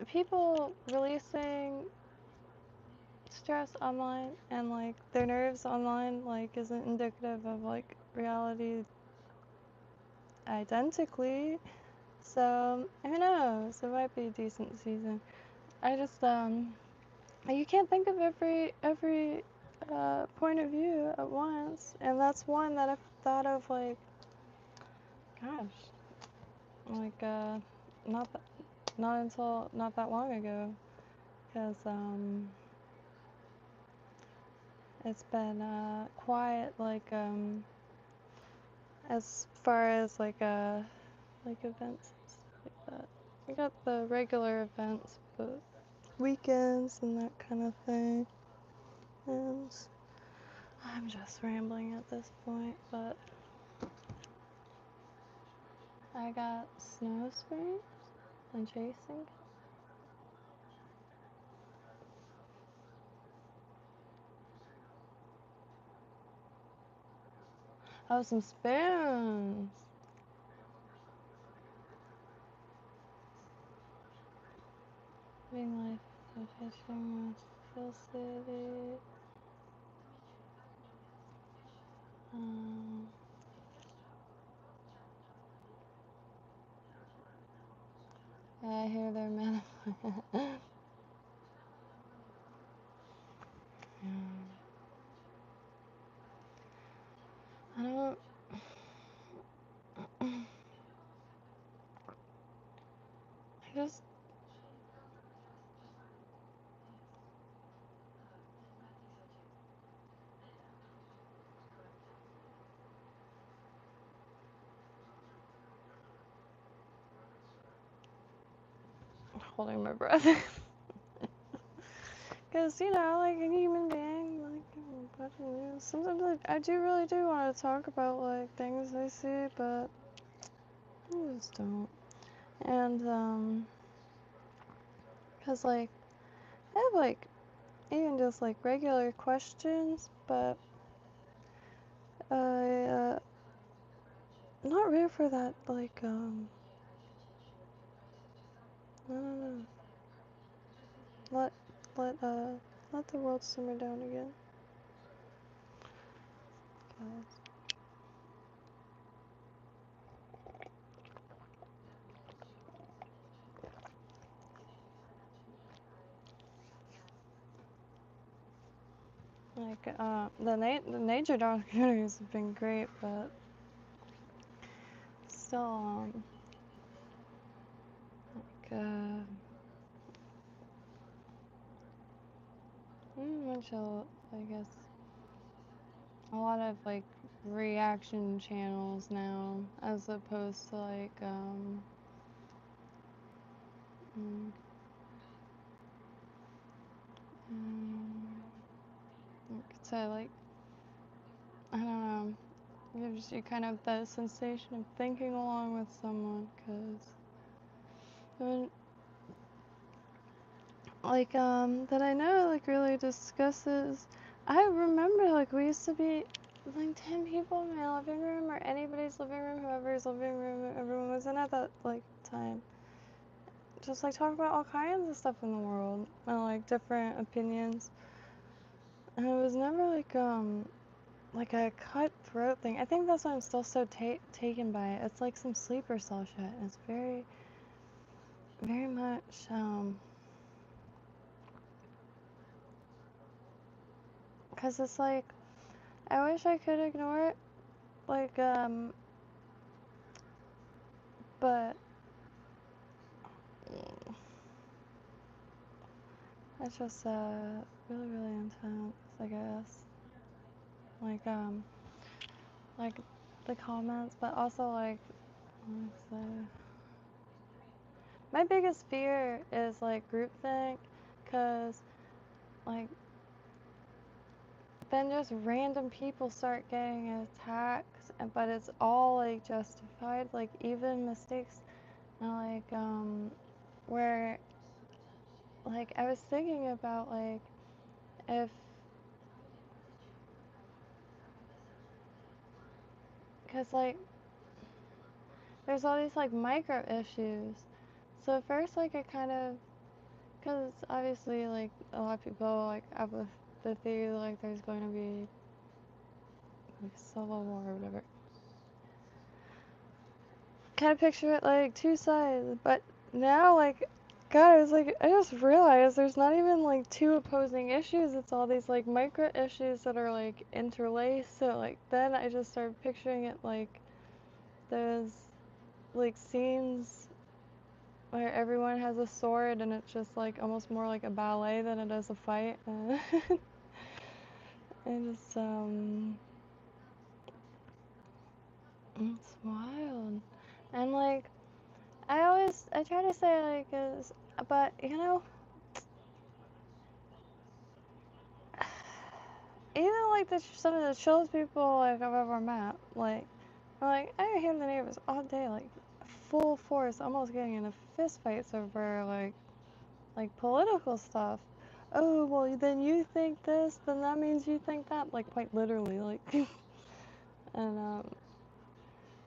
people releasing stress online and like their nerves online like isn't indicative of like reality identically. So who knows? It might be a decent season. I just you can't think of every point of view at once, and that's one that I've thought of like, gosh, like not until not that long ago, because it's been quiet as far as like events and stuff like that. We got the regular events, but weekends and that kind of thing. And I'm just rambling at this point, but I got snow springs and chasing. Oh, some spoons. Living life of fishing with Hill City. Yeah, I hear they're mad. I don't. I just. Holding my breath. Because, you know, like a human being, like, sometimes I do really do want to talk about, like, things I see, but I just don't. And, because, like, I have, like, even just, like, regular questions, but I, not ready for that, like, I don't know. Let, let, uh, let the world simmer down again. Guys. Like, the nature documentaries have been great, but still, like, much of, I guess, a lot of, like, reaction channels now, as opposed to, like, mm, to, like, I don't know, it gives you kind of the sensation of thinking along with someone, because, I mean, like, that I know, like, really discusses, I remember, like, we used to be, like, 10 people in my living room, or anybody's living room, whoever's living room everyone was in at that, like, time. just like talk about all kinds of stuff in the world and like different opinions. And it was never like a cutthroat thing. I think that's why I'm still so taken by it. It's like some sleeper cell shit. It's very, very much because it's like I wish I could ignore it, like but it's just really really intense, I guess. Like the comments, but also like let's see. My biggest fear is like groupthink, cause like then just random people start getting attacked, but it's all like justified, like even mistakes, and where like I was thinking about like if because like there's all these like micro issues. So at first like I kind of, because obviously like a lot of people like have the theory like there's going to be like civil war or whatever. Kind of picture it like two sides, but now like God, I just realized there's not even like two opposing issues. It's all these like micro issues that are like interlaced. So like then I just started picturing it like there's like scenes where everyone has a sword and it's just like almost more like a ballet than it is a fight. And just it's wild. And like I try to say like is, but you know, even like some of the chillest people like I've ever met, like I hear the neighbors all day like full force, almost getting into fist fights over like political stuff. Oh well, then you think this, then that means you think that, like quite literally, like and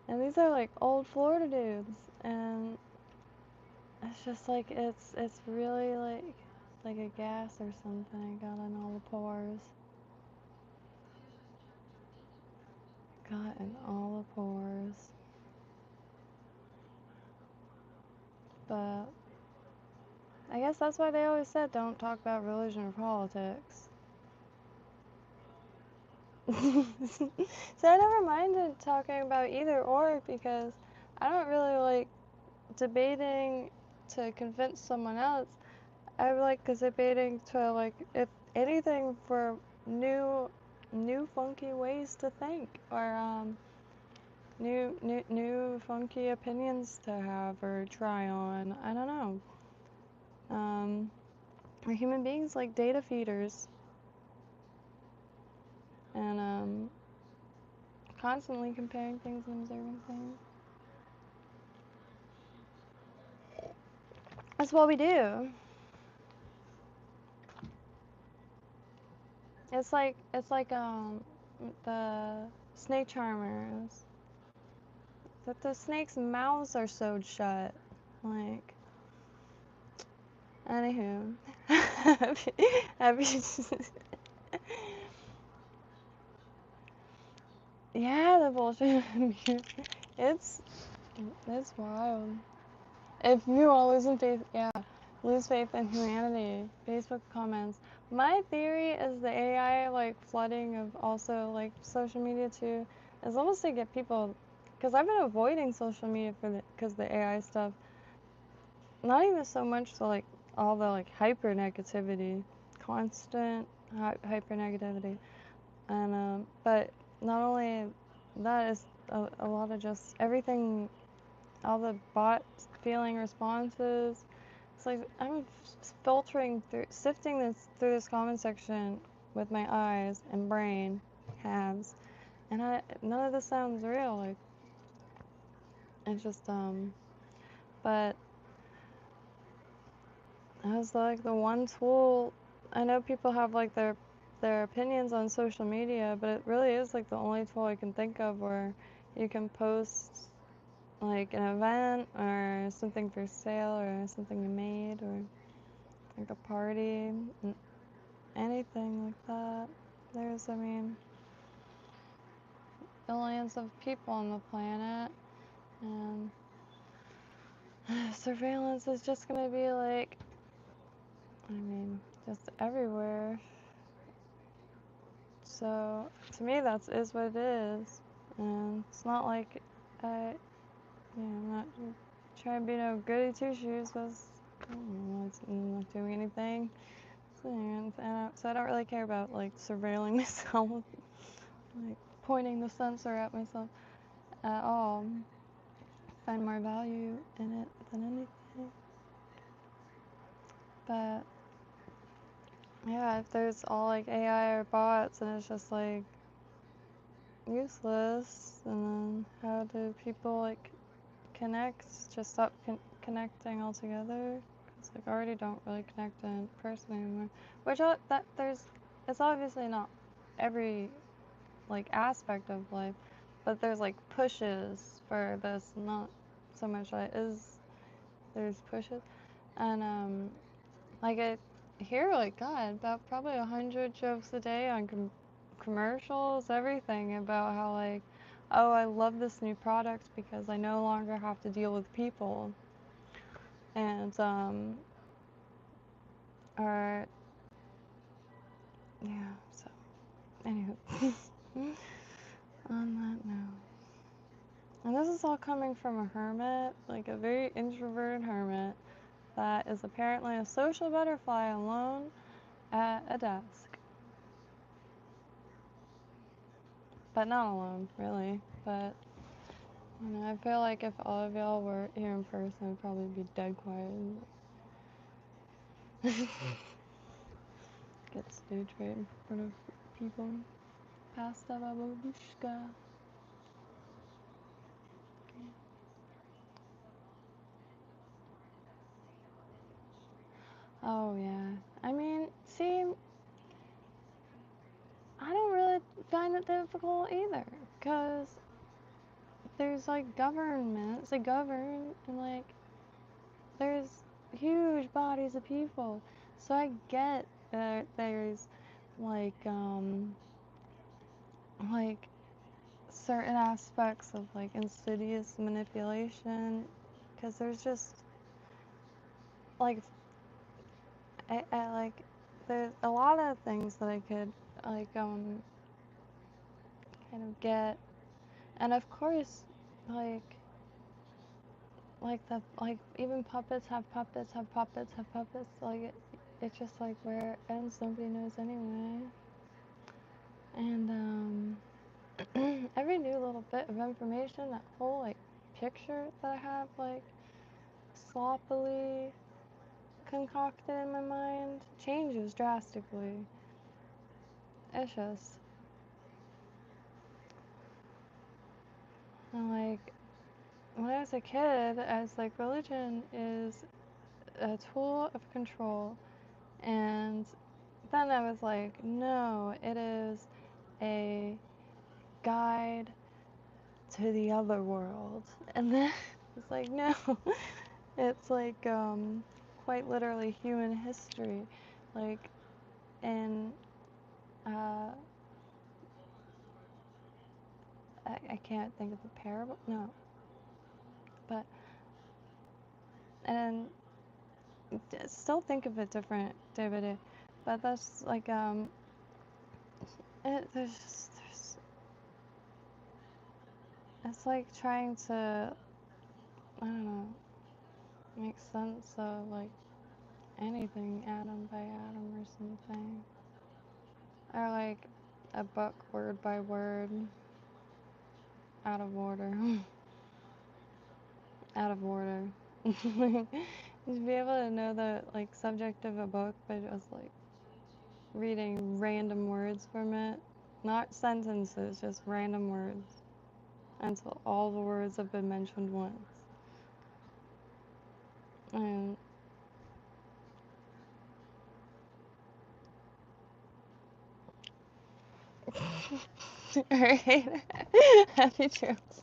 and these are like old Florida dudes, and it's just like it's really like a gas or something got in all the pores. Got in all the pores. But I guess that's why they always said don't talk about religion or politics. So I never minded talking about either or because I don't really like debating to convince someone else. I like debating to like if anything for new funky ways to think or new funky opinions to have or try on. I don't know. We're human beings like data feeders and constantly comparing things and observing things. That's what we do. It's like the snake charmers. That the snake's mouths are sewed shut. Like anywho. happy Yeah, the bullshit. it's it's wild. If you are losing faith, yeah, lose faith in humanity. Facebook comments. My theory is the AI like flooding of also like social media too is almost to get people, because I've been avoiding social media because the AI stuff. Not even so much to like all the like hyper negativity, constant hyper negativity, and but not only that is a lot of just everything, all the bot feeling responses. It's like I'm filtering through, sifting through this comment section with my eyes and brain halves, and none of this sounds real. Like it's just but as like the one tool, I know people have like their opinions on social media, but it really is like the only tool I can think of where you can post like an event or something for sale or something you made or like a party, anything like that. There's, I mean, billions of people on the planet, and surveillance is just gonna be like, I mean, just everywhere. So to me, that's is what it is, and it's not like I'm not trying to be no goody two shoes because I'm not doing anything. So I don't really care about like surveilling myself, like pointing the sensor at myself at all. I find more value in it than anything. But yeah, if there's all like AI or bots and it's just like useless, and then how do people like connect? Just stop connecting altogether? Because like I already don't really connect in person anymore. Which it's obviously not every like aspect of life, but there's like pushes for this, not so much there's pushes, and like I hear like God about probably 100 jokes a day on commercials, everything about how like, oh, I love this new product because I no longer have to deal with people, and or yeah, so anywho. On that note. And this is all coming from a hermit, like a very introverted hermit that is apparently a social butterfly alone at a desk. But not alone, really. But, you know, I feel like if all of y'all were here in person, it'd probably be dead quiet. Get stage right in front of people. Pasta babushka. Oh, yeah. I mean, see, I don't really find it difficult either, because there's like governments that govern, and like there's huge bodies of people. So I get that there's like like certain aspects of like insidious manipulation, because there's just like I like there's a lot of things that I could like kind of get, and of course like even puppets have puppets have puppets have puppets. Like it's just like where it ends nobody knows anyway. And every new little bit of information, that whole like picture that I have like sloppily concocted in my mind changes drastically. It's just and like when I was a kid, I was like religion is a tool of control, and then I was like, no, it is a guide to the other world. And then it's like, no, it's like quite literally human history. Like, and I can't think of the parable, no, but, and still think of it different day by day. But that's like, it's like trying to, I don't know, make sense of like anything atom by atom or something. Or like a book word by word, out of order. Out of order. To be able to know the like subject of a book by just like reading random words from it. Not sentences, just random words. Until all the words have been mentioned once. And alright. Happy trails.